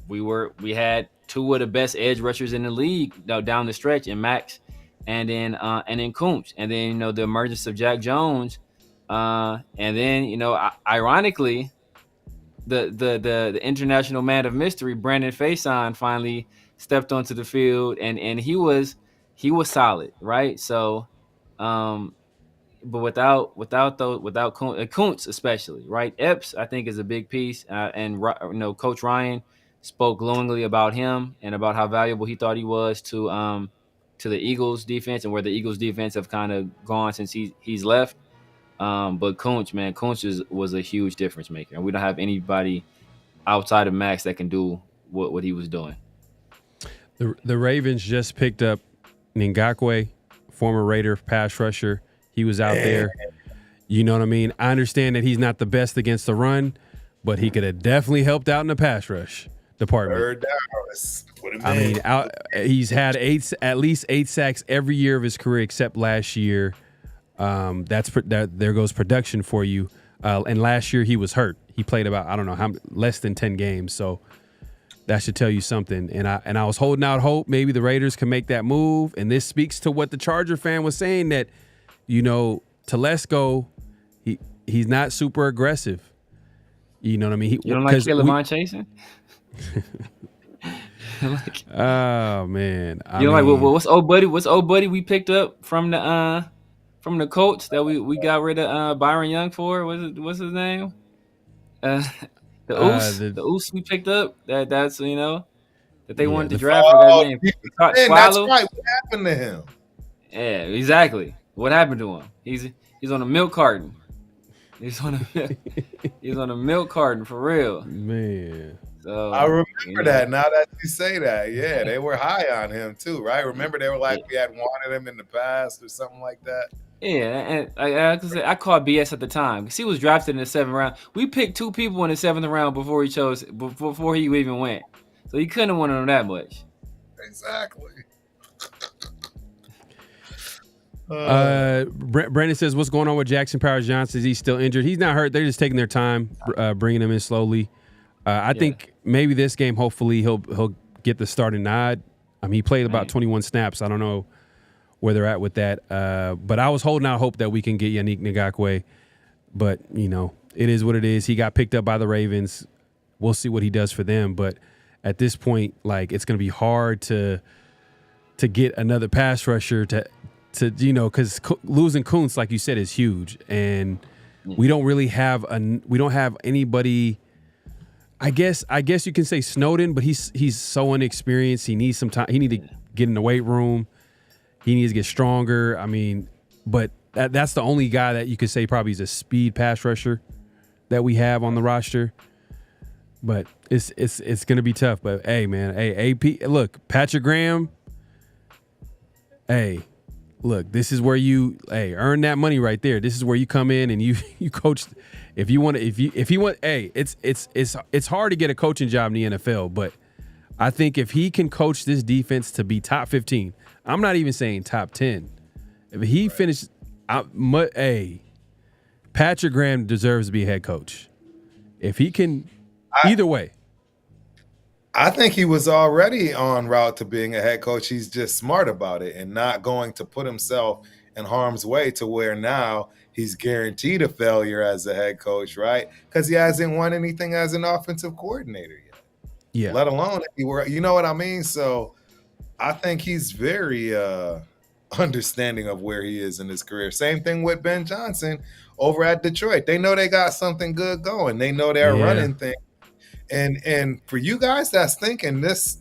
we had 2 of the best edge rushers in the league down the stretch in Max and then Kuntz, and then the emergence of Jack Jones, and then ironically the international man of mystery Brandon Faison finally stepped onto the field, and he was solid, right? So but without Kuntz especially, right? Epps, I think, is a big piece, and Coach Ryan spoke glowingly about him and about how valuable he thought he was to the Eagles defense, and where the Eagles defense have kind of gone since he's left. But Kuntz was a huge difference maker, and we don't have anybody outside of Max that can do what he was doing. The Ravens just picked up Ngakwe, former Raider pass rusher. He was out there. You know what I mean? I understand that he's not the best against the run, but he could have definitely helped out in the pass rush department. He's had at least 8 sacks every year of his career except last year. There goes production for you. And last year he was hurt. He played about less than 10 games. So that should tell you something. And I was holding out hope maybe the Raiders can make that move. And this speaks to what the Charger fan was saying, that Telesco, he's not super aggressive. You know what I mean? You don't like Lamont Chasen? Oh man! What's old buddy we picked up from the Colts that we got rid of Byron Young for? What's his name? The Oos we picked up. That they wanted to draft for that name. That's right. What happened to him? Yeah, exactly. What happened to him? He's on a milk carton. He's on a milk carton for real. Man. So I remember that. Now that you say that, yeah, they were high on him too, right? Remember they were like, we had wanted him in the past or something like that. Yeah, and I called BS at the time because he was drafted in the 7th round. We picked 2 people in the 7th round before he even went, so he couldn't have wanted him that much. Exactly. Brandon says, "What's going on with Jackson Powers Johnson? Is he still injured? He's not hurt. They're just taking their time, bringing him in slowly. I think maybe this game, hopefully, he'll get the starting nod. I mean, he played about 21 snaps. I don't know where they're at with that. But I was holding out hope that we can get Yannick Ngakoue. But, it is what it is. He got picked up by the Ravens. We'll see what he does for them. But at this point, it's going to be hard to get another pass rusher to because losing Kuntz, like you said, is huge. And we don't really have anybody. I guess you can say Snowden, but he's so inexperienced. He needs some time. He needs to get in the weight room. He needs to get stronger. I mean, but that's the only guy that you could say probably is a speed pass rusher that we have on the roster. But it's going to be tough. But hey, man, AP, look, Patrick Graham. Hey, look, this is where you earn that money right there. This is where you come in and you coach. If he want, it's hard to get a coaching job in the NFL, but I think if he can coach this defense to be top 15, I'm not even saying top 10. If he finishes, Patrick Graham deserves to be a head coach. If he can, either way. I think he was already en route to being a head coach. He's just smart about it and not going to put himself in harm's way to where now he's guaranteed a failure as a head coach, right? Because he hasn't won anything as an offensive coordinator yet. Yeah. Let alone if he were, you know what I mean? So I think he's very understanding of where he is in his career. Same thing with Ben Johnson over at Detroit. They know they got something good going. They know they're running things. And for you guys that's thinking this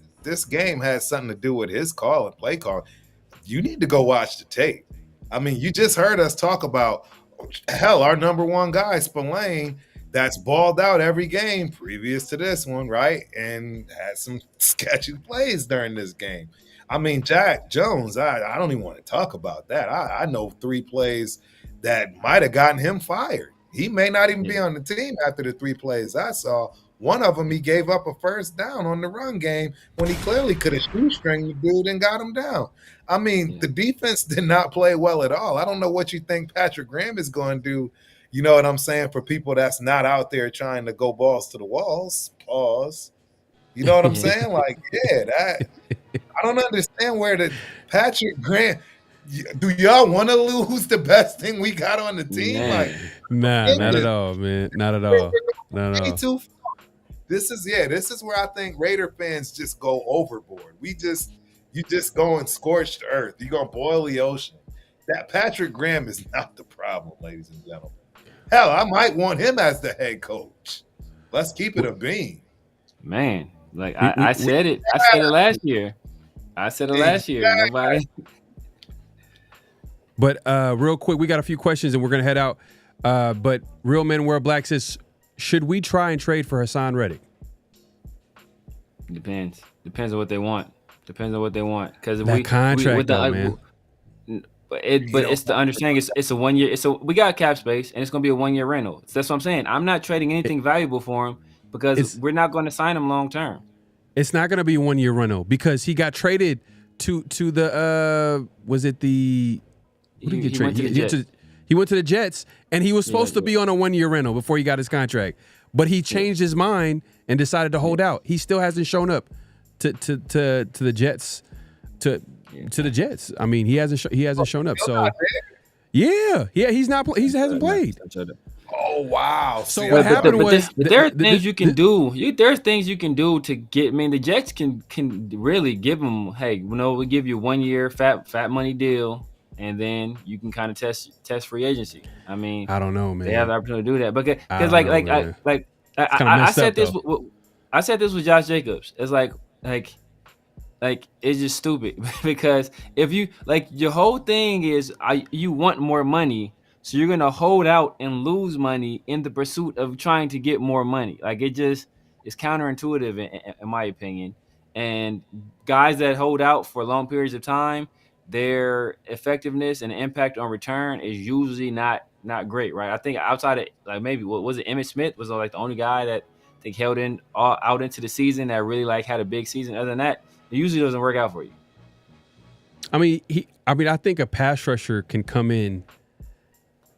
game has something to do with his call and play call, you need to go watch the tape. I mean, you just heard us talk about, hell, our number one guy, Spillane, that's balled out every game previous to this one, right? And had some sketchy plays during this game. I mean, Jack Jones, I don't even want to talk about that. I know 3 plays that might have gotten him fired. He may not even be on the team after the 3 plays I saw. One of them, he gave up a first down on the run game when he clearly could have shoestringed the dude and got him down. I mean, the defense did not play well at all. I don't know what you think Patrick Graham is going to do. You know what I'm saying? For people that's not out there trying to go balls to the walls, pause. You know what I'm saying? Like, I don't understand where the Patrick Graham. Do y'all want to lose the best thing we got on the team? Like, nah, not at all, man. Not at all. Not at all. This is where I think Raider fans just go overboard. You just going scorched earth. You're gonna boil the ocean. That Patrick Graham is not the problem, ladies and gentlemen. Hell, I might want him as the head coach. Let's keep it a bean. Man, like I said it. I said it last year. Nobody. But real quick, we got a few questions and we're gonna head out. But Real Men Wear Black says, should we try and trade for Hassan Reddick? Depends on what they want. Because that contract, man. But it's the understanding. It's a 1 year. We got cap space, and it's going to be a 1 year rental. That's what I'm saying. I'm not trading anything valuable for him because we're not going to sign him long term. It's not going to be a 1 year rental because he got traded to the was it the who did he get traded? He went to the Jets, and he was supposed to be on a 1 year rental before he got his contract, but he changed his mind and decided to hold out. He still hasn't shown up to the Jets to the Jets. I mean, he hasn't shown up. So yeah, he's not. He hasn't played. Oh wow! So what happened was there are things you can do. There's things you can do to get. I mean, the Jets can really give him. Hey, we give you 1 year fat money deal, and then you can kind of test free agency. I mean, I don't know, man. They have the opportunity to do that because I said this. I said this with Josh Jacobs. It's like it's just stupid because if you your whole thing is you want more money, so you're gonna hold out and lose money in the pursuit of trying to get more money. Like it just is counterintuitive in my opinion. And guys that hold out for long periods of time, their effectiveness and impact on return is usually not great, right? I think outside of maybe what was it, Emmitt Smith was the only guy that I think held in out into the season that really had a big season. Other than that, it usually doesn't work out for you. I mean, I think a pass rusher can come in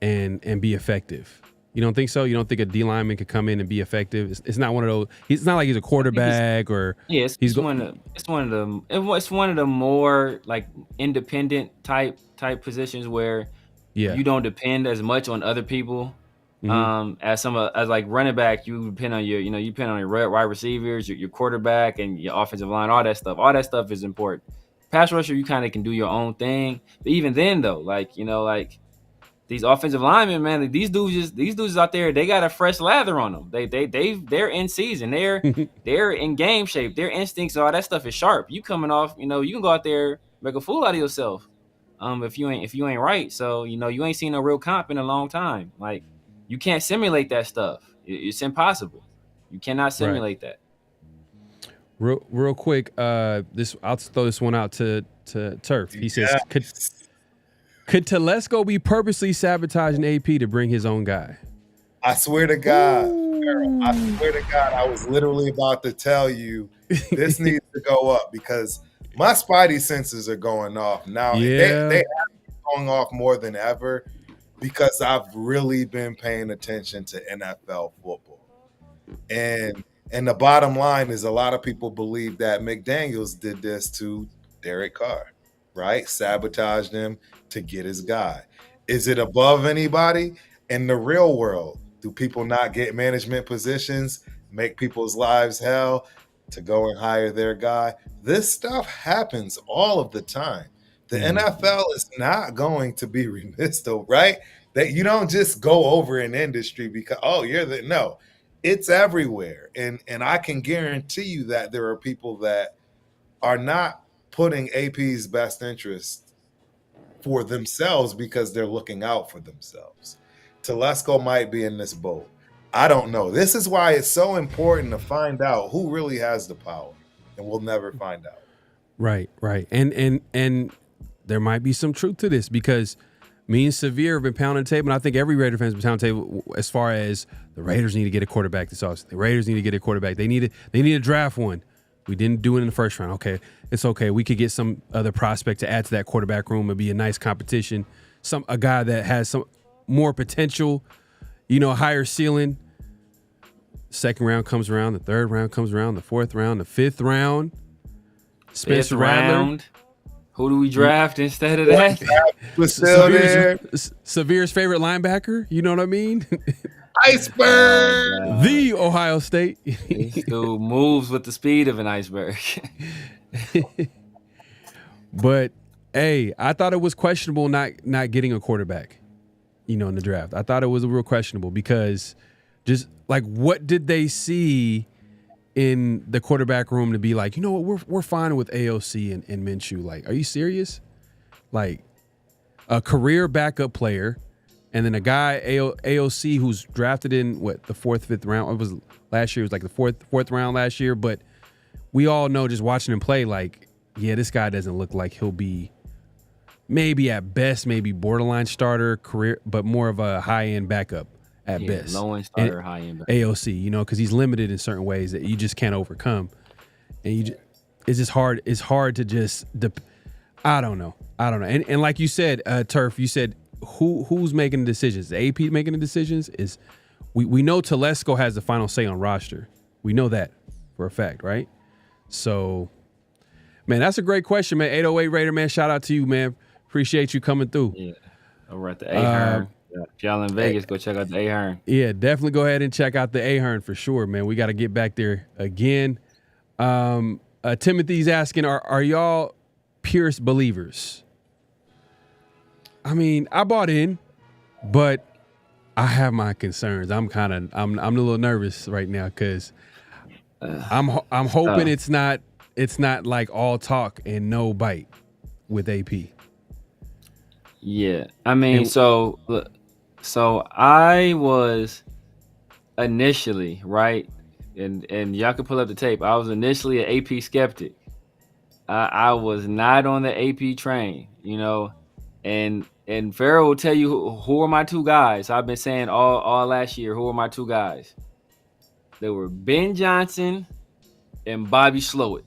and be effective. You don't think so? You don't think a D lineman could come in and be effective? It's not one of those. It's not like he's a quarterback or. Yeah, it's one of the more independent type positions where you don't depend as much on other people. As running back, you depend on your wide receivers, your quarterback, and your offensive line. All that stuff is important. Pass rusher, you kind of can do your own thing, but even then, though, these offensive linemen, man, these dudes out there, they got a fresh lather on them. They're in season, they're in game shape, their instincts, all that stuff is sharp. You coming off, you can go out there make a fool out of yourself, if you ain't right. So you ain't seen no real comp in a long time. You can't simulate that stuff. It's impossible. You cannot simulate that. Real quick, I'll throw this one out to Turf. He says, could Telesco be purposely sabotaging AP to bring his own guy? I swear to God, I was literally about to tell you this needs to go up because my spidey senses are going off now. They have been going off more than ever. Because I've really been paying attention to NFL football. And the bottom line is a lot of people believe that McDaniels did this to Derek Carr, right? Sabotaged him to get his guy. Is it above anybody? In the real world, do people not get management positions, make people's lives hell to go and hire their guy? This stuff happens all of the time. The NFL is not going to be remiss, though, right? That you don't just go over an industry because, no, it's everywhere. And I can guarantee you that there are people that are not putting AP's best interest for themselves because they're looking out for themselves. Telesco might be in this boat. I don't know. This is why it's so important to find out who really has the power, and we'll never find out. Right. And there might be some truth to this because me and Severe have been pounding the table, and I think every Raider fan's been pounding the table as far as the Raiders need to get a quarterback this offseason. The Raiders need to get a quarterback. They need to draft one. We didn't do it in the first round. Okay, it's okay. We could get some other prospect to add to that quarterback room and be a nice competition. A guy that has some more potential, higher ceiling. Second round comes around, the third round comes around, the fourth round, the fifth round. Spencer Rattler. Who do we draft instead of that? Severe's favorite linebacker. You know what I mean? Iceberg. The Ohio State. This dude moves with the speed of an iceberg. But hey, I thought it was questionable not getting a quarterback, in the draft. I thought it was real questionable because just like what did they see in the quarterback room to be like, you know what, we're fine with AOC and Minshew. Like, are you serious? Like a career backup player. And then a guy, AOC, who's drafted in, the fourth, fifth round. It was last year. It was like the fourth round last year. But we all know just watching him play, like, yeah, this guy doesn't look like he'll be maybe at best, maybe borderline starter career, but more of a high-end backup at best. Low-end starter, high-end backup. AOC, because he's limited in certain ways that you just can't overcome. And it's just hard. It's hard to just I don't know. And like you said, Turf, you said, who's making the decisions? The AP making the decisions? Is we know Telesco has the final say on roster. We know that for a fact, right? So, man, that's a great question, man. 808 Raider, man. Shout out to you, man. Appreciate you coming through. Yeah, over at the Ahern. If y'all in Vegas, go check out the Ahern. Yeah, definitely go ahead and check out the Ahern for sure, man. We got to get back there again. Timothy's asking, are y'all Pierce believers? I mean, I bought in, but I have my concerns. I'm a little nervous right now because I'm hoping it's not like all talk and no bite with AP. Yeah, I mean, so I was initially, right, and y'all can pull up the tape. I was initially an AP skeptic. I was not on the AP train, and Pharaoh will tell you who are my two guys. I've been saying all last year, who are my two guys? They were Ben Johnson and Bobby Slowick.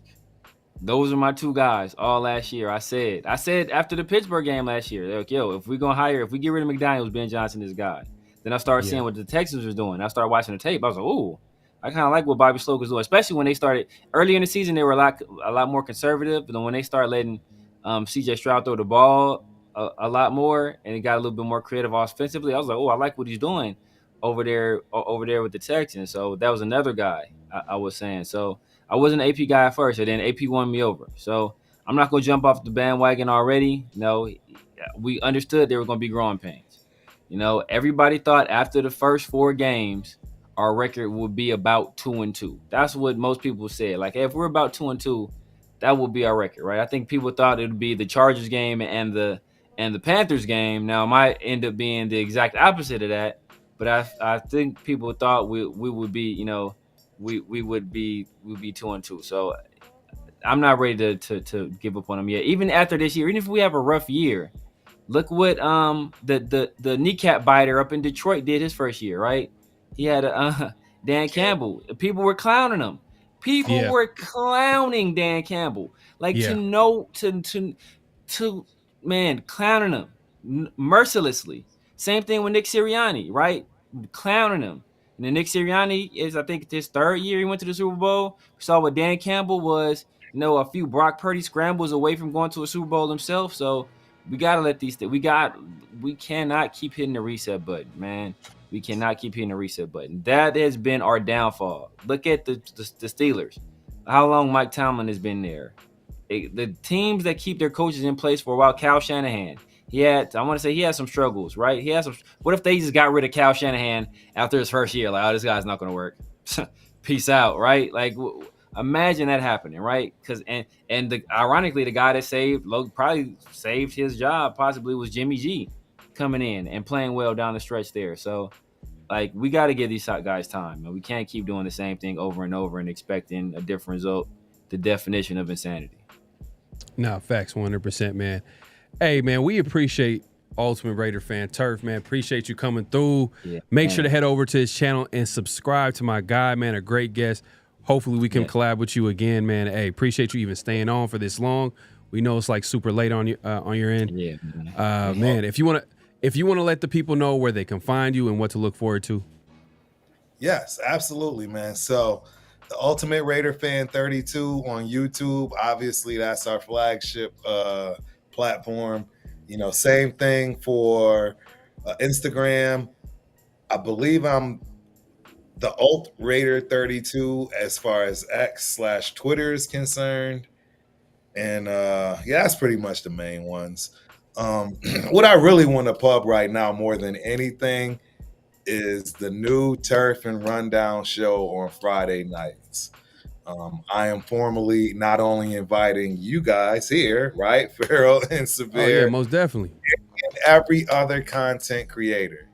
Those are my two guys all last year. I said after the Pittsburgh game last year, like, if we get rid of McDaniels, Ben Johnson is guy. Then I started seeing what the Texans was doing. I started watching the tape. I was like, ooh, I kind of like what Bobby Slowick was doing, especially when they started early in the season. They were a lot more conservative, but then when they started letting CJ Stroud throw the ball a lot more, and he got a little bit more creative offensively, I was like, oh, I like what he's doing over there with the Texans. So that was another guy I was saying. So I was an AP guy at first, and then AP won me over. So I'm not going to jump off the bandwagon already. We understood there were going to be growing pains. Everybody thought after the first 4 games, our record would be about 2-2. That's what most people said. Like, hey, if we're about 2-2, that would be our record, right? I think people thought it would be the Chargers game and the Panthers game. Now, it might end up being the exact opposite of that, but I think people thought we would be, we would be 2-2. So I'm not ready to give up on them yet. Even after this year, even if we have a rough year, look what the kneecap biter up in Detroit did his first year, right? He had Dan Campbell. People were clowning him. People were clowning Dan Campbell. Like to clowning him mercilessly. Same thing with Nick Sirianni, right? Clowning him. And then Nick Sirianni is, I think, his 3rd year he went to the Super Bowl. We saw what Dan Campbell was, a few Brock Purdy scrambles away from going to a Super Bowl himself. So we got to let these things. We cannot keep hitting the reset button, man. We cannot keep hitting the reset button. That has been our downfall. Look at the Steelers. How long Mike Tomlin has been there. The teams that keep their coaches in place for a while, Kyle Shanahan, he had some struggles, right? What if they just got rid of Kyle Shanahan after his first year? Like, oh, this guy's not going to work. Peace out, right? Like, imagine that happening, right? Because ironically, the guy that probably saved his job possibly was Jimmy G coming in and playing well down the stretch there. So like we got to give these guys time, and we can't keep doing the same thing over and over and expecting a different result. The definition of insanity. Nah, facts, 100%, man. Hey, man, we appreciate Ultimate Raider Fan Turf, man. Appreciate you coming through. Yeah, Make sure to head over to his channel and subscribe to my guy, man. A great guest. Hopefully we can collab with you again, man. Hey, appreciate you even staying on for this long. We know it's like super late on your end. Yeah, man. If you want to let the people know where they can find you and what to look forward to. Yes, absolutely, man. So the Ultimate Raider Fan 32 on YouTube, obviously that's our flagship platform. You know, same thing for Instagram. I believe I'm the Ult Raider 32 as far as X/Twitter is concerned. And yeah, that's pretty much the main ones. What I really want to pub right now more than anything is the new Turf and Rundown show on Friday nights. I am formally not only inviting you guys here, right, Pharaoh and Severe. Oh, yeah, most definitely. And every other content creator.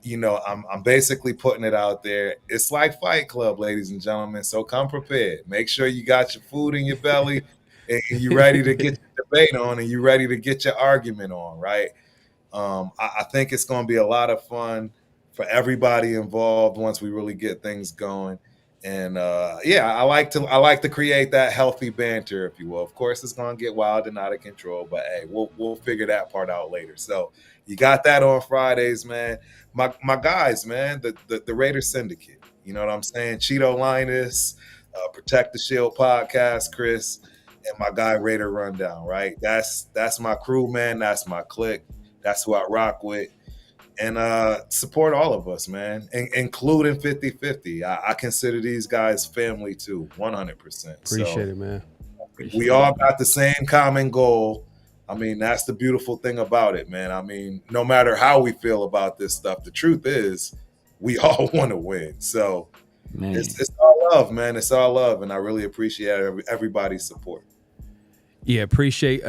You know, I'm basically putting it out there. It's like Fight Club, ladies and gentlemen. So come prepared. Make sure you got your food in your belly and you're ready to get your debate on and you're ready to get your argument on, right? I think it's going to be a lot of fun for everybody involved once we really get things going. And yeah, I like to create that healthy banter, if you will. Of course, it's going to get wild and out of control, but hey, we'll figure that part out later. So you got that on Fridays, man. My guys, man, the Raider Syndicate. You know what I'm saying? Cheeto Linus, Protect the Shield podcast, Chris, and my guy Raider Rundown. Right? That's my crew, man. That's my clique. That's who I rock with. And support all of us, man, including 50-50. I consider these guys family too, 100%. Appreciate it, man. We all got the same common goal. I mean, that's the beautiful thing about it, man. I mean, no matter how we feel about this stuff, the truth is we all want to win. So it's all love, man. It's all love. And I really appreciate everybody's support. Yeah, appreciate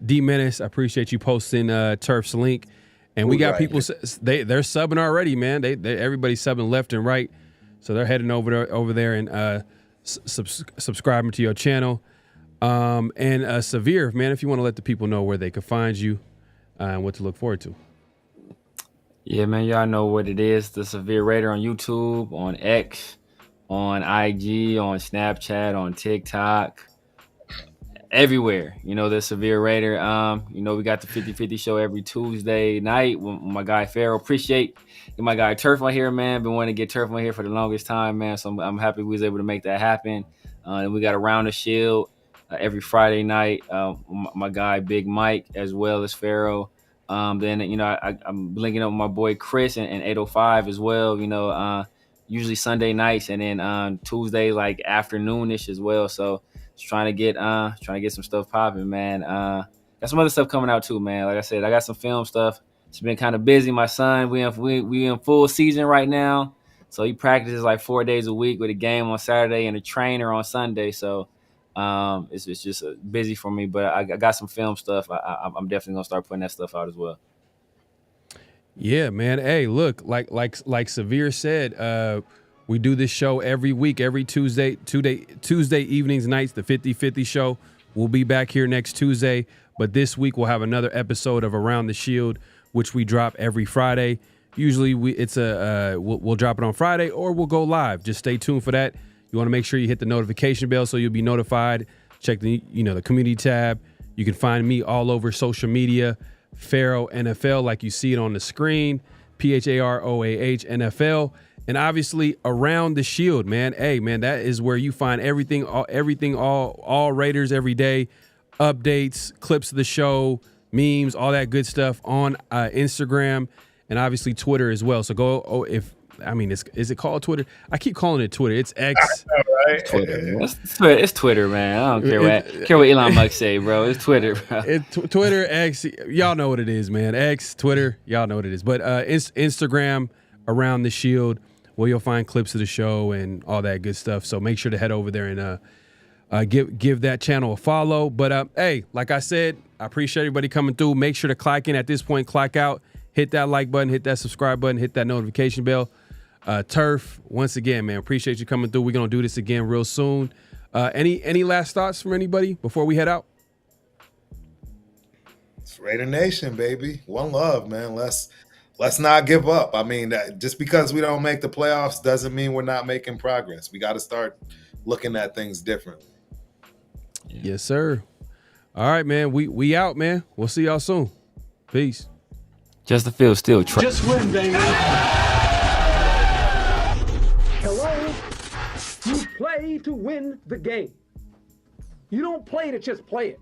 D-Menace. I appreciate you posting Turf's link. And we got people, they're subbing already, man. They everybody's subbing left and right. So they're heading over there and subscribing to your channel. And Severe, man, if you want to let the people know where they can find you and what to look forward to. Yeah, man, y'all know what it is. The Severe Raider on YouTube, on X, on IG, on Snapchat, on TikTok. Everywhere, you know, the Severe Raider. You know, we got the 50-50 show every Tuesday night with my guy Pharaoh. Appreciate my guy Turf on here, man. Been wanting to get Turf on here for the longest time, man. So I'm happy we was able to make that happen. And we got Around the Shield every Friday night. My guy Big Mike as well as Pharaoh. Then you know I'm linking up with my boy Chris and 805 as well. You know, usually Sunday nights and then Tuesday like afternoonish as well. So. Just trying to get some stuff popping, man. Got some other stuff coming out too, man. Like I said, I got some film stuff. It's been kind of busy. My son, we in full season right now, so he practices like 4 days a week with a game on Saturday and a trainer on Sunday. So it's just busy for me. But I got some film stuff. I'm definitely gonna start putting that stuff out as well. Yeah, man. Hey, look, like Severe said, we do this show every week, every Tuesday evenings, nights, the 50-50 show. We'll be back here next Tuesday, but this week we'll have another episode of Around the Shield, which we drop every Friday. Usually we'll drop it on Friday or we'll go live. Just stay tuned for that. You want to make sure you hit the notification bell so you'll be notified. Check the community tab. You can find me all over social media, PharoahNFL, like you see it on the screen, PharoahNFL. And obviously Around the Shield, man. Hey, man, that is where you find everything, all Raiders every day, updates, clips of the show, memes, all that good stuff on Instagram and obviously Twitter as well. So go, is it called Twitter? I keep calling it Twitter. It's X. I know, right? Twitter. It's Twitter, man. I don't care what Elon Musk say, bro. It's Twitter, bro. It's Twitter, X. Y'all know what it is, man. X, Twitter. Y'all know what it is. But Instagram, Around the Shield, where you'll find clips of the show and all that good stuff. So make sure to head over there and give that channel a follow. But hey, like I said, I appreciate everybody coming through. Make sure to clock in at this point, clock out, hit that like button, hit that subscribe button, hit that notification bell. Turf, once again, man, appreciate you coming through. We're going to do this again real soon. Any last thoughts from anybody before we head out? It's Raider Nation, baby. One love, man. Let's not give up. I mean, just because we don't make the playoffs doesn't mean we're not making progress. We got to start looking at things differently. Yes, sir. All right, man. We out, man. We'll see y'all soon. Peace. Justin Fields still Just win, baby. Hello? You play to win the game. You don't play to just play it.